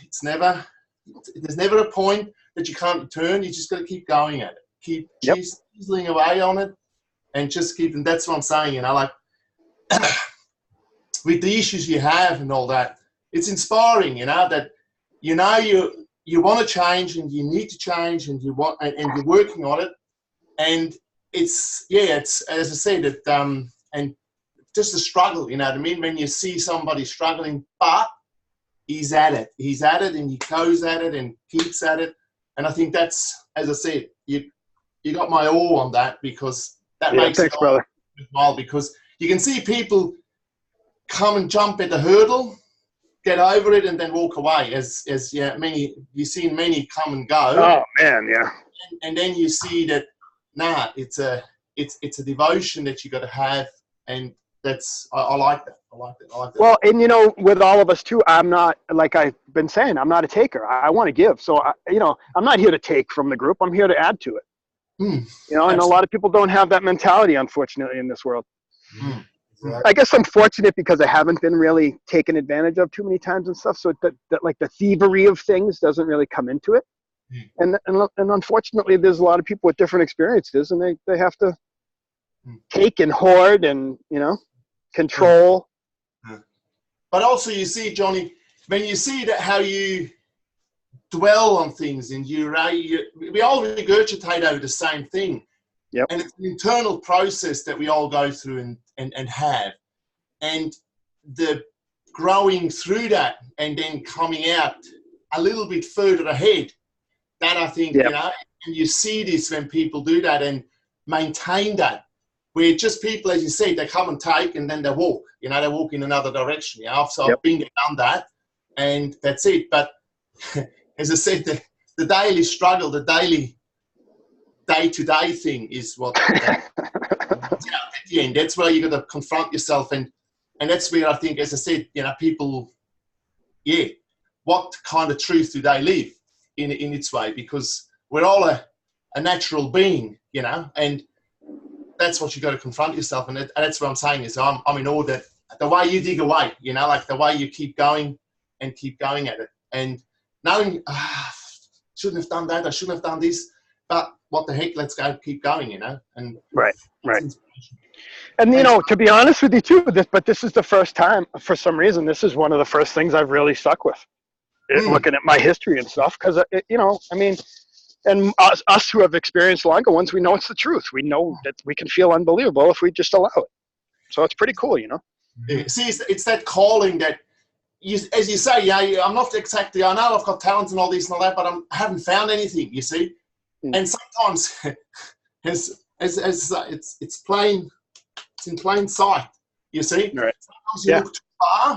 E: There's never a point that you can't return. You just got to keep going at it. Keep chiseling away on it and just keep, and that's what I'm saying, like with the issues you have and all that, it's inspiring, that, you want to change and you need to change and you're working on it. And it's as I said, and just a struggle, you know what I mean? When you see somebody struggling, but he's at it and he goes at it and keeps at it. And I think that's, as I said, you got my awe on that, because that makes it worthwhile, because you can see people come and jump at the hurdle, get over it, and then walk away. You've seen many come and go.
C: Oh man, yeah.
E: And then you see that it's a devotion that you got to have, and that's I like that. I like that.
C: Well, and with all of us too, I'm not, like I've been saying, I'm not a taker. I want to give. So I'm not here to take from the group. I'm here to add to it. And a lot of people don't have that mentality, unfortunately, in this world.
A: Exactly.
C: I guess I'm fortunate because I haven't been really taken advantage of too many times and stuff. So that like the thievery of things doesn't really come into it. And unfortunately, there's a lot of people with different experiences, and they have to take and hoard and control.
E: But also, you see, Johnny, when you see that how you dwell on things and we all regurgitate over the same thing.
C: Yep.
E: And it's an internal process that we all go through and have. And the growing through that and then coming out a little bit further ahead, that I think,
C: yep.
E: And you see this when people do that and maintain that, where just people, as you said, they come and take and then they walk, they walk in another direction. So
C: yep.
E: I've been done that and that's it. But as I said, the daily struggle, the daily day-to-day thing is what at the end. That's where you got to confront yourself, and that's where I think, as I said, people, what kind of truth do they live in its way? Because we're all a natural being, and that's what you got to confront yourself, and that's what I'm saying is I'm in awe that the way you dig away, like the way you keep going and keep going at it, and knowing shouldn't have done that, I shouldn't have done this, but what the heck, let's go, keep going, and
C: right. And to be honest with you too, this is the first time, for some reason, this is one of the first things I've really stuck with, looking at my history and stuff, because And us who have experienced longer ones, we know it's the truth. We know that we can feel unbelievable if we just allow it. So it's pretty cool, you know?
E: Yeah. See, it's that calling that, as you say, I'm not exactly, I know I've got talent and all this and all that, but I haven't found anything, you see. And sometimes it's in plain sight, you see.
C: Right.
E: Sometimes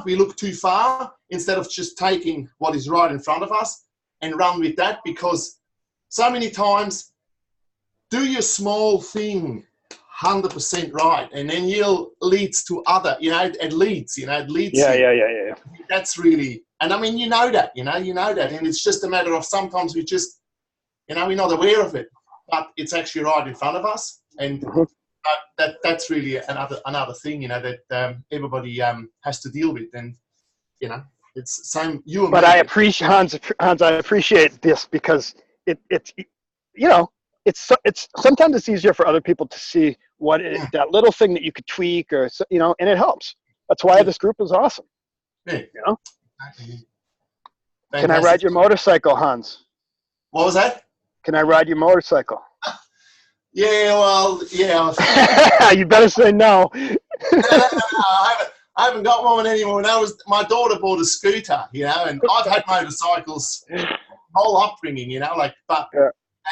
E: we look too far instead of just taking what is right in front of us and run with that, because so many times, do your small thing 100% right, and then you'll leads to other, it leads.
C: Yeah.
E: That's really, and I mean, you know that, and it's just a matter of sometimes we just, we're not aware of it, but it's actually right in front of us, and that's really another thing, that everybody has to deal with, and it's same you and
C: But
E: me.
C: I appreciate Hans. I appreciate this because it's sometimes it's easier for other people to see that little thing that you could tweak, or and it helps. That's why this group is awesome.
E: Yeah.
C: Can I ride your motorcycle, Hans?
E: What was that?
C: Can I ride your motorcycle?
E: Yeah, well, yeah.
C: You better say no.
E: I haven't got one anymore. My daughter bought a scooter, and I've had motorcycles whole upbringing,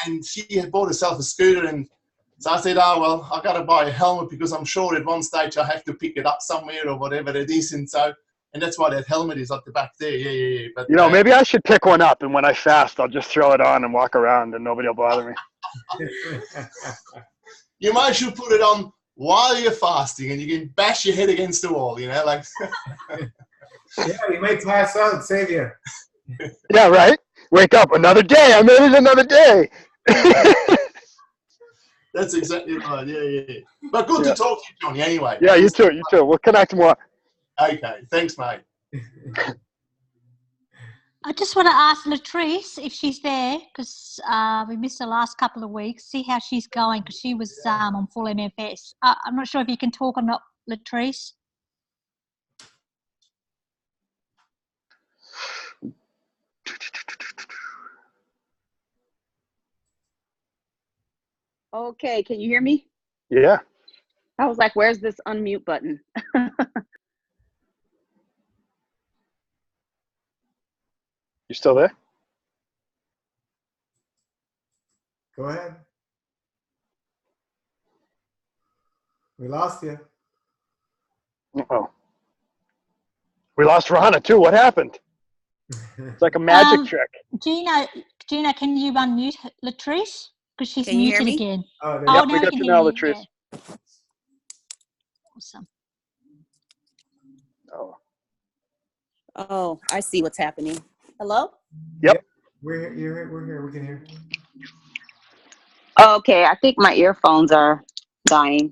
E: and she had bought herself a scooter, and so I said, oh, well, I got to buy a helmet because I'm sure at one stage I have to pick it up somewhere or whatever it is, and that's why that helmet is at the back there. Yeah. But
C: maybe I should pick one up, and when I fast, I'll just throw it on and walk around, and nobody will bother me.
E: You might should put it on while you're fasting, and you can bash your head against the wall, like.
A: Yeah, you may pass out, save you.
C: Yeah, right? Wake up, another day. I made it another day.
E: That's exactly right. Yeah. But good to talk to you, Johnny, anyway.
C: Yeah, you too. We'll connect more.
E: Okay. Thanks, mate.
D: I just want to ask Latrice if she's there, because we missed the last couple of weeks. See how she's going, because she was on full MFS. I'm not sure if you can talk or not, Latrice.
F: Okay, can you hear me?
C: Yeah.
F: I was like, where's this unmute button?
C: You still there?
A: Go ahead. We lost you.
C: Uh-oh. We lost Rana too. What happened? It's like a magic trick.
D: Gina, can you unmute Latrice? Because she's
F: Can you hear
D: muted
F: me?
D: again.
A: Oh,
D: Oh,
C: we got you now, Latrice.
D: Yeah. Awesome.
F: Oh, I see what's happening. Hello?
C: Yep.
A: We're here. We can hear.
F: Okay, I think my earphones are dying.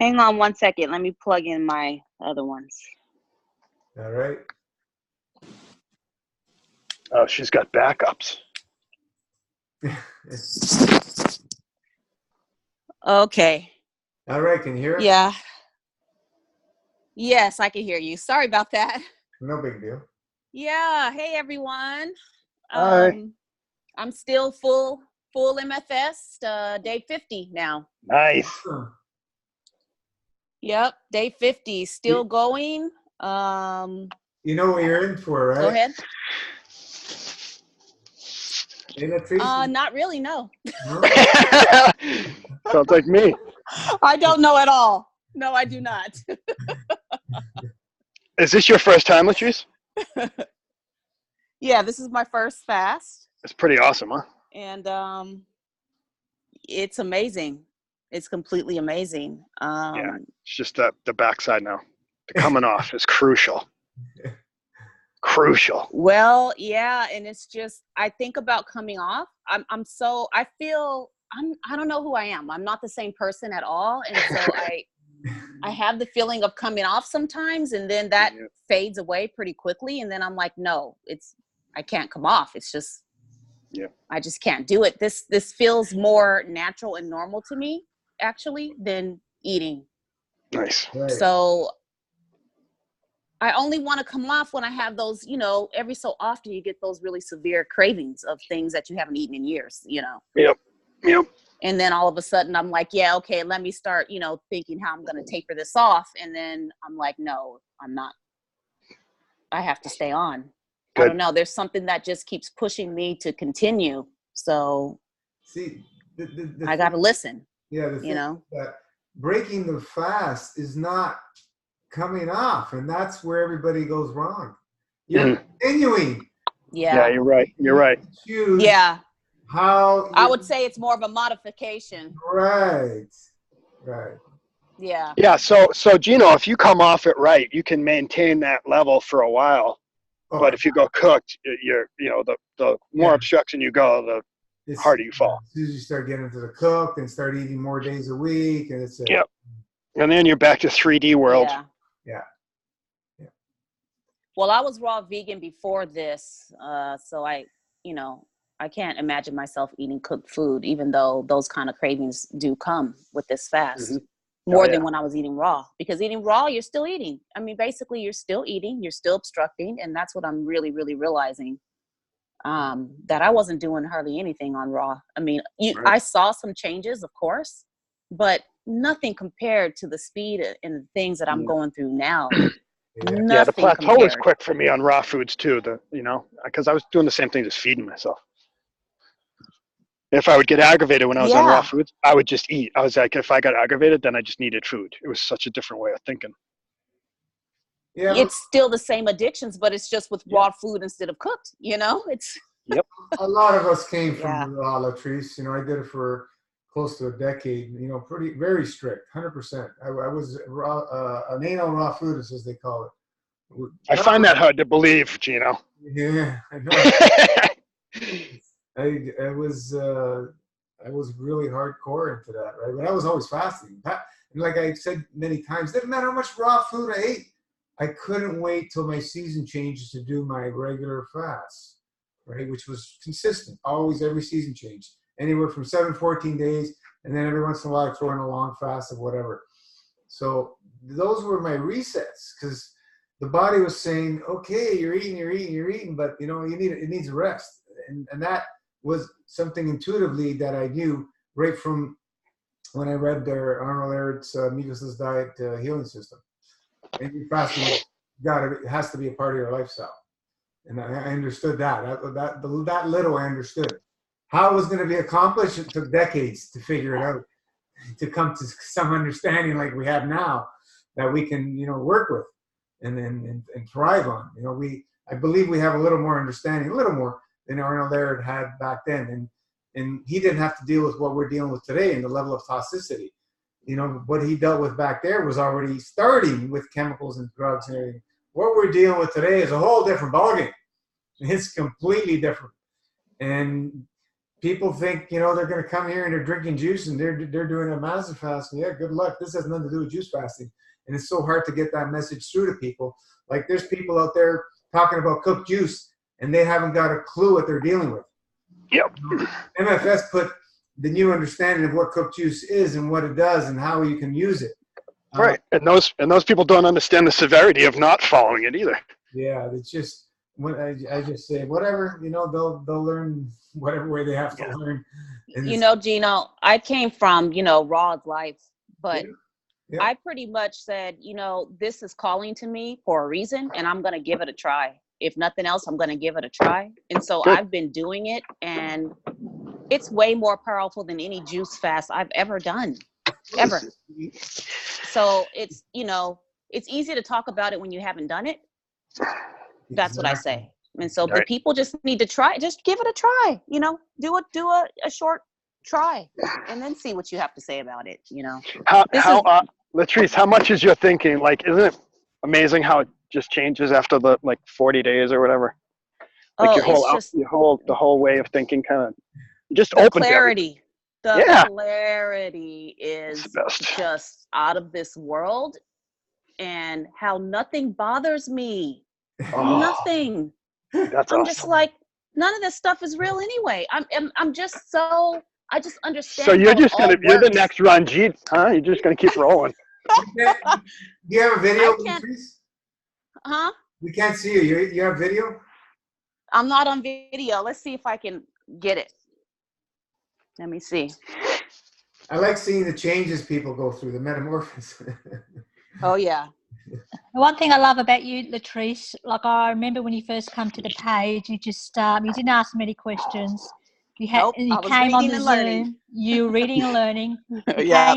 F: Hang on one second. Let me plug in my other ones.
A: All right.
C: Oh, she's got backups.
F: Okay.
A: All right. Can you hear us?
F: Yeah. Yes, I can hear you. Sorry about that.
A: No big deal.
F: Yeah. Hey, everyone.
C: Hi.
F: I'm still full MFS, day 50 now.
C: Nice.
A: Awesome.
F: Yep, day 50, still going.
A: You know what you're in for, right?
F: Go ahead.
A: Hey, Latrice?
F: Not really, no.
A: No?
C: Sounds like me.
F: I don't know at all. No, I do not.
C: Is this your first time, Latrice?
F: Yeah, this is my first fast.
C: It's pretty awesome, huh?
F: And it's amazing. It's completely amazing.
C: Yeah, it's just the backside now. The coming off is crucial. Crucial.
F: Well, yeah, and it's just, I think about coming off. I don't know who I am. I'm not the same person at all. And so I have the feeling of coming off sometimes, and then that fades away pretty quickly. And then I'm like, no, I can't come off. It's just, I just can't do it. This feels more natural and normal to me, actually, than eating.
C: Nice.
A: Right.
F: So I only want to come off when I have those, every so often you get those really severe cravings of things that you haven't eaten in years,
C: Yep.
F: And then all of a sudden I'm like, yeah, okay, let me start, thinking how I'm going to taper this off. And then I'm like, no, I'm not. I have to stay on.
C: Good.
F: I don't know. There's something that just keeps pushing me to continue. So
A: See,
F: I got to listen.
A: Yeah, the thing that breaking the fast is not coming off, and that's where everybody goes wrong. You're continuing.
F: Yeah,
C: you're right. You're right.
A: Choose
F: yeah.
A: how
F: I would say it's more of a modification.
A: Right.
F: Yeah.
C: Yeah. So Gino, if you come off it right, you can maintain that level for a while.
A: Oh,
C: But if you go cooked, the more obstruction you go, the harder you fall.
A: As soon as you start getting into the cooked and start eating more days a week, and it's
C: Yep. And then you're back to 3D world.
A: Yeah.
F: Well, I was raw vegan before this, so I can't imagine myself eating cooked food, even though those kind of cravings do come with this fast. More than when I was eating raw, because eating raw, you're still eating. I mean, basically, you're still eating, you're still obstructing, and that's what I'm really, really realizing. That I wasn't doing hardly anything on raw. I mean, I saw some changes, of course, but nothing compared to the speed and the things that I'm going through now.
C: Yeah, the plateau was quick for me on raw foods too. Because I was doing the same thing, just feeding myself. If I would get aggravated when I was on raw foods, I would just eat. I was like, if I got aggravated, then I just needed food. It was such a different way of thinking.
A: Yeah,
F: it's still the same addictions, but it's just with raw food instead of cooked. It's.
C: Yep.
A: A lot of us came from raw, Latrice. I did it for close to a decade. Very strict, 100%. I was raw, an anal raw foodist, as they call it.
C: I find that hard to believe, Gino.
A: Yeah, I know. I was really hardcore into that, right? But I was always fasting. Like I said many times, didn't matter how much raw food I ate. I couldn't wait till my season changes to do my regular fast, right? Which was consistent, always every season change, anywhere from 7, 14 days, and then every once in a while I throw in a long fast of whatever. So those were my resets, because the body was saying, okay, you're eating, but it needs rest, and that was something intuitively that I knew right from when I read their Arnold Ehret's meatless diet healing system. And your fasting it has to be a part of your lifestyle, and I understood that little I understood. How it was going to be accomplished, it took decades to figure it out, to come to some understanding like we have now that we can work with and thrive on. I believe we have a little more understanding, a little more than Arnold Ehret had back then, and he didn't have to deal with what we're dealing with today and the level of toxicity. What he dealt with back there was already starting with chemicals and drugs and everything. What we're dealing with today is a whole different ballgame. It's completely different. And people think, they're going to come here and they're drinking juice and they're doing a massive fast. Yeah, good luck. This has nothing to do with juice fasting. And it's so hard to get that message through to people. Like, there's people out there talking about cooked juice and they haven't got a clue what they're dealing with.
C: Yep.
A: MFS put the new understanding of what cooked juice is and what it does and how you can use it.
C: Right. And those people don't understand the severity of not following it either.
A: Yeah, it's just when I just say whatever, they'll learn whatever way they have to learn. And
F: Gino, I came from, raw life, but I pretty much said, this is calling to me for a reason, and I'm going to give it a try. If nothing else, I'm going to give it a try. And so I've been doing it, and it's way more powerful than any juice fast I've ever done, ever. So it's, it's easy to talk about it when you haven't done it. That's what I say. And so the people just need to try, just give it a try, do a short try and then see what you have to say about it,
C: Latrice, how much is your thinking? Like, isn't it amazing how it just changes after the 40 days or whatever? Like the whole way of thinking kind of just opens
F: clarity. Clarity is just out of this world, and how nothing bothers me. Nothing.
C: That's
F: I'm just like, none of this stuff is real anyway. I'm just I just understand.
C: So you're the next Ranjit, huh? You're just gonna keep rolling.
A: Do you have a video?
F: Huh?
A: We can't see you. You have video?
F: I'm not on video. Let's see if I can get it. Let me see.
A: I like seeing the changes people go through, the metamorphosis.
F: Oh yeah.
D: The one thing I love about you, Latrice, like I remember when you first come to the page, you just you didn't ask many questions. You had
F: Nope,
D: you
F: I was
D: came on
F: reading
D: the
F: and learning.
D: Zoom. You were reading and learning. You
F: Yeah.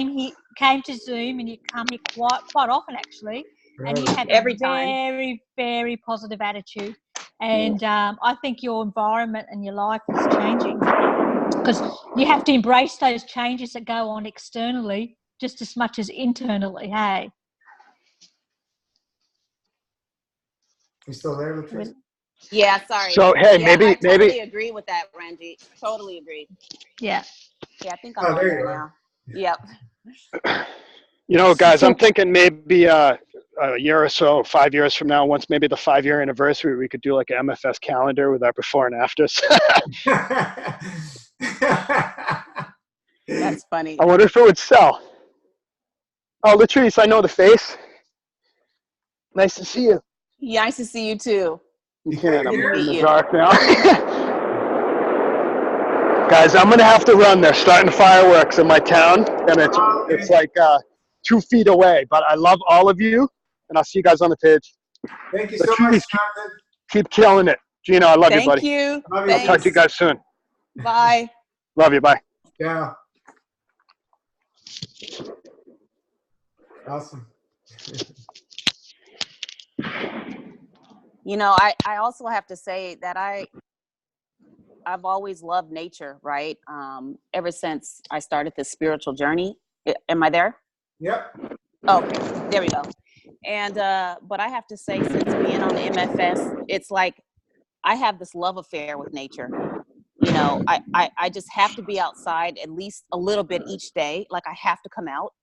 D: came to Zoom, and you come here quite often actually. And you
A: Right.
D: have
F: Every
D: a
F: time.
D: very, very positive attitude. And I think your environment and your life is changing because you have to embrace those changes that go on externally just as much as internally. Hey.
A: You still there, Latrice?
F: Yeah, sorry.
C: So, hey,
F: Yeah, I
C: maybe
F: totally agree with that, Ranji. Totally agree.
D: Yeah.
F: Yeah, I think I'm
A: Oh,
F: on
A: there
F: there
A: you
F: now. Yep.
C: you know, guys,
D: So-
C: I'm thinking maybe a year or so, 5 years from now, once maybe the 5-year anniversary, we could do like an MFS calendar with our before and afters.
F: That's funny.
C: I wonder if it would sell. Oh, Latrice, I know the face. Nice to see you.
F: Yeah, nice to see you too.
C: You can't. I'm
A: hear
C: in
F: Meet
C: the
F: you.
C: dark now. Guys, I'm gonna have to run. They're starting fireworks in my town, and it's like 2 feet away. But I love all of you, and I'll see you guys on the page.
A: Thank you so much,
C: Latrice,
A: Jonathan.
C: keep killing it. Gino, I love you,
F: Thank
C: buddy.
F: you.
A: Love you.
C: I'll talk to you
F: Thanks.
C: guys soon.
F: Bye.
C: Love you. Bye.
A: Yeah. Awesome.
F: You know, I also have to say that I've always loved nature, right? Ever since I started this spiritual journey. Am I there?
A: Yep.
F: Okay, there we go. And but I have to say, since being on the MFS, it's like I have this love affair with nature. You know, I just have to be outside at least a little bit each day. Like I have to come out.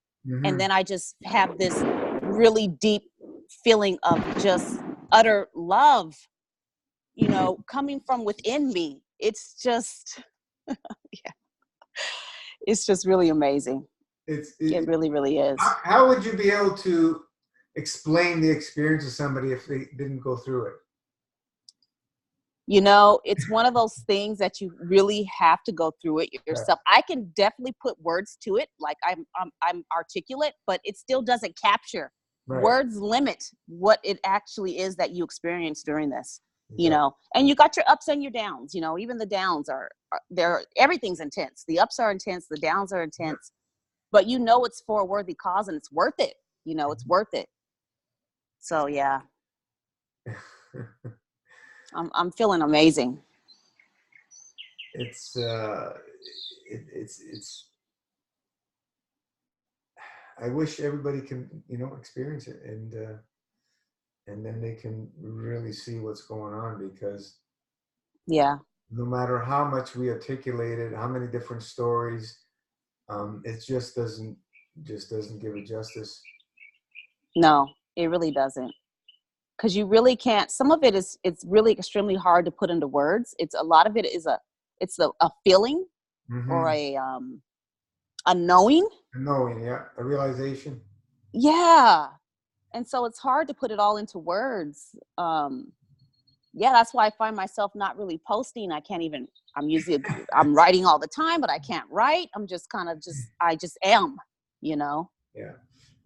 F: And then I just have this really deep feeling of just utter love, you know, coming from within me. It's just, yeah, it's just really amazing. It really, really is.
A: How would you be able to explain the experience to somebody if they didn't go through it?
F: You know, it's one of those things that you really have to go through it yourself. I can definitely put words to it, like I'm articulate, but it still doesn't capture.
A: Right.
F: Words limit what it actually is that you experience during this. You know, and you got your ups and your downs. You know, even the downs are there. Everything's intense. The ups are intense. The downs are intense. But you know, it's for a worthy cause, and it's worth it. You know, it's worth it. So yeah. I'm feeling amazing.
A: It's I wish everybody can, you know, experience it and then they can really see what's going on, because
F: Yeah.
A: no matter how much we articulate it, how many different stories, it just doesn't give it justice.
F: No, it really doesn't. Because you really can't. Some of it is, it's really extremely hard to put into words. It's a lot of it is a feeling or a knowing.
A: A knowing, yeah, a realization.
F: Yeah, and so it's hard to put it all into words. Yeah, that's why I find myself not really posting. I can't even. I'm writing all the time, but I can't write. I'm just kind of I just am. You know.
A: Yeah.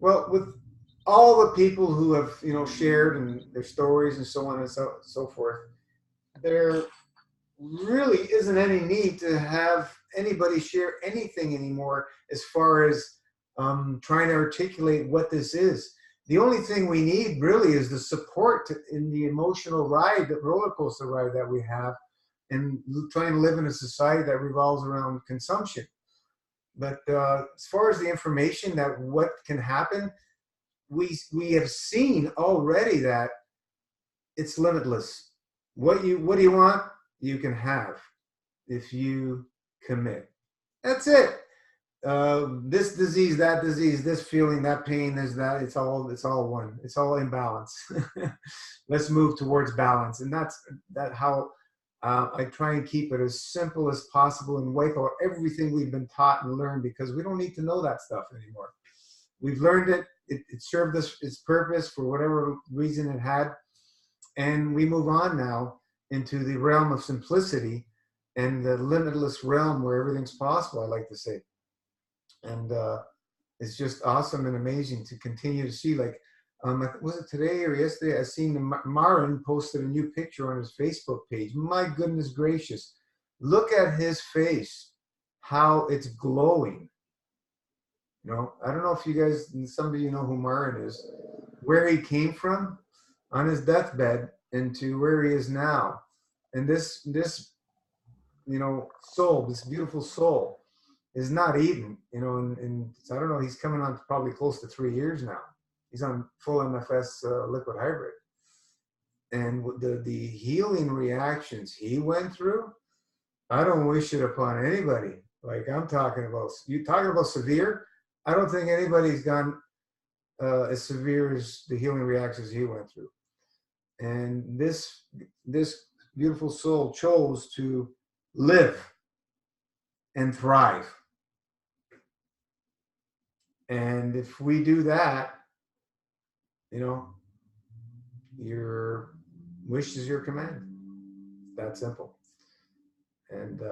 A: Well, with all the people who have, you know, shared and their stories and so on and so forth, there really isn't any need to have anybody share anything anymore as far as trying to articulate what this is. The only thing we need really is the support in the emotional ride, the roller coaster ride that we have, and trying to live in a society that revolves around consumption. But as far as the information that what can happen, we have seen already that it's limitless. What do you want, you can have if you commit. That's it. This disease, that disease, this feeling, that pain, this, that, it's all one. It's all in balance. Let's move towards balance. And that's how I try and keep it as simple as possible and wipe out everything we've been taught and learned, because we don't need to know that stuff anymore. We've learned it. It served us its purpose for whatever reason it had. And we move on now into the realm of simplicity and the limitless realm where everything's possible, I like to say. And it's just awesome and amazing to continue to see, like, was it today or yesterday? I seen Marin posted a new picture on his Facebook page. My goodness gracious. Look at his face, how it's glowing. You know, I don't know if you guys, some of you know who Marin is, where he came from on his deathbed into where he is now. And this, you know, soul, this beautiful soul is not eaten, you know, and I don't know, he's coming on probably close to 3 years now. He's on full MFS liquid hybrid. And the healing reactions he went through, I don't wish it upon anybody. Like I'm talking about, you talking about severe, I don't think anybody's gone as severe as the healing reactions he went through. And this beautiful soul chose to live and thrive. And if we do that, you know, your wish is your command. That simple. And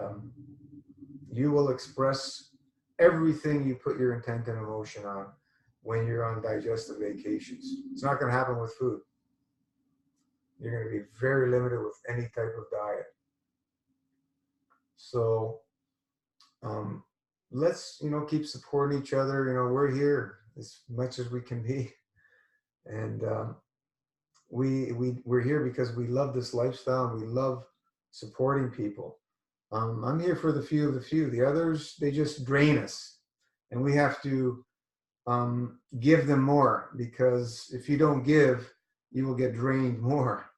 A: you will express everything you put your intent and emotion on when you're on digestive vacations. It's not going to happen with food. You're going to be very limited with any type of diet. So let's, you know, keep supporting each other. You know, we're here as much as we can be. And we're here because we love this lifestyle and we love supporting people. I'm here for the few of the few. The others, they just drain us. And we have to give them more, because if you don't give, you will get drained more.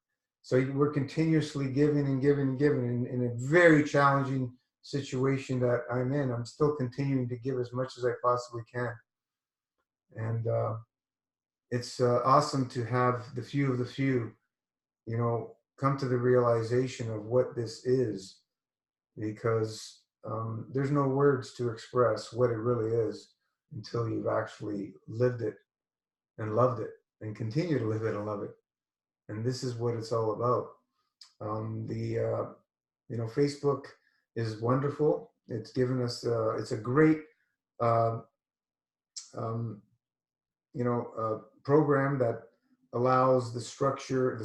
A: So we're continuously giving and giving and giving in a very challenging situation that I'm in. I'm still continuing to give as much as I possibly can. And it's awesome to have the few of the few, you know, come to the realization of what this is, because there's no words to express what it really is until you've actually lived it and loved it and continue to live it and love it. And this is what it's all about. You know, Facebook is wonderful. It's given us, it's a great, you know, program that allows the structure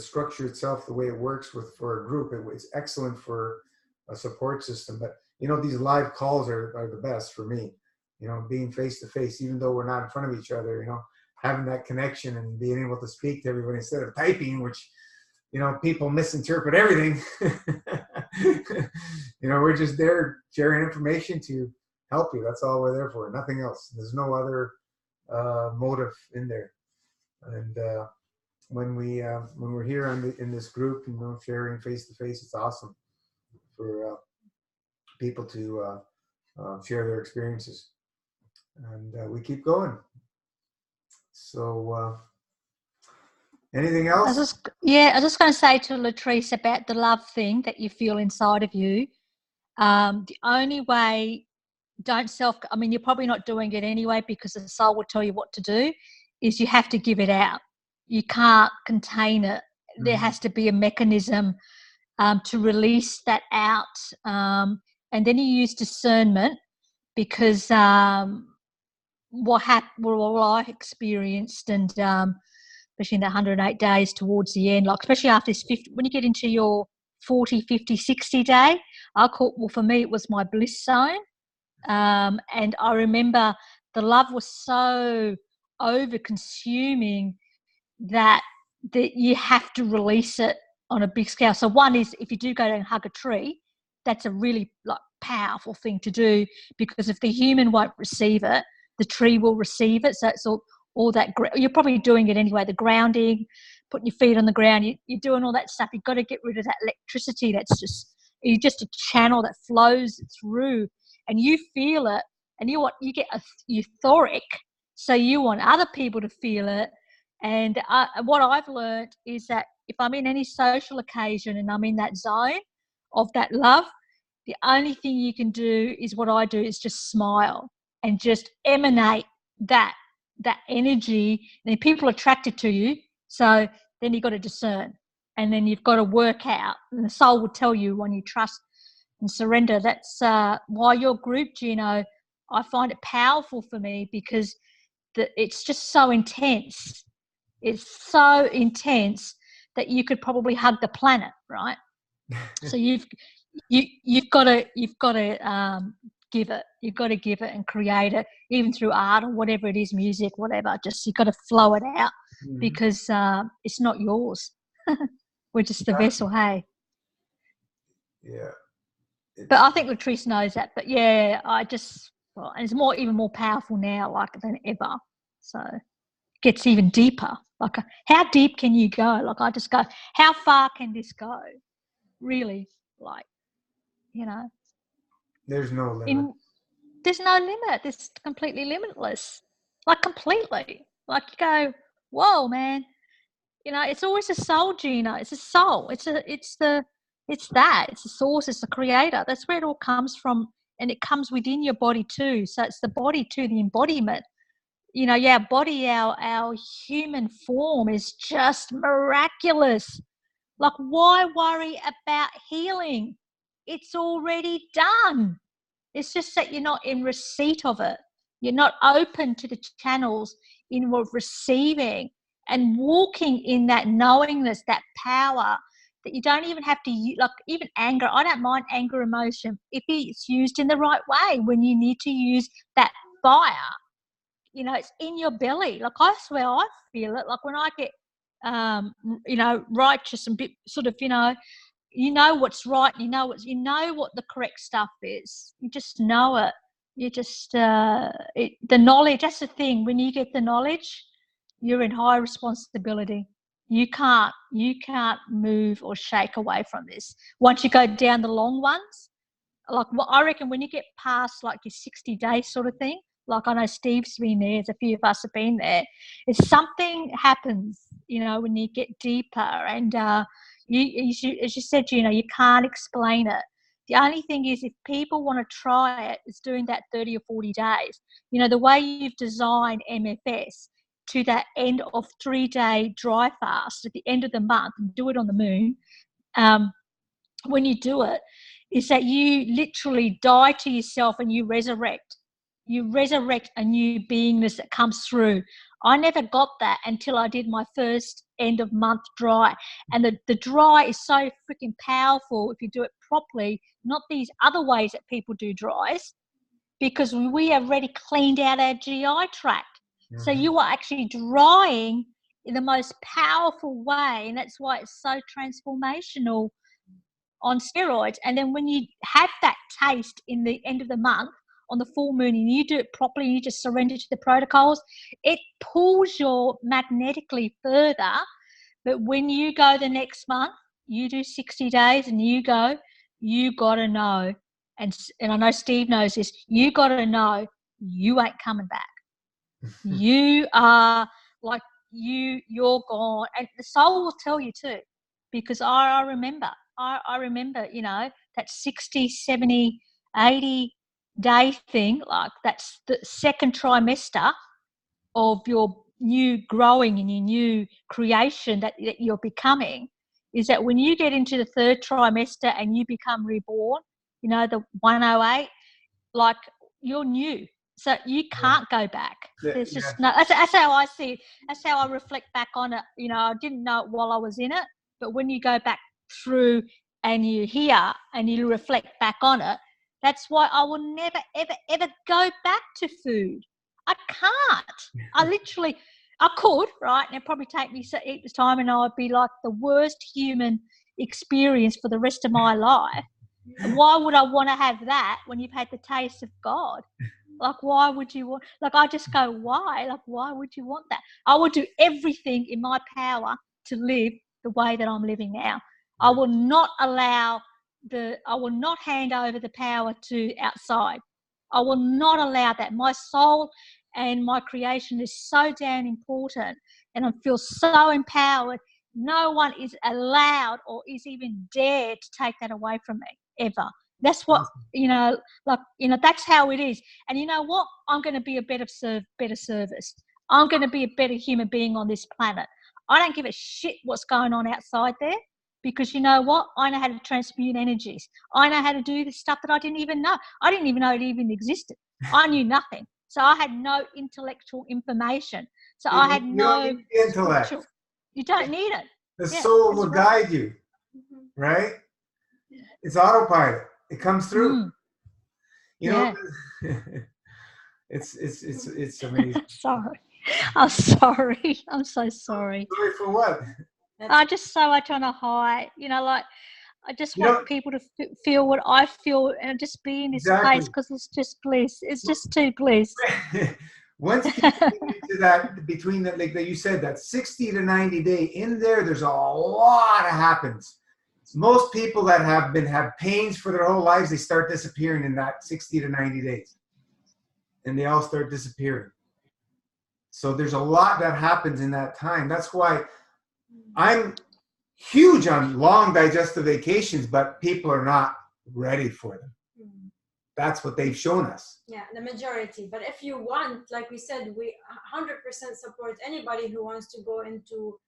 A: itself, the way it works for a group. It's excellent for a support system. But, you know, these live calls are the best for me, you know, being face to face, even though we're not in front of each other, you know, having that connection and being able to speak to everybody instead of typing, which, you know, people misinterpret everything. You know, we're just there sharing information to help you. That's all we're there for, nothing else. There's no other motive in there. And when we're here in this group, you know, sharing face to face, it's awesome for people to share their experiences. And we keep going. So anything else?
D: I was just going to say to Latrice about the love thing that you feel inside of you. The only way, I mean, you're probably not doing it anyway because the soul will tell you what to do, is you have to give it out. You can't contain it. Mm-hmm. There has to be a mechanism to release that out. And then you use discernment, because what I experienced, and especially in the 108 days towards the end, like especially after this 50, when you get into your 40, 50, 60 day, for me, it was my bliss zone. And I remember the love was so over consuming that you have to release it on a big scale. So one is, if you do go and hug a tree, that's a really powerful thing to do, because if the human won't receive it, the tree will receive it. So it's all that, you're probably doing it anyway, the grounding, putting your feet on the ground, you're doing all that stuff. You've got to get rid of that electricity you're just a channel that flows through, and you feel it, and you get euphoric, so you want other people to feel it. And what I've learned is that if I'm in any social occasion and I'm in that zone of that love, the only thing you can do is what I do, is just smile and just emanate that energy. And people are attracted to you, so then you've got to discern. and then you've got to work out. And the soul will tell you when you trust and surrender. That's why your group, Gino, I find it powerful for me, because it's just so intense. It's so intense that you could probably hug the planet, right? So you've got to give it. You've got to give it and create it, even through art or whatever it is, music, whatever. Just you've got to flow it out, because it's not yours. We're just the vessel, hey.
A: Yeah.
D: But I think Latrice knows that. But yeah, and it's even more powerful now, like, than ever. So it gets even deeper. Like, how deep can you go? Like, I just go, how far can this go? Really, like, you know.
A: There's no limit.
D: There's no limit. It's completely limitless. Like, completely. Like, you go, whoa, man. You know, it's always a soul, Gina. It's a soul. It's the source. It's the creator. That's where it all comes from, and it comes within your body too. So it's the body too, the embodiment. You know, yeah, body, our human form is just miraculous. Like, why worry about healing? It's already done. It's just that you're not in receipt of it. You're not open to the channels in receiving and walking in that knowingness, that power, that you don't even have to, like, even anger. I don't mind anger emotion if it's used in the right way. When you need to use that fire, you know, it's in your belly. Like, I swear I feel it. Like, when I get, you know, righteous and bit sort of, you know what's right. You know what the correct stuff is. You just know it. You just the knowledge. That's the thing. When you get the knowledge, you're in high responsibility. You can't move or shake away from this. Once you go down the long ones, like, what I reckon, when you get past like your 60 days sort of thing, like, I know Steve's been there, there's a few of us have been there, is something happens, you know, when you get deeper, and as you said, you know, you can't explain it. The only thing is, if people want to try it, it's doing that 30 or 40 days. You know, the way you've designed MFS to that end of 3-day dry fast at the end of the month, and do it on the moon, when you do it, is that you literally die to yourself and you resurrect. You resurrect a new beingness that comes through. I never got that until I did my first end of month dry. And the dry is so freaking powerful if you do it properly, not these other ways that people do dries, because we have already cleaned out our GI tract. So you are actually drying in the most powerful way, and that's why it's so transformational on steroids. And then when you have that taste in the end of the month on the full moon, and you do it properly, you just surrender to the protocols, it pulls you magnetically further. But when you go the next month, you do 60 days and you go, you got to know, and I know Steve knows this, you got to know you ain't coming back. You are like, you're gone. And the soul will tell you too, because I remember, you know, that 60, 70, 80 day thing, like, that's the second trimester of your new growing and your new creation that you're becoming, is that when you get into the third trimester and you become reborn, you know, the 108, like, you're new. So you can't go back. There's just no, that's how I see it. That's how I reflect back on it. You know, I didn't know it while I was in it, but when you go back through and you hear and you reflect back on it, that's why I will never, ever, ever go back to food. I can't. I could, right? And it'd probably take me time, and I'd be like the worst human experience for the rest of my life. Why would I want to have that when you've had the taste of God? Like, why would you want, like, I just go, why? Like, why would you want that? I will do everything in my power to live the way that I'm living now. I will not hand over the power to outside. I will not allow that. My soul and my creation is so damn important, and I feel so empowered. No one is allowed or is even dared to take that away from me, ever. That's what, you know, like, you know, that's how it is. And you know what? I'm going to be a better service. I'm going to be a better human being on this planet. I don't give a shit what's going on outside there. because you know what? I know how to transmute energies. I know how to do the stuff that I didn't even know. I didn't even know it even existed. I knew nothing. So I had no intellectual information. So I had
A: You don't
D: no
A: need the intellect.
D: spiritual. You don't need it.
A: The
D: Yeah,
A: soul
D: that's
A: will
D: right.
A: guide you, right? It's autopilot. It comes through. You know, it's amazing.
D: Sorry. I'm sorry. I'm so sorry.
A: Sorry for what?
D: I just so much on a high, you know, like I just
A: You
D: want
A: know-
D: people to feel what I feel and just be in this
A: Exactly.
D: place because it's just bliss. It's just too bliss.
A: Once people get into that, between that, like that you said, that 60 to 90 day in there, there's a lot that happens. Most people that have pains for their whole lives, they start disappearing in that 60 to 90 days. And they all start disappearing. So there's a lot that happens in that time. That's why I'm huge on long digestive vacations, but people are not ready for them. That's what they've shown us.
B: Yeah, the majority. But if you want, like we said, we 100% support anybody who wants to go into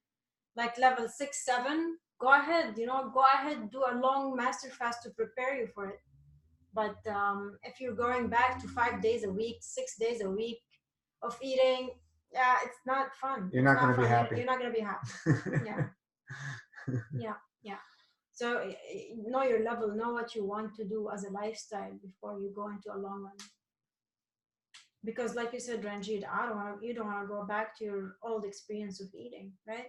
B: like level 6, 7. Go ahead, go ahead, do a long master fast to prepare you for it. But if you're going back to 5 days a week, 6 days a week of eating, yeah, it's not fun.
A: You're not going to be happy.
B: You're not going to be happy. Yeah. Yeah. So know your level, know what you want to do as a lifestyle before you go into a long one. Because like you said, Ranjit, you don't want to go back to your old experience of eating, right?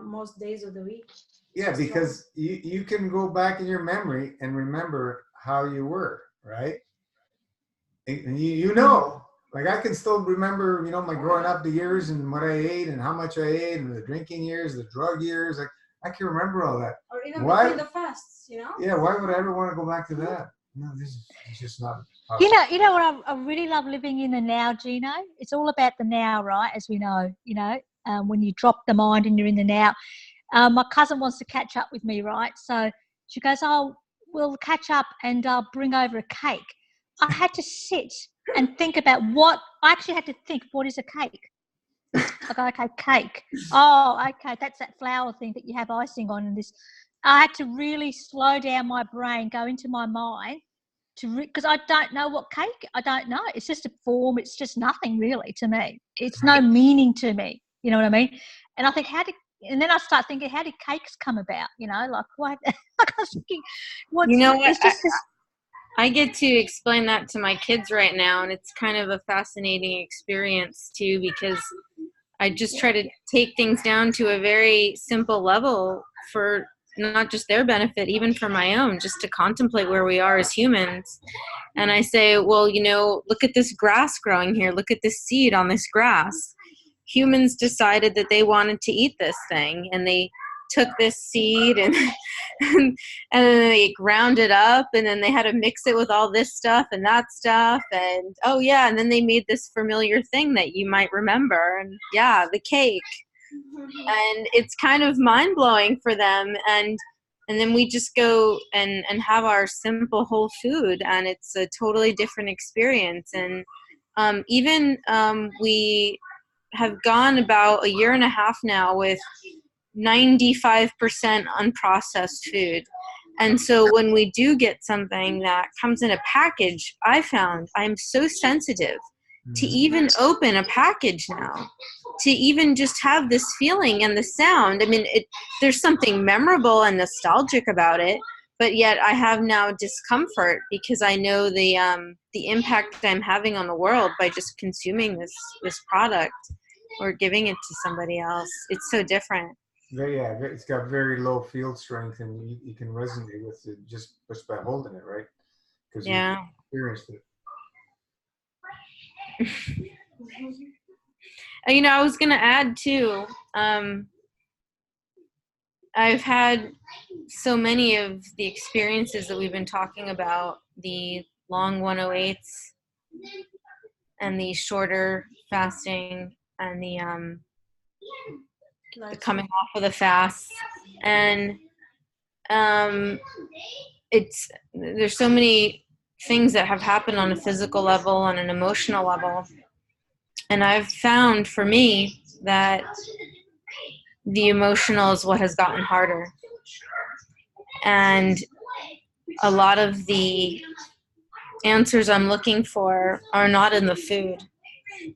B: Most days of the week.
A: Yeah, because you can go back in your memory and remember how you were, right? And you know, like I can still remember, my growing up the years and what I ate and how much I ate and the drinking years, the drug years. Like I can remember all that.
B: Or even between the fasts,
A: Yeah, why would I ever want to go back to that? No, this is just not possible.
D: You know what I really love living in the now, Gino? It's all about the now, right? As we know, when you drop the mind and you're in the now. My cousin wants to catch up with me, right? So she goes, oh, we'll catch up and I'll bring over a cake. I had to sit and think about what is a cake? I go, okay, cake. Oh, okay, that's that flour thing that you have icing on. And this, I had to really slow down my brain, go into my mind, because I don't know what cake. I don't know. It's just a form. It's just nothing really to me. It's no meaning to me. You know what I mean? And I think and then I start thinking, how did cakes come about? Like what? I was thinking,
G: you know what?
D: It's just
G: I get to explain that to my kids right now, and it's kind of a fascinating experience too, because I just try to take things down to a very simple level for not just their benefit, even for my own, just to contemplate where we are as humans. And I say, well, look at this grass growing here. Look at this seed on this grass. Humans decided that they wanted to eat this thing, and they took this seed and then they ground it up, and then they had to mix it with all this stuff and that stuff, and and then they made this familiar thing that you might remember, and the cake. And it's kind of mind-blowing for them, and then we just go and have our simple whole food, and it's a totally different experience. And we have gone about a year and a half now with 95% unprocessed food. And so when we do get something that comes in a package, I found I'm so sensitive to even open a package now, to even just have this feeling and the sound. I mean, there's something memorable and nostalgic about it, but yet I have now discomfort because I know the impact I'm having on the world by just consuming this product or giving it to somebody else. It's so different.
A: Yeah, it's got very low field strength, and you can resonate with it just by holding it, right? Because you experienced it.
G: I was going to add too, I've had so many of the experiences that we've been talking about, the long 108s and the shorter fasting and the coming off of the fast, and there's so many things that have happened on a physical level, on an emotional level, and I've found for me that the emotional is what has gotten harder. And a lot of the answers I'm looking for are not in the food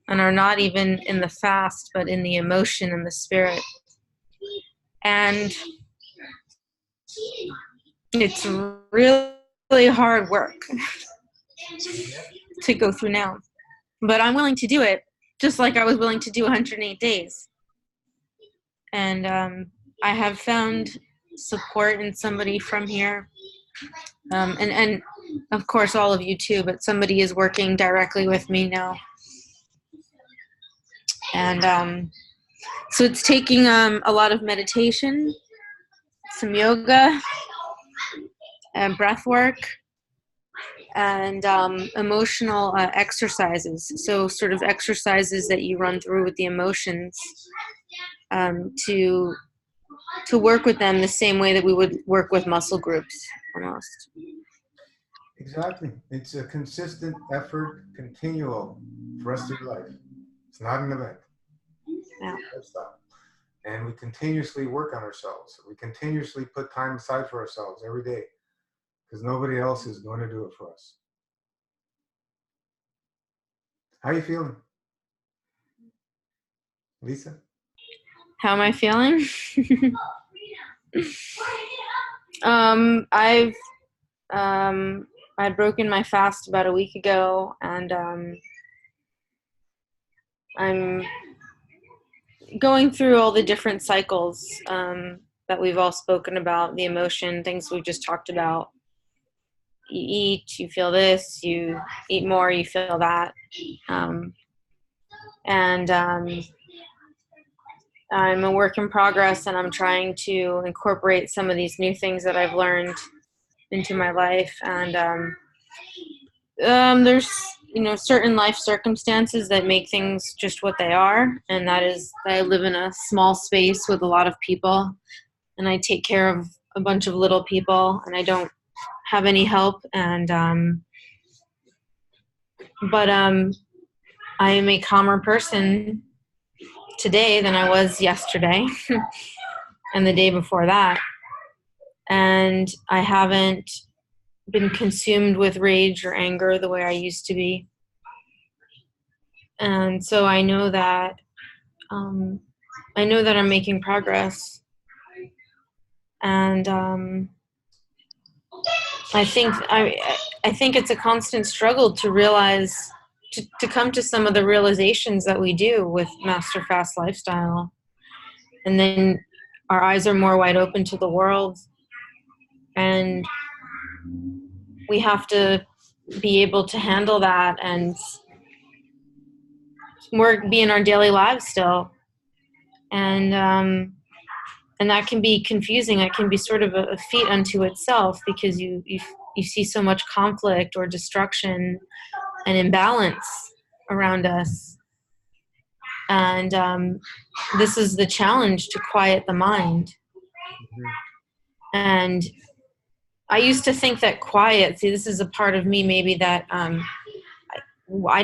G: and are not even in the fast, but in the emotion and the spirit. And it's really hard work to go through now. But I'm willing to do it, just like I was willing to do 108 days. And I have found support in somebody from here. And of course all of you too, but somebody is working directly with me now. And so it's taking a lot of meditation, some yoga, and breath work, and emotional exercises. So sort of exercises that you run through with the emotions to work with them the same way that we would work with muscle groups almost.
A: Exactly. It's a consistent effort, continual for the rest of your life. It's not an event.
G: Yeah.
A: Stop. And we continuously work on ourselves. We continuously put time aside for ourselves every day because nobody else is going to do it for us. How are you feeling, Lisa?
G: How am I feeling? I'd broken my fast about a week ago, and I'm going through all the different cycles that we've all spoken about, the emotion, things we've just talked about. You eat, you feel this, you eat more, you feel that. And I'm a work in progress, and I'm trying to incorporate some of these new things that I've learned into my life. And there's certain life circumstances that make things just what they are, and that is that I live in a small space with a lot of people, and I take care of a bunch of little people, and I don't have any help. And but I am a calmer person today than I was yesterday and the day before that, and I haven't been consumed with rage or anger the way I used to be. And so I know that I'm making progress. And I think it's a constant struggle to realize, to come to some of the realizations that we do with Master Fast Lifestyle. And then our eyes are more wide open to the world. And we have to be able to handle that and be in our daily lives still. And that can be confusing. It can be sort of a feat unto itself, because you see so much conflict or destruction and imbalance around us. And this is the challenge, to quiet the mind. Mm-hmm. And I used to think that quiet, this is a part of me maybe that I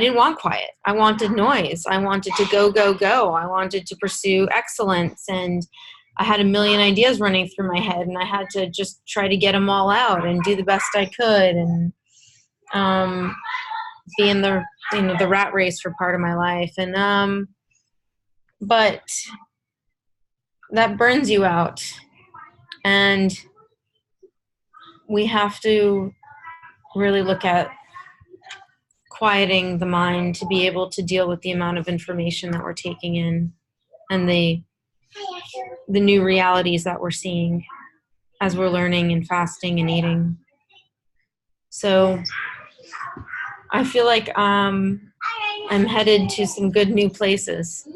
G: didn't want quiet. I wanted noise. I wanted to go, go, go. I wanted to pursue excellence. And I had a million ideas running through my head, and I had to just try to get them all out and do the best I could, and be in the rat race for part of my life. And but that burns you out, and we have to really look at quieting the mind to be able to deal with the amount of information that we're taking in, and the new realities that we're seeing as we're learning and fasting and eating. So I feel like I'm headed to some good new places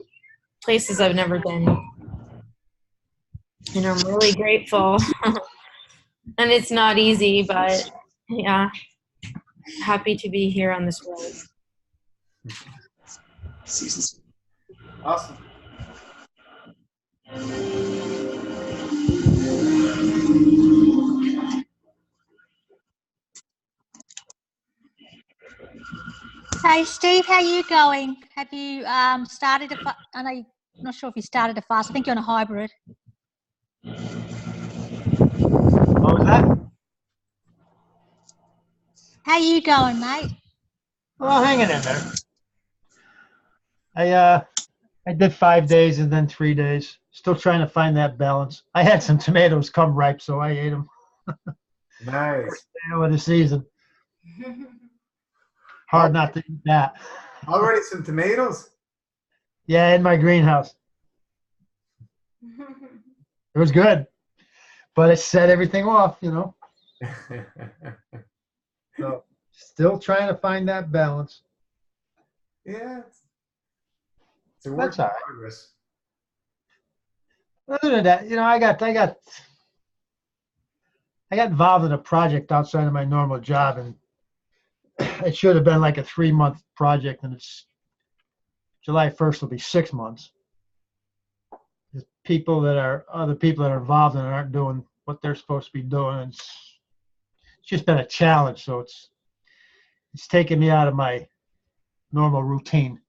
G: I've never been. And I'm really grateful. And it's not easy, but yeah, happy to be here on this road.
A: Awesome.
D: Hey Steve, how are you going? Have you started I'm not sure if you started a fast. I think you're on a hybrid.
H: What was that?
D: How you going, mate?
H: Well, hanging in there. I did 5 days and then 3 days. Still trying to find that balance. I had some tomatoes come ripe, so I ate them.
A: Nice.
H: Of the season. Hard not to eat that.
A: Already some tomatoes?
H: Yeah, in my greenhouse. It was good, but it set everything off, you know. So still trying to find that balance.
A: Yeah. It's a work
H: That's
A: in
H: all right.
A: progress.
H: Other than that, you know, I got involved in a project outside of my normal job, and it should have been like a 3-month project, and it's July 1st will be 6 months. The other people that are involved in it aren't doing what they're supposed to be doing. And it's just been a challenge, so it's taken me out of my normal routine.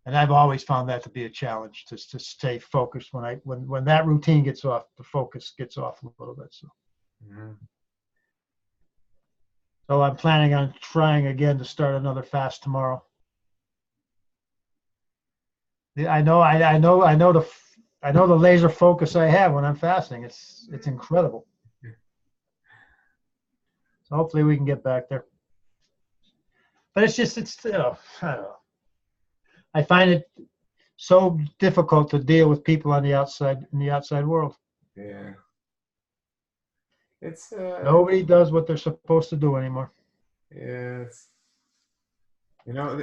H: And I've always found that to be a challenge, to stay focused. When that routine gets off, the focus gets off a little bit. So.
A: Mhm.
H: So I'm planning on trying again to start another fast tomorrow. I know the laser focus I have when I'm fasting. It's incredible. So hopefully we can get back there. But it's you know, I don't know. I find it so difficult to deal with people on the outside, in the outside world.
A: Yeah. It's
H: Nobody does what they're supposed to do anymore.
A: yeah, you know,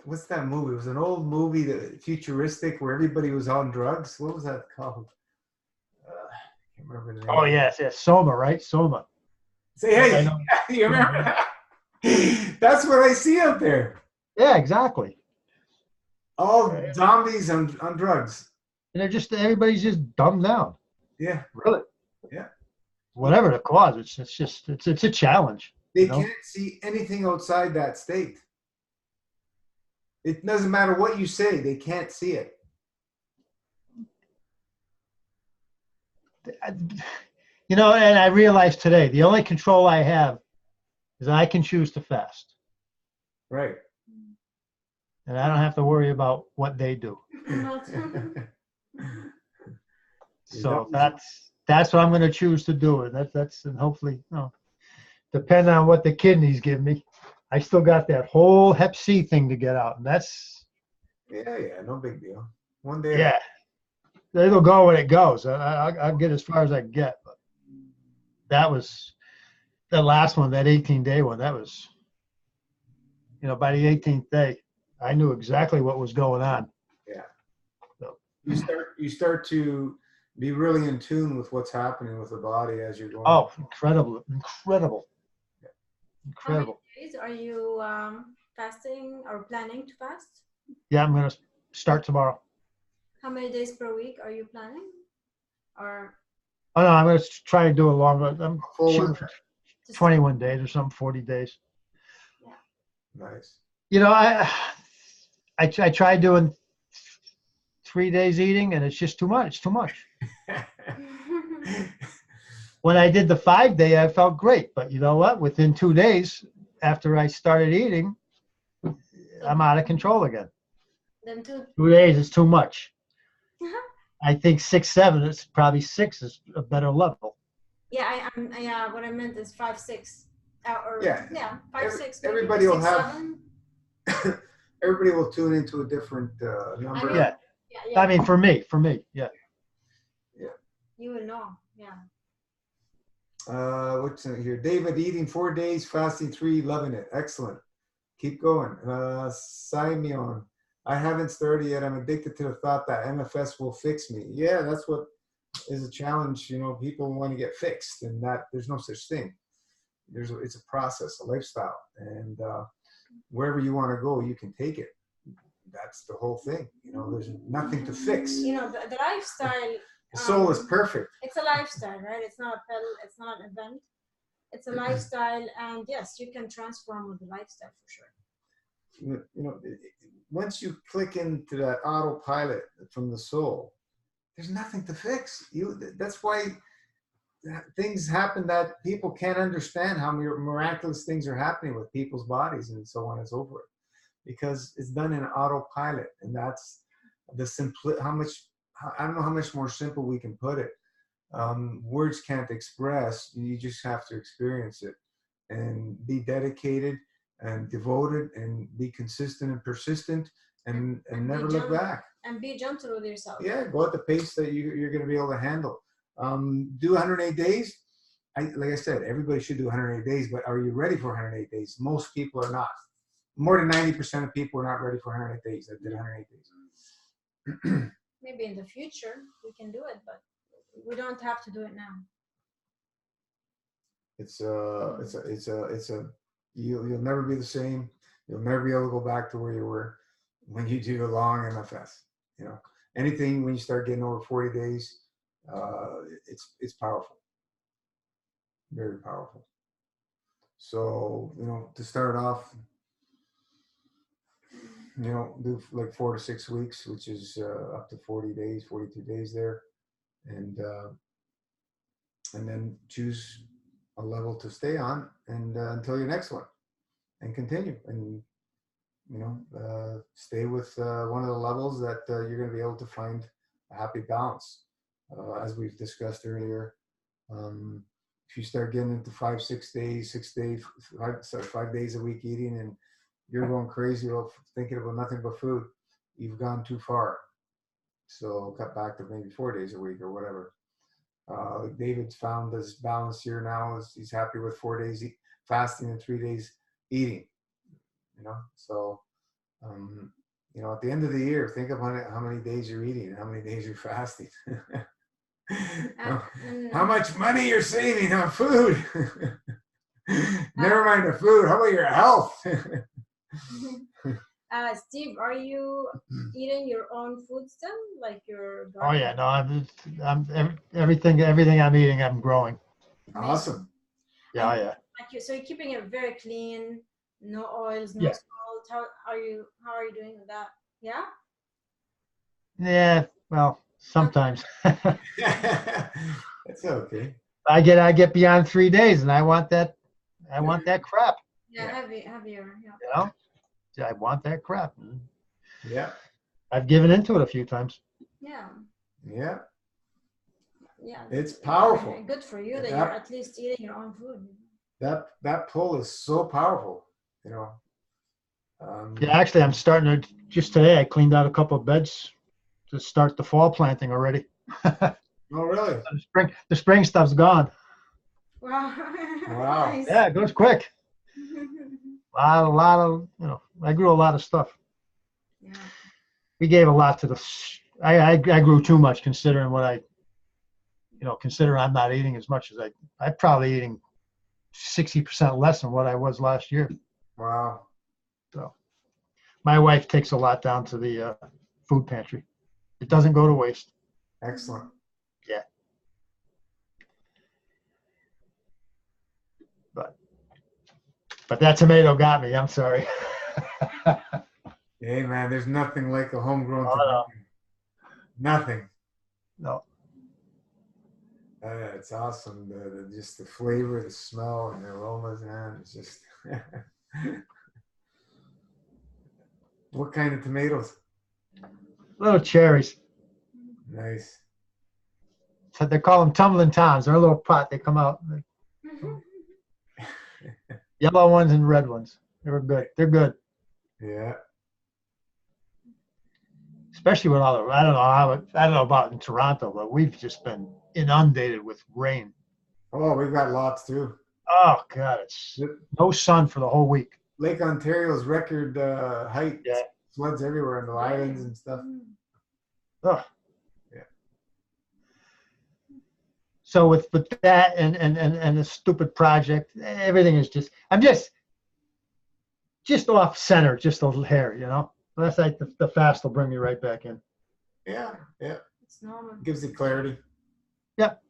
A: what's that movie? It was an old movie, futuristic, where everybody was on drugs. What was that called? I can't remember the name.
H: Oh yes, Soma, right? Soma.
A: Say,
H: I
A: hey,
H: know.
A: you remember that? That's what I see out there.
H: Yeah, exactly.
A: All zombies on drugs.
H: And everybody's just dumbed down.
A: Yeah.
H: Really?
A: Yeah.
H: Whatever the cause, it's a challenge.
A: They
H: you know?
A: can't see anything outside that state. It doesn't matter what you say, they can't see it.
H: You know, and I realized today, the only control I have is I can choose to fast.
A: Right.
H: And I don't have to worry about what they do. So that's what I'm going to choose to do. And and hopefully, you know, depending on what the kidneys give me, I still got that whole Hep C thing to get out. And that's,
A: yeah, no big deal. One day.
H: yeah, it'll go when it goes. I'll get as far as I can get. But that was the last one, that 18-day one. That was, you know, by the 18th day, I knew exactly what was going on.
A: Yeah.
H: So.
A: You start to be really in tune with what's happening with the body as you're going.
H: Oh, incredible.
A: Yeah.
H: Incredible.
B: How many days are you fasting or planning to fast?
H: Yeah, I'm going to start tomorrow.
B: How many days per week are you planning? Or
H: Oh, no, I'm going to try to do a longer. I'm
A: Full
H: shooting
A: one.
H: for 21 days or something, 40 days.
A: Nice.
H: You know, I tried doing 3 days eating, and it's just too much. It's too much. When I did the 5-day, I felt great. But you know what? Within 2 days after I started eating, I'm out of control again.
B: Then 2
H: days is too much. I think 6, 7 is probably 6 is a better level.
B: Yeah, yeah. What I meant is 5, 6. Or
A: Yeah.
B: 5, 6. maybe
A: Everybody will
B: 6,
A: have.
B: 7.
A: Everybody will tune into a different number.
H: Yeah.
B: Yeah.
H: I mean, for me, yeah.
B: You will know. Yeah.
A: What's in here? David, eating 4 days, fasting 3, loving it. Excellent. Keep going. Simeon, I haven't started yet. I'm addicted to the thought that MFS will fix me. Yeah, that's what is a challenge. You know, people want to get fixed, and that there's no such thing. It's a process, a lifestyle, and wherever you want to go, you can take it. That's the whole thing. You know, there's nothing to fix.
B: You know, the lifestyle.
A: The soul is perfect.
B: It's a lifestyle, right? It's not a pill. It's not an event. It's a lifestyle, and yes, you can transform with the lifestyle for sure.
A: You know, once you click into that autopilot from the soul, there's nothing to fix. That's why things happen that people can't understand, how miraculous things are happening with people's bodies and so on and so forth, because it's done in autopilot. And that's the I don't know how much more simple we can put it. Words can't express. You just have to experience it and be dedicated and devoted and be consistent and persistent and never look back.
B: And be gentle with yourself.
A: Yeah, go at the pace that you're going to be able to handle. Do 108 days. Like I said, everybody should do 108 days, but are you ready for 108 days? Most people are not. More than 90% of people are not ready for 108 days. That did 108 days.
B: Maybe in the future we can do it, but we don't have to do it now.
A: You'll never be the same. You'll never be able to go back to where you were when you do a long MFS. You know, anything when you start getting over 40 days, it's powerful, very powerful. So, you know, to start off, you know, do like 4 to 6 weeks, which is up to 40 days, 42 days there, and then choose a level to stay on, and until your next one, and continue, and you know, stay with one of the levels that you're going to be able to find a happy balance. As we've discussed earlier, if you start getting into 5 days a week eating, and you're going crazy thinking about nothing but food, you've gone too far. So cut back to maybe 4 days a week or whatever. David's found this balance here now. He's happy with 4 days fasting and 3 days eating. You know, so you know, at the end of the year, think of how many days you're eating and how many days you're fasting. How much money you're saving on food. Never mind the food. How about your health?
B: Steve, are you eating your own food still, like your?
H: Oh yeah, no, I'm everything I'm eating, I'm growing.
A: Awesome.
H: Yeah, yeah.
B: So you're keeping it very clean, no oils, no
H: Yeah.
B: salt. How are you doing with that? Yeah.
H: Yeah, well, sometimes.
A: That's okay.
H: I get beyond 3 days, and I want that crap.
B: Yeah, heavier. Yeah.
H: You know, I want that crap.
A: Yeah.
H: I've given into it a few times.
B: Yeah.
A: Yeah.
B: Yeah.
A: It's powerful.
B: Good for you that you're at least eating your own food.
A: That pull is so powerful, you know.
H: Yeah, actually, I'm starting to. Just today, I cleaned out a couple of beds to start the fall planting already.
A: Oh, really?
H: The spring stuff's gone.
B: Wow.
A: Wow.
B: Nice.
H: Yeah, it goes quick. A lot of, you know, I grew a lot of stuff.
B: Yeah.
H: We gave a lot to I grew too much considering considering I'm not eating as much as I'm probably eating 60% less than what I was last year.
A: Wow.
H: So my wife takes a lot down to the food pantry. It doesn't go to waste.
A: Excellent.
H: Yeah. But that tomato got me. I'm sorry.
A: Hey, man, there's nothing like a homegrown tomato.
H: No.
A: Nothing.
H: No.
A: It's awesome. Just the flavor, the smell, and the aromas, man. It's just. What kind of tomatoes?
H: Little cherries.
A: Nice.
H: So they call them tumbling toms. They're a little pot. They come out. Yellow ones and red ones. They were good. They're good.
A: Yeah.
H: Especially with all the, I don't know about in Toronto, but we've just been inundated with rain.
A: Oh, we've got lots too.
H: Oh God, it's no sun for the whole week.
A: Lake Ontario's record height.
H: Yeah.
A: Floods everywhere in the islands and stuff.
H: Oh.
A: Yeah.
H: So with that and the stupid project, everything is I'm just off center, just a little hair, you know. That's like the fast will bring me right back in.
A: Yeah, yeah.
B: It's normal.
A: Gives you clarity.
H: Yep.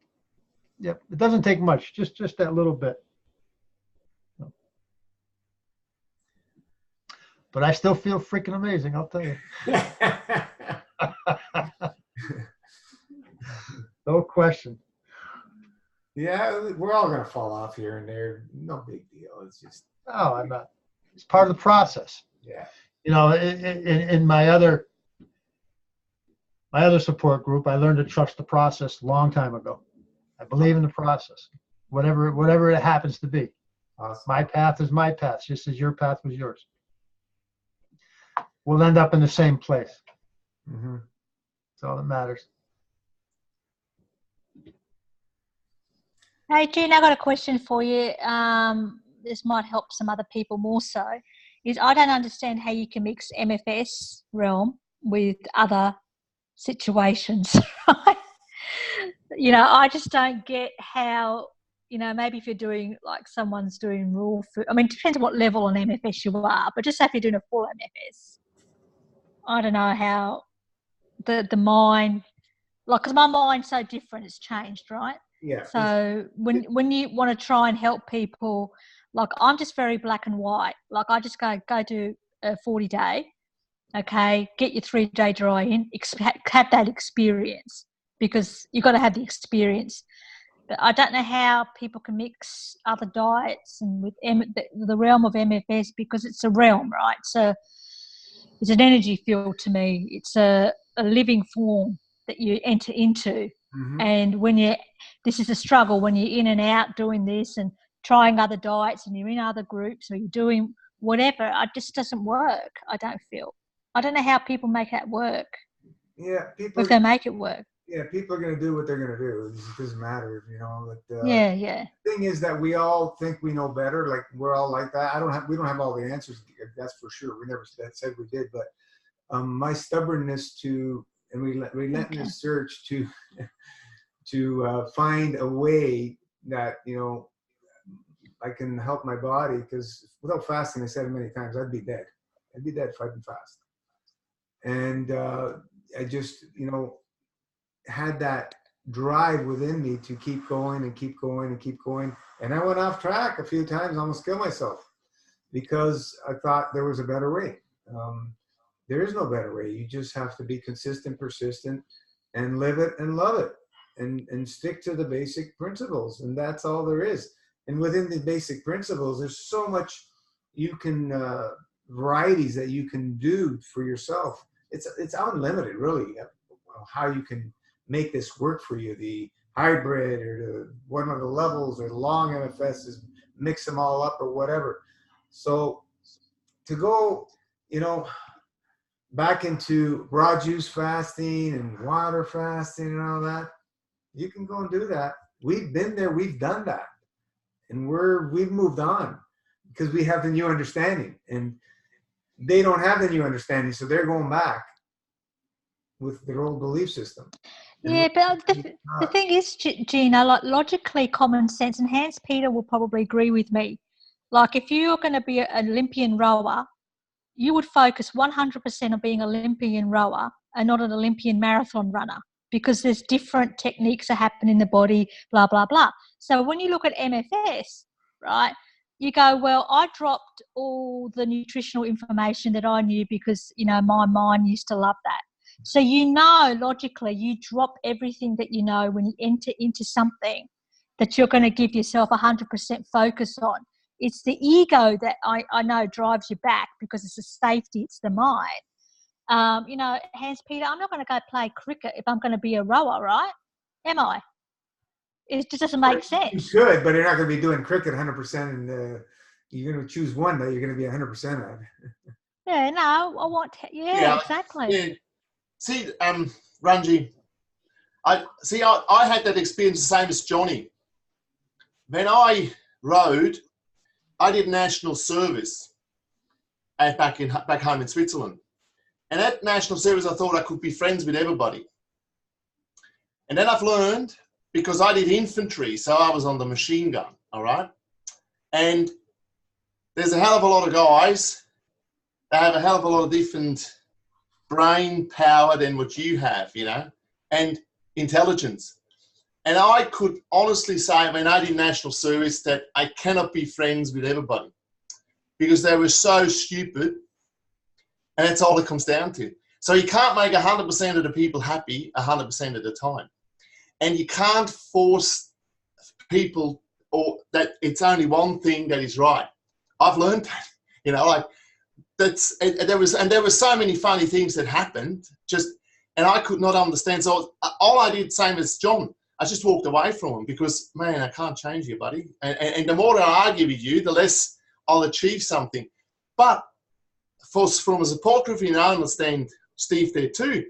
H: It doesn't take much, just that little bit. But I still feel freaking amazing, I'll tell you. No question.
A: Yeah, we're all gonna fall off here and there. No big deal. It's just
H: No, I'm not. It's part of the process.
A: yeah.
H: You know, in my other support group, I learned to trust the process a long time ago. I believe in the process, whatever it happens to be.
A: Awesome.
H: My path is my path, just as your path was yours. We'll end up in the same place.
A: Mm-hmm.
H: That's all that matters.
D: Hey, Jean, I got a question for you. This might help some other people more so. Is I don't understand how you can mix MFS realm with other situations, right? You know, I just don't get how, you know, maybe if you're doing like someone's doing raw food, I mean, it depends on what level on MFS you are, but just say if you're doing a full MFS, I don't know how the mind, like, because my mind's so different, it's changed, right?
A: Yeah.
D: So when you want to try and help people, like I'm just very black and white. Like I just go do a 40-day, okay, get your 3-day dry in, have that experience, because you've got to have the experience. But I don't know how people can mix other diets and with the realm of MFS, because it's a realm, right? So it's an energy field to me. It's a living form that you enter into.
A: Mm-hmm.
D: And this is a struggle when you're in and out doing this and trying other diets and you're in other groups or you're doing whatever. It just doesn't work, I don't feel. I don't know how people make that work.
A: Yeah,
D: If they make it work.
A: Yeah, people are going to do what they're going to do. It doesn't matter, you know. But,
D: yeah.
A: The thing is that we all think we know better. Like we're all like that. We don't have all the answers. That's for sure. We never said we did. But my stubbornness and relentless search to find a way that, you know, I can help my body, because without fasting, I said it many times, I'd be dead. I'd be dead if I didn't fast. And I just, you know, had that drive within me to keep going and keep going and keep going. And I went off track a few times, almost killed myself, because I thought there was a better way. There is no better way. You just have to be consistent, persistent, and live it and love it, and stick to the basic principles. And that's all there is. And within the basic principles, there's so much you can, varieties that you can do for yourself. It's unlimited, really, how you can make this work for you. The hybrid or one of the levels or the long MFSs, mix them all up or whatever. So to go, you know, back into raw juice fasting and water fasting and all that, you can go and do that. We've been there, we've done that, and we've moved on because we have the new understanding, and they don't have the new understanding, so they're going back with their old belief system.
D: Yeah, but the thing is, Gina, like logically, common sense, and Hans Peter will probably agree with me. Like if you're going to be an Olympian rower, you would focus 100% on being an Olympian rower and not an Olympian marathon runner, because there's different techniques that happen in the body, blah, blah, blah. So when you look at MFS, right, you go, well, I dropped all the nutritional information that I knew because, you know, my mind used to love that. So, you know, logically, you drop everything that you know when you enter into something that you're going to give yourself 100% focus on. It's the ego that I know drives you back, because it's the safety, it's the mind. You know, Hans Peter, I'm not going to go play cricket if I'm going to be a rower, right? Am I? It just doesn't make sense.
A: You could, but you're not going to be doing cricket 100%, and you're going to choose one that you're going to be 100% at.
D: Yeah, no, I want. Yeah, exactly.
E: Yeah. See, Ranji, I had that experience the same as Johnny. When I rode, I did national service back home in Switzerland. And at national service, I thought I could be friends with everybody. And then I've learned, because I did infantry, so I was on the machine gun, all right? And there's a hell of a lot of guys that have a hell of a lot of different brain power than what you have, you know, and intelligence. And I could honestly say, when I did national service, that I cannot be friends with everybody, because they were so stupid, and that's all it comes down to. So you can't make 100% of the people happy 100% of the time. And you can't force people, or that it's only one thing that is right. I've learned that, like there were so many funny things that happened and I could not understand. So all I did, same as John, I just walked away from him because, man, I can't change you, buddy. And the more I argue with you, the less I'll achieve something. But from a support group, I understand Steve there too.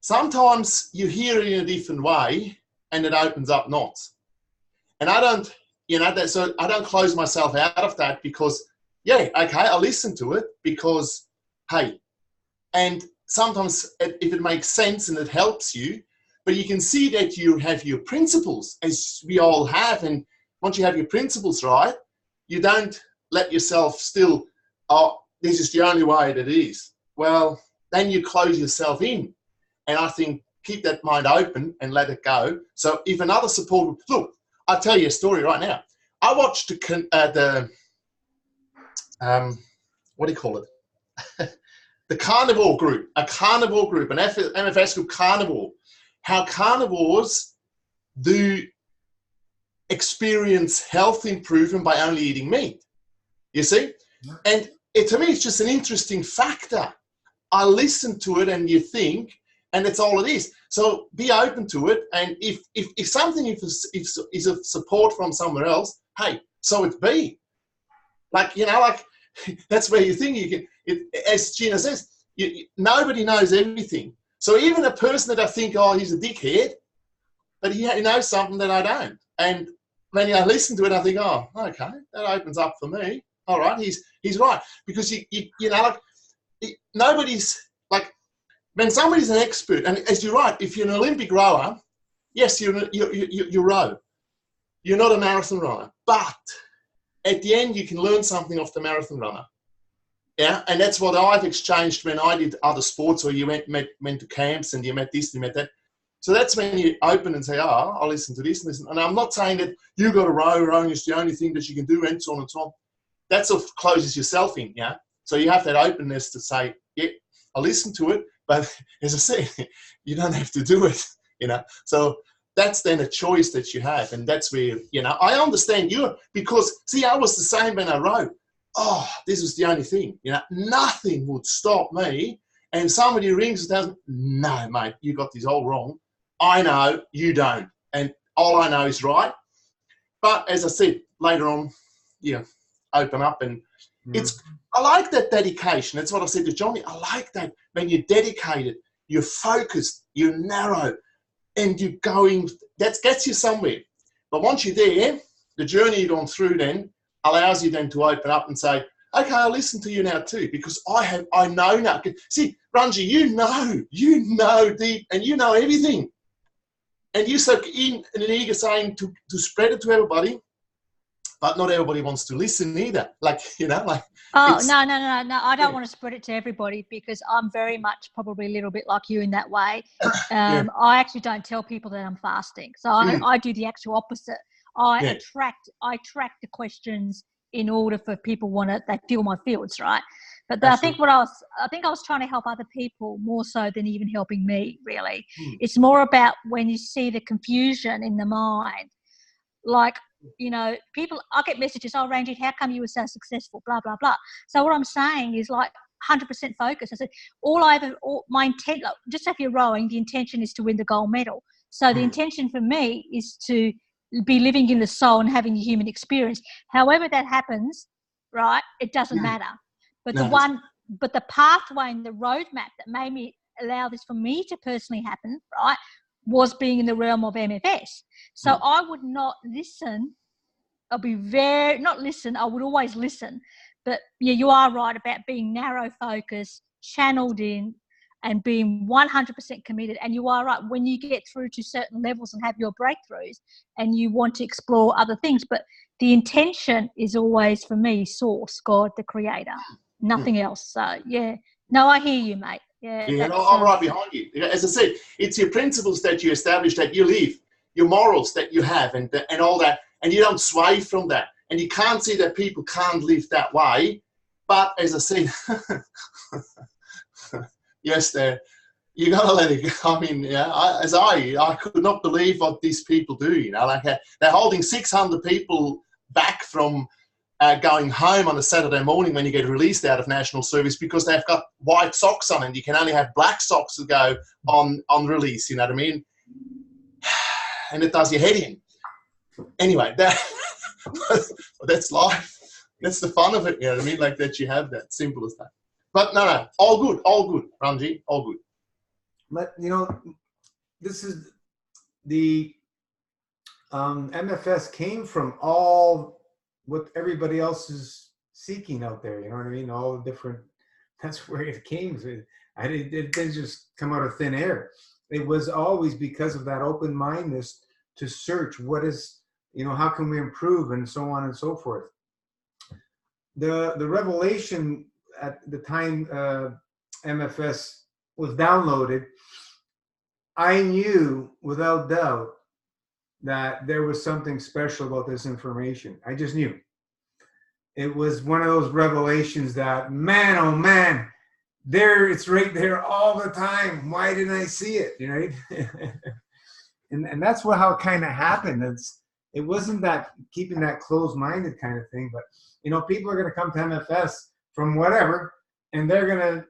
E: Sometimes you hear it in a different way and it opens up knots. And I don't, so I don't close myself out of that because, yeah, okay, I listen to it because, hey, and sometimes if it makes sense and it helps you, but you can see that you have your principles, as we all have. And once you have your principles right, you don't let yourself still, oh, this is the only way that it is. Well, then you close yourself in. And I think keep that mind open and let it go. So if another support, look, I'll tell you a story right now. I watched what do you call it? The carnivore group, an MFS group, carnivore. How carnivores do experience health improvement by only eating meat. You see? And to me, it's just an interesting factor. I listen to it and you think, and that's all it is. So be open to it. And if something is a support from somewhere else, hey, so it be. That's where you think you can, as Gina says, nobody knows everything. So even a person that I think, oh, he's a dickhead, but he knows something that I don't. And when I listen to it, I think, oh, okay, that opens up for me. All right, he's right. Because, nobody's, like, when somebody's an expert, and as you're right, if you're an Olympic rower, yes, you row. You're not a marathon runner. But at the end, you can learn something off the marathon runner. Yeah, and that's what I've exchanged when I did other sports, or you went to camps and you met this, you met that. So that's when you open and say, oh, I'll listen to this and listen. And I'm not saying that you got to row, rowing is the only thing that you can do, and so on and so on. That sort of closes yourself in, yeah? So you have that openness to say, yeah, I'll listen to it, but as I said, you don't have to do it, So that's then a choice that you have, and that's where, I understand you, because, see, I was the same when I rowed. Oh, this was the only thing, nothing would stop me. And somebody rings and tells me, no, mate, you got this all wrong. I know, you don't. And all I know is right. But as I said, later on, open up. And I like that dedication. That's what I said to Johnny. I like that when you're dedicated, you're focused, you're narrow, and you're going, that gets you somewhere. But once you're there, the journey you've gone through then allows you then to open up and say, okay, I'll listen to you now too, because I know now. See, Ranji, you know deep, and you know everything. And you're so in and eager saying to spread it to everybody, but not everybody wants to listen either. Like,
D: Oh, no. I don't want to spread it to everybody, because I'm very much probably a little bit like you in that way. I actually don't tell people that I'm fasting. So I do the actual opposite. I attract the questions in order for people they feel my fields, right? But I think I was trying to help other people more so than even helping me, really. It's more about when you see the confusion in the mind, like, people, I get messages, oh, Randy, how come you were so successful, blah, blah, blah. So what I'm saying is, like, 100% focus. I said, my intent, like, just if you're rowing, the intention is to win the gold medal. So the intention for me is to be living in the soul and having a human experience. However that happens, right, it doesn't matter. But the pathway and the roadmap that made me allow this for me to personally happen, right, was being in the realm of MFS. So I would not listen. I would always listen. But yeah, you are right about being narrow focused, channeled in, and being 100% committed. And you are right, when you get through to certain levels and have your breakthroughs and you want to explore other things, but the intention is always, for me, source, God, the creator, nothing else. So yeah, no, I hear you, mate. Yeah,
E: I'm right behind you. As I said, it's your principles that you establish, that you live, your morals that you have, and all that, and you don't sway from that. And you can't see that people can't live that way. But as I said, yes, You gotta let it go. I mean, yeah, I could not believe what these people do. You know, like they're holding 600 people back from going home on a Saturday morning when you get released out of national service because they've got white socks on and you can only have black socks to go on release. You know what I mean? And it does your head in. Anyway, that's life. That's the fun of it. You know what I mean? Like that you have that. Simple as that. But no, all good, Ramji, all good.
A: But this is the MFS came from all what everybody else is seeking out there. You know what I mean? All the different. That's where it came. It didn't just come out of thin air. It was always because of that open-mindedness to search what is, how can we improve, and so on and so forth. The revelation at the time MFS was downloaded, I knew without doubt that there was something special about this information. I just knew. It was one of those revelations that, man, oh man, it's right there all the time. Why didn't I see it? Right? and that's how it kind of happened. It wasn't that keeping that closed-minded kind of thing, but people are going to come to MFS from whatever, and they're going to,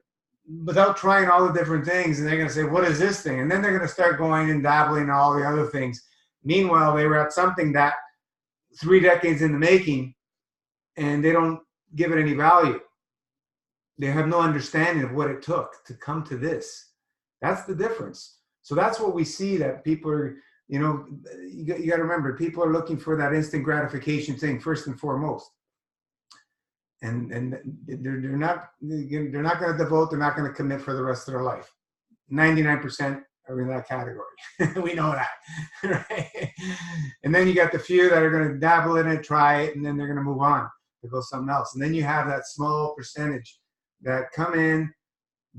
A: without trying all the different things, and they're going to say, what is this thing? And then they're going to start going and dabbling in all the other things. Meanwhile, they were at something that 3 decades in the making, and they don't give it any value. They have no understanding of what it took to come to this. That's the difference. So that's what we see, that people are, you got to remember, people are looking for that instant gratification thing first and foremost. And they're not going to devote, they're not going to commit for the rest of their life. 99% are in that category. We know that, right? And then you got the few that are going to dabble in it, try it, and then they're going to move on to go something else. And then you have that small percentage that come in,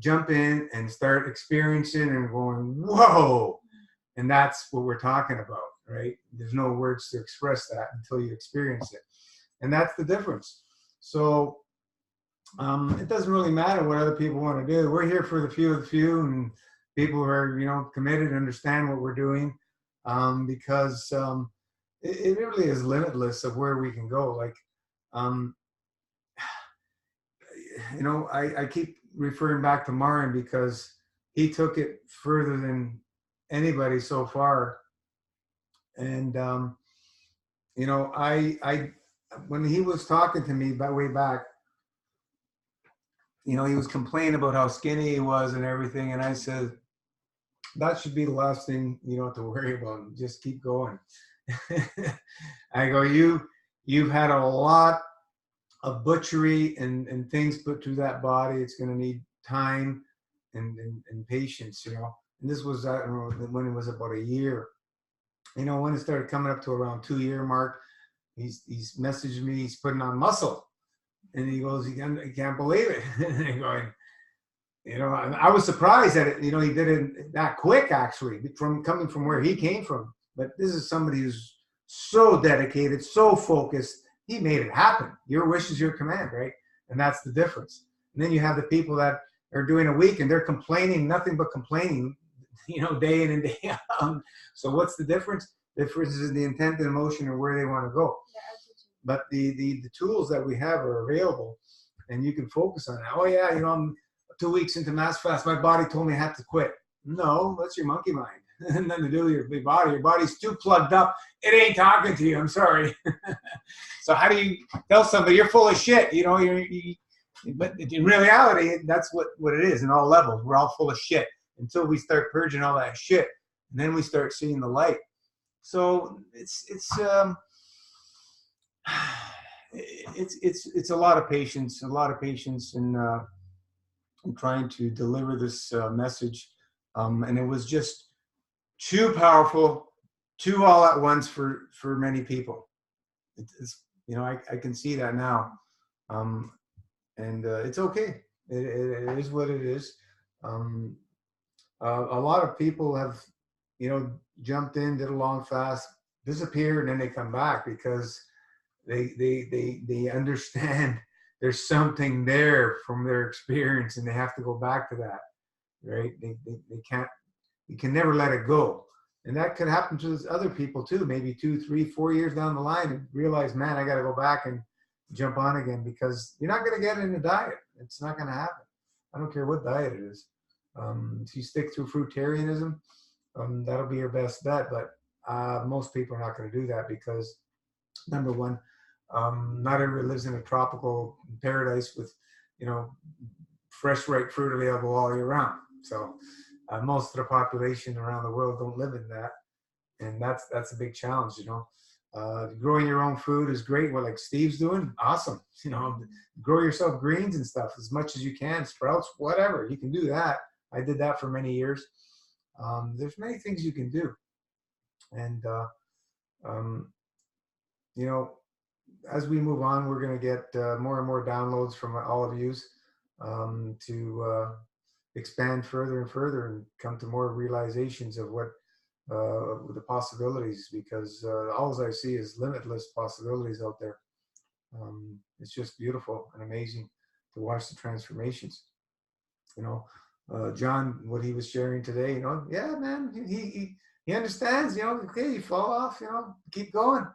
A: jump in, and start experiencing and going, whoa. And that's what we're talking about, right? There's no words to express that until you experience it. And that's the difference. So it doesn't really matter what other people want to do. We're here for the few of the few, and people who are, committed, understand what we're doing, because it really is limitless of where we can go. Like, I keep referring back to Marin because he took it further than anybody so far. And, when he was talking to me way back, he was complaining about how skinny he was and everything. And I said, that should be the last thing you don't have to worry about. Just keep going. I go, you've had a lot of butchery and things put through that body. It's going to need time and patience, And this was when it was about a year. When it started coming up to around 2-year mark, he's messaged me. He's putting on muscle, and he goes, he can't believe it. And going, I was surprised that it, he did it that quick, actually, from coming from where he came from. But this is somebody who's so dedicated, so focused. He made it happen. Your wish is your command, right? And that's the difference. And then you have the people that are doing a week and they're complaining, nothing but complaining, day in and day out. So what's the difference? The difference is the intent and emotion and where they want to go. But the tools that we have are available, and you can focus on it. Oh yeah, I'm 2 weeks into Mass Fast. My body told me I had to quit. No, that's your monkey mind. Nothing to do with your big body. Your body's too plugged up. It ain't talking to you. I'm sorry. So how do you tell somebody you're full of shit? But in reality, that's what it is in all levels. We're all full of shit until we start purging all that shit, and then we start seeing the light. So it's a lot of patience, in trying to deliver this message, and it was just too powerful, too all at once for many people. It's I can see that now, and it's okay. It is what it is. A lot of people have jumped in, did a long fast, disappeared, and then they come back because they understand there's something there from their experience, and they have to go back to that. right? They can't, you can never let it go. And that could happen to other people too, maybe 2, 3, 4 years down the line and realize, man, I got to go back and jump on again, because you're not going to get in a diet. It's not going to happen. I don't care what diet it is. If you stick through fruitarianism, that'll be your best bet. But most people are not going to do that because, number one, not everybody lives in a tropical paradise with, fresh ripe fruit available all year round. So most of the population around the world don't live in that, and that's a big challenge. Growing your own food is great. What like Steve's doing, awesome. Grow yourself greens and stuff as much as you can, sprouts, whatever. You can do that. I did that for many years. There's many things you can do, and as we move on, we're going to get more and more downloads from all of you to expand further and further and come to more realizations of what the possibilities, because all I see is limitless possibilities out there. It's just beautiful and amazing to watch the transformations. John, what he was sharing today, yeah, man, he understands, okay, you fall off, keep going.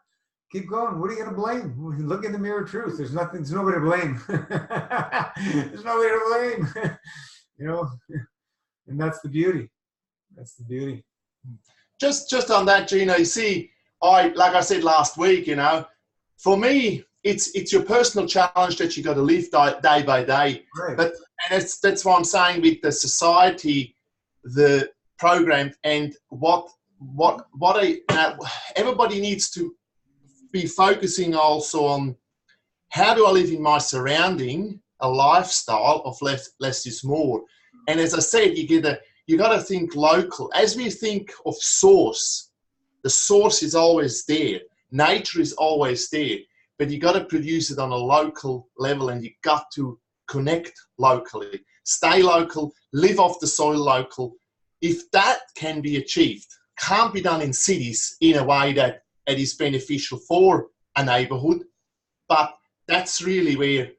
A: Keep going. What are you going to blame? Look in the mirror of truth. There's nobody to blame. There's nobody to blame. And that's the beauty. That's the beauty.
E: Just on that, Gino, you see, like I said last week, for me, it's your personal challenge that you got to live day by day.
A: Right.
E: But that's what I'm saying with the society, the program, and what everybody needs to be focusing also on, how do I live in my surrounding a lifestyle of less is more. And as I said, you got to think local. As we think of source, the source is always there. Nature is always there, but you got to produce it on a local level, and you got to connect locally, stay local, live off the soil local. If that can be achieved, can't be done in cities in a way that it is beneficial for a neighborhood, but that's really where,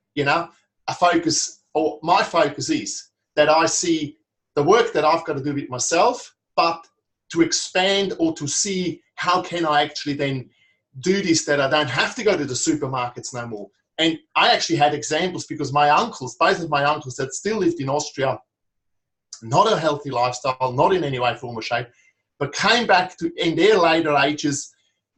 E: my focus is that I see the work that I've got to do with myself, but to expand or to see how can I actually then do this, that I don't have to go to the supermarkets no more. And I actually had examples, because both of my uncles that still lived in Austria, not a healthy lifestyle, not in any way, form or shape, but came back to, in their later ages,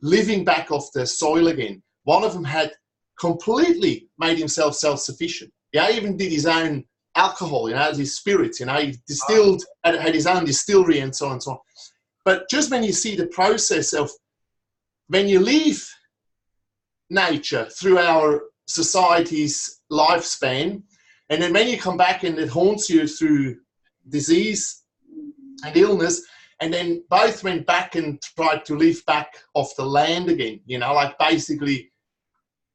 E: living back off the soil again. One of them had completely made himself self-sufficient. Yeah, he even did his own alcohol, his spirits, he distilled, had his own distillery and so on and so on. But just when you see the process of, when you leave nature through our society's lifespan, and then when you come back and it haunts you through disease and illness, and then both went back and tried to live back off the land again, basically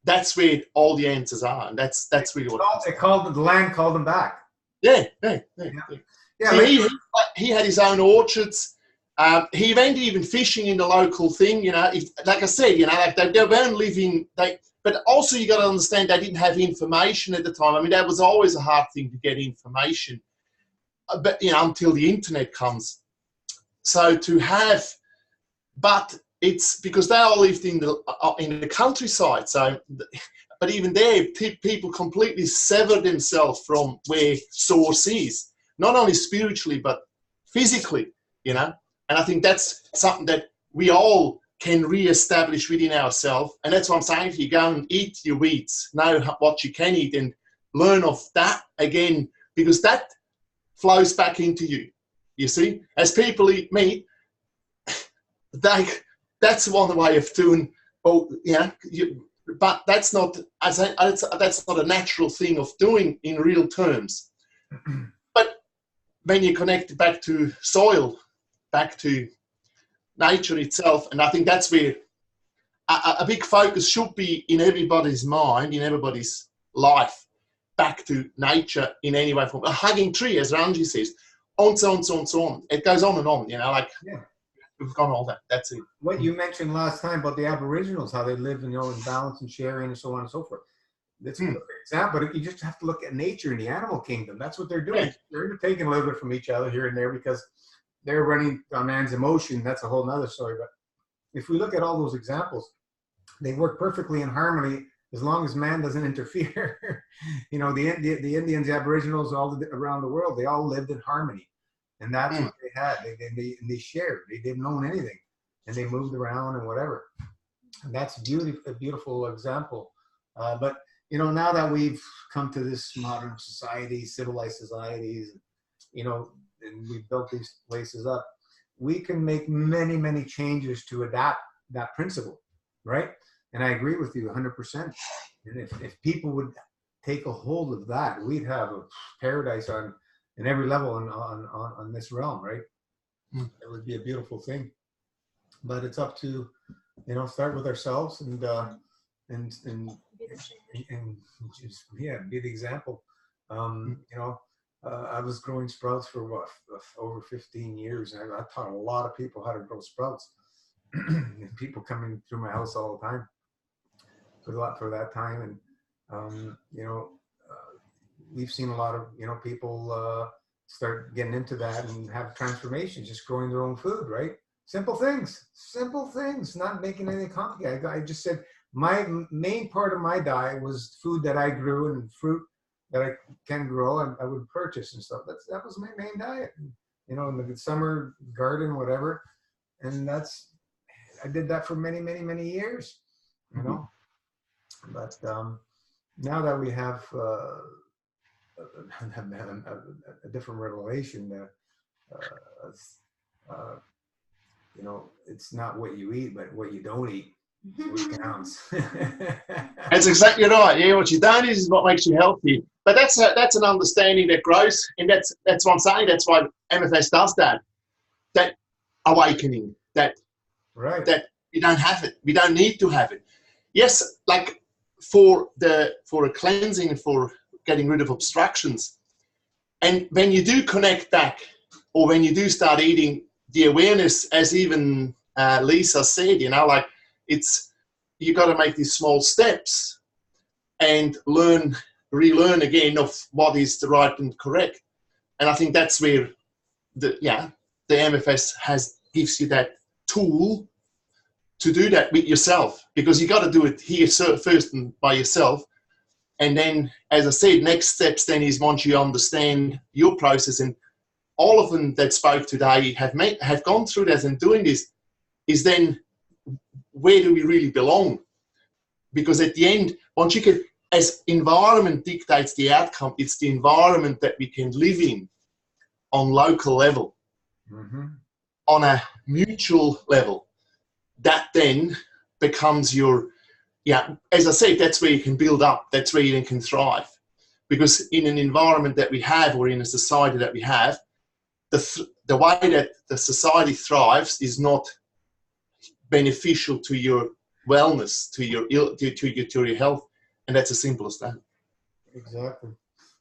E: that's where all the answers are. And that's really what
A: the land called them back.
E: Yeah.
A: Yeah,
E: he had his own orchards. He went even fishing in the local thing, like I said, they weren't living, but also you got to understand they didn't have information at the time. I mean, that was always a hard thing to get information, but until the internet comes. So but it's because they all lived in the countryside. So, but even there, people completely sever themselves from where source is, not only spiritually but physically, And I think that's something that we all can re-establish within ourselves. And that's what I'm saying. If you go and eat your weeds, know what you can eat, and learn of that again, because that flows back into you. You see, as people eat meat, that's one way of doing. But that's not a natural thing of doing in real terms. But when you connect back to soil, back to nature itself, and I think that's where a big focus should be in everybody's mind, in everybody's life, back to nature in any way. A hugging tree, as Ranji says. On, so on, so on, so on. It goes on and on, we've gone all that. That's it.
A: What you mentioned last time about the Aboriginals, how they live, in balance and sharing and so on and so forth. That's a perfect example. But you just have to look at nature in the animal kingdom. That's what they're doing. They're taking a little bit from each other here and there because they're running on man's emotion. That's a whole nother story. But if we look at all those examples, they work perfectly in harmony as long as man doesn't interfere. You know, the Indians, the Aboriginals, around the world, they all lived in harmony. And that's what they had. They shared. They didn't own anything. And they moved around and whatever. And that's a beautiful example. But, you know, now that we've come to this modern society, civilized societies, you know, and we've built these places up, we can make many, many changes to adapt that principle, right? And I agree with you 100%. And if people would take a hold of that, we'd have a paradise in every level on this realm, right? It would be a beautiful thing. But it's up to, you know, start with ourselves and just, yeah, be the example. You know, I was growing sprouts for over 15 years, and I taught a lot of people how to grow sprouts. People coming through my house all the time for that time, and you know, we've seen a lot of, you know, people start getting into that and have transformations, just growing their own food, right? Simple things, not making anything complicated. I just said my main part of my diet was food that I grew and fruit that I can grow and I would purchase and stuff. That was my main diet, you know, in the summer garden, whatever. And I did that for many, many, many years, you know. But now that we have a different revelation, you know, it's not what you eat, but what you don't eat. Which counts.
E: That's exactly right. Yeah, what you don't eat is what makes you healthy. But that's an understanding that grows, and that's what I'm saying. That's why MFS does that. That awakening. That we don't have it. We don't need to have it. Yes, like for a cleansing and for getting rid of obstructions. And when you do connect back, or when you do start eating, the awareness, as even Lisa said, you know, like you got to make these small steps and relearn again of what is the right and correct. And I think that's where the MFS gives you that tool to do that with yourself, because you got to do it here first and by yourself. And then, as I said, next steps then is once you understand your process, and all of them that spoke today have gone through that and doing this, is then where do we really belong? Because at the end, once you get, as environment dictates the outcome, it's the environment that we can live in on local level, on a mutual level. That then becomes your, as I said, that's where you can build up, that's where you can thrive. Because in an environment that we have, or in a society that we have, the way that the society thrives is not beneficial to your wellness, to your health, and that's as simple as that.
A: Exactly.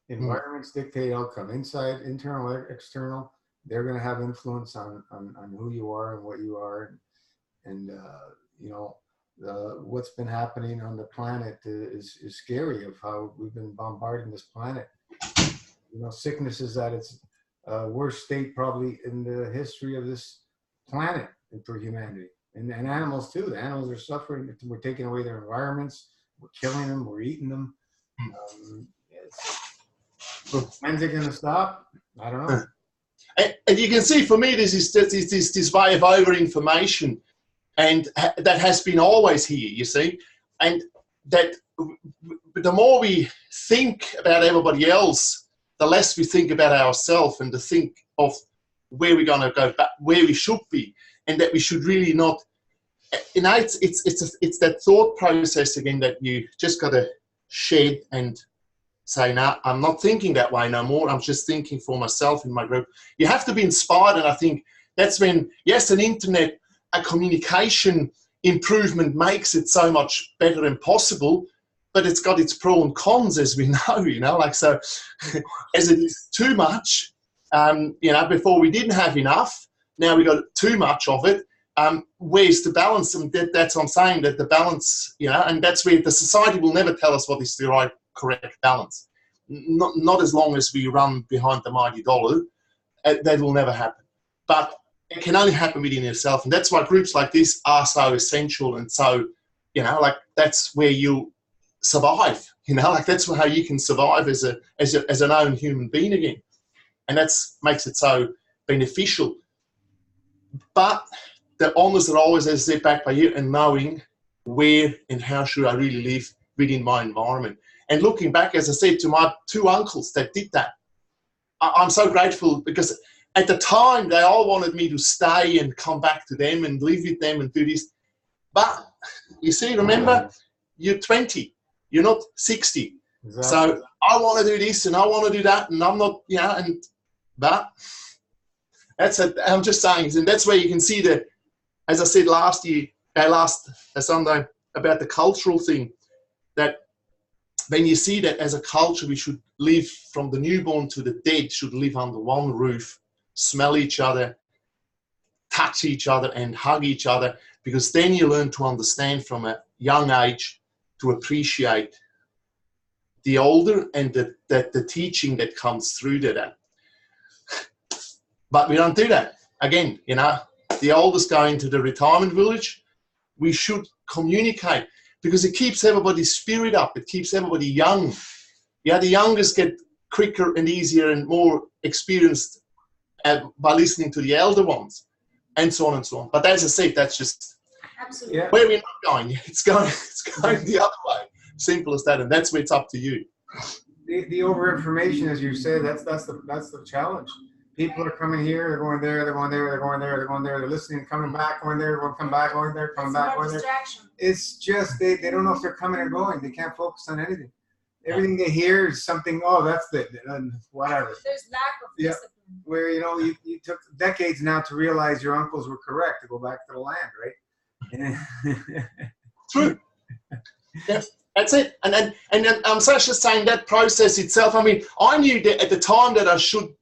A: Environments dictate outcome, inside, internal, external. They're going to have influence on who you are and what you are, and you know, what's been happening on the planet is scary. Of how we've been bombarding this planet. You know, sickness is at its worst state probably in the history of this planet for humanity. And animals too. The animals are suffering. We're taking away their environments. We're killing them. We're eating them. When's it going to stop? I don't know.
E: And you can see, for me, this way of over-information, and that has been always here, you see. And that the more we think about everybody else, the less we think about ourselves, and to think of where we're going to go back, where we should be. And that we should really not, you know, it's that thought process again that you just got to shed and say, no, I'm not thinking that way no more. I'm just thinking for myself and my group. You have to be inspired, and I think that's when, yes, an internet, a communication improvement makes it so much better and possible, but it's got its pros and cons, as we know, you know, like, so as it is too much, you know, before we didn't have enough. Now we got too much of it. where's the balance? And that's what I'm saying, that the balance, you know, and that's where the society will never tell us what is the right, correct balance. Not as long as we run behind the mighty dollar, that will never happen. But it can only happen within yourself, and that's why groups like this are so essential. And so, you know, like that's where you survive. You know, like that's how you can survive as an own human being again, and that's makes it so beneficial. But the honours are always, as I said, back by you and knowing where and how should I really live within my environment. And looking back, as I said, to my 2 uncles that did that, I'm so grateful, because at the time they all wanted me to stay and come back to them and live with them and do this. But you see, remember, you're 20, you're not 60. Exactly. So I want to do this and I want to do that, and I'm not, you know, and but I'm just saying, and that's where you can see the, as I said last Sunday about the cultural thing, that when you see that as a culture we should live from the newborn to the dead, should live under one roof, smell each other, touch each other and hug each other, because then you learn to understand from a young age to appreciate the older and the teaching that comes through to that. But we don't do that. Again, you know, the oldest going to the retirement village, we should communicate, because it keeps everybody's spirit up. It keeps everybody young. Yeah, the youngest get quicker and easier and more experienced by listening to the elder ones, and so on and so on. But as I said, that's just
B: absolutely
E: where we're not going. It's going the other way. Simple as that, and that's where it's up to you.
A: The over information, as you said, that's the challenge. People are coming here, they're going there, they're going there, they're going there, they're going there, they're listening, coming back, going there, going come back, going there, coming back, going there. It's just they don't know if they're coming or going. They can't focus on anything. Everything they hear is something. Oh, that's the whatever.
B: There's lack of discipline.
A: Where you took decades now to realize your uncles were correct to go back to the land, right?
E: True. Yes. That's it. And I'm just saying that process itself, I mean, I knew that at the time that I should,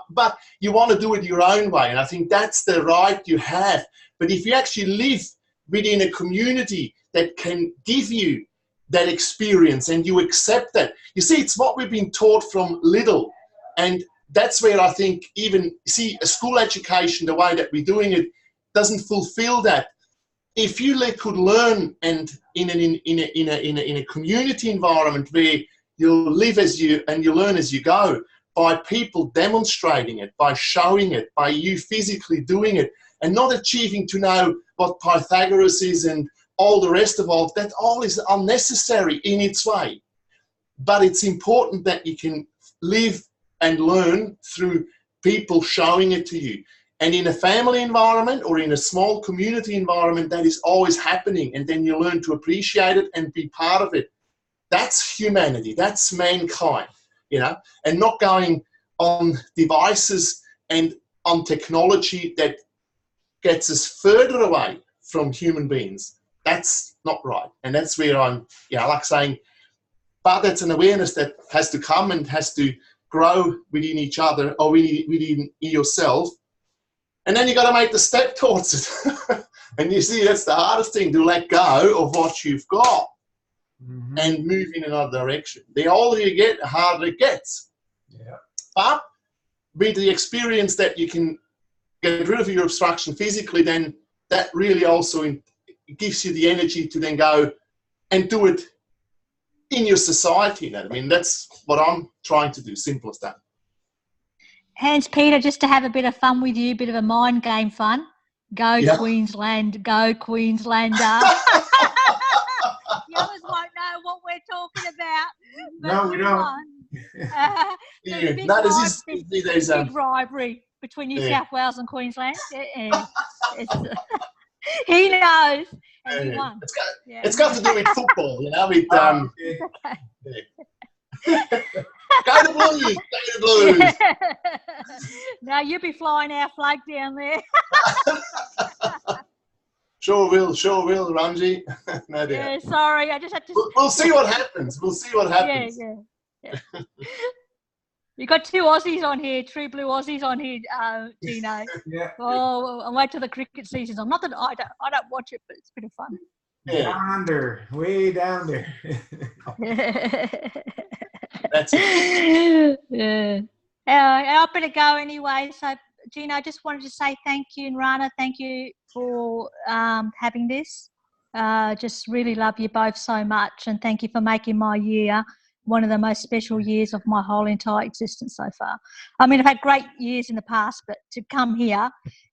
E: but you want to do it your own way. And I think that's the right you have. But if you actually live within a community that can give you that experience and you accept that, you see, it's what we've been taught from little. And that's where I think even, see, a school education, the way that we're doing it, doesn't fulfill that. If you could learn and in a community environment where you live as you and you learn as you go, by people demonstrating it, by showing it, by you physically doing it, and not achieving to know what Pythagoras is and all the rest of all, that all is unnecessary in its way. But it's important that you can live and learn through people showing it to you. And in a family environment or in a small community environment, that is always happening. And then you learn to appreciate it and be part of it. That's humanity. That's mankind, you know, and not going on devices and on technology that gets us further away from human beings. That's not right. And that's where I'm, you know, like saying, but that's an awareness that has to come and has to grow within each other or within yourself. And then you got to make the step towards it. And you see, that's the hardest thing, to let go of what you've got and move in another direction. The older you get, the harder it gets. Yeah. But with the experience that you can get rid of your obstruction physically, then that really also gives you the energy to then go and do it in your society. You know? I mean, that's what I'm trying to do. Simple as that. Hans
D: Peter, just to have a bit of fun with you, a bit of a mind game fun. Go Queensland, go Queenslander. You always won't know what we're talking about.
A: No, we don't.
D: There's a big rivalry between New South Wales and Queensland. He knows. And he won.
E: It's got to do with football, you know. With, Go to Blues! Go to Blues!
D: Now you'll be flying our flag down there.
E: Sure will, Ramji. No doubt.
D: Yeah, sorry, I just had to.
E: We'll see what happens. We'll see what happens.
D: Yeah. You got two Aussies on here, true blue Aussies on here, Gino.
A: Yeah.
D: Oh, and wait till the cricket season's on. Not that I don't watch it, but it's a bit of fun.
E: Yeah.
A: Down under, way down there.
E: That's it.
D: Yeah. I better go anyway. So, Gina, I just wanted to say thank you, and Rana, thank you for having this. Just really love you both so much, and thank you for making my year one of the most special years of my whole entire existence so far. I mean, I've had great years in the past, but to come here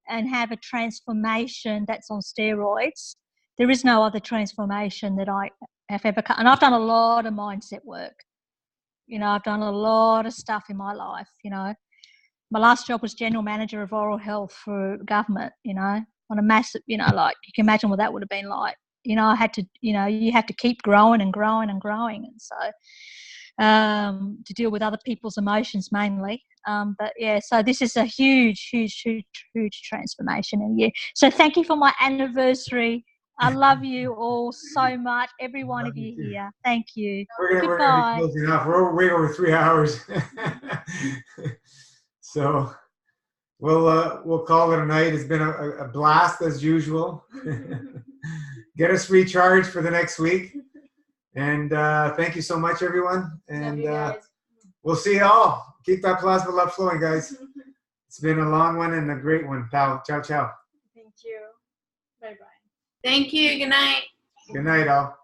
D: and have a transformation that's on steroids, there is no other transformation that I have ever come. And I've done a lot of mindset work. You know, I've done a lot of stuff in my life, you know. My last job was general manager of oral health for government, you know, on a massive, you know, like you can imagine what that would have been like. You know, I had to, you know, you have to keep growing and growing and growing. And so to deal with other people's emotions mainly. But yeah, so this is a huge, huge, huge, huge transformation in a year. So thank you for my anniversary. I love you all so much, every one of you here. Thank you.
A: We're gonna
D: Goodbye.
A: be closing off. We're way over 3 hours. So we'll call it a night. It's been a blast as usual. Get us recharged for the next week. And thank you so much, everyone. And we'll see you all. Keep that plasma love flowing, guys. It's been a long one and a great one, pal. Ciao, ciao.
B: Thank you. Bye-bye.
G: Thank you. Good night.
A: Good night, all.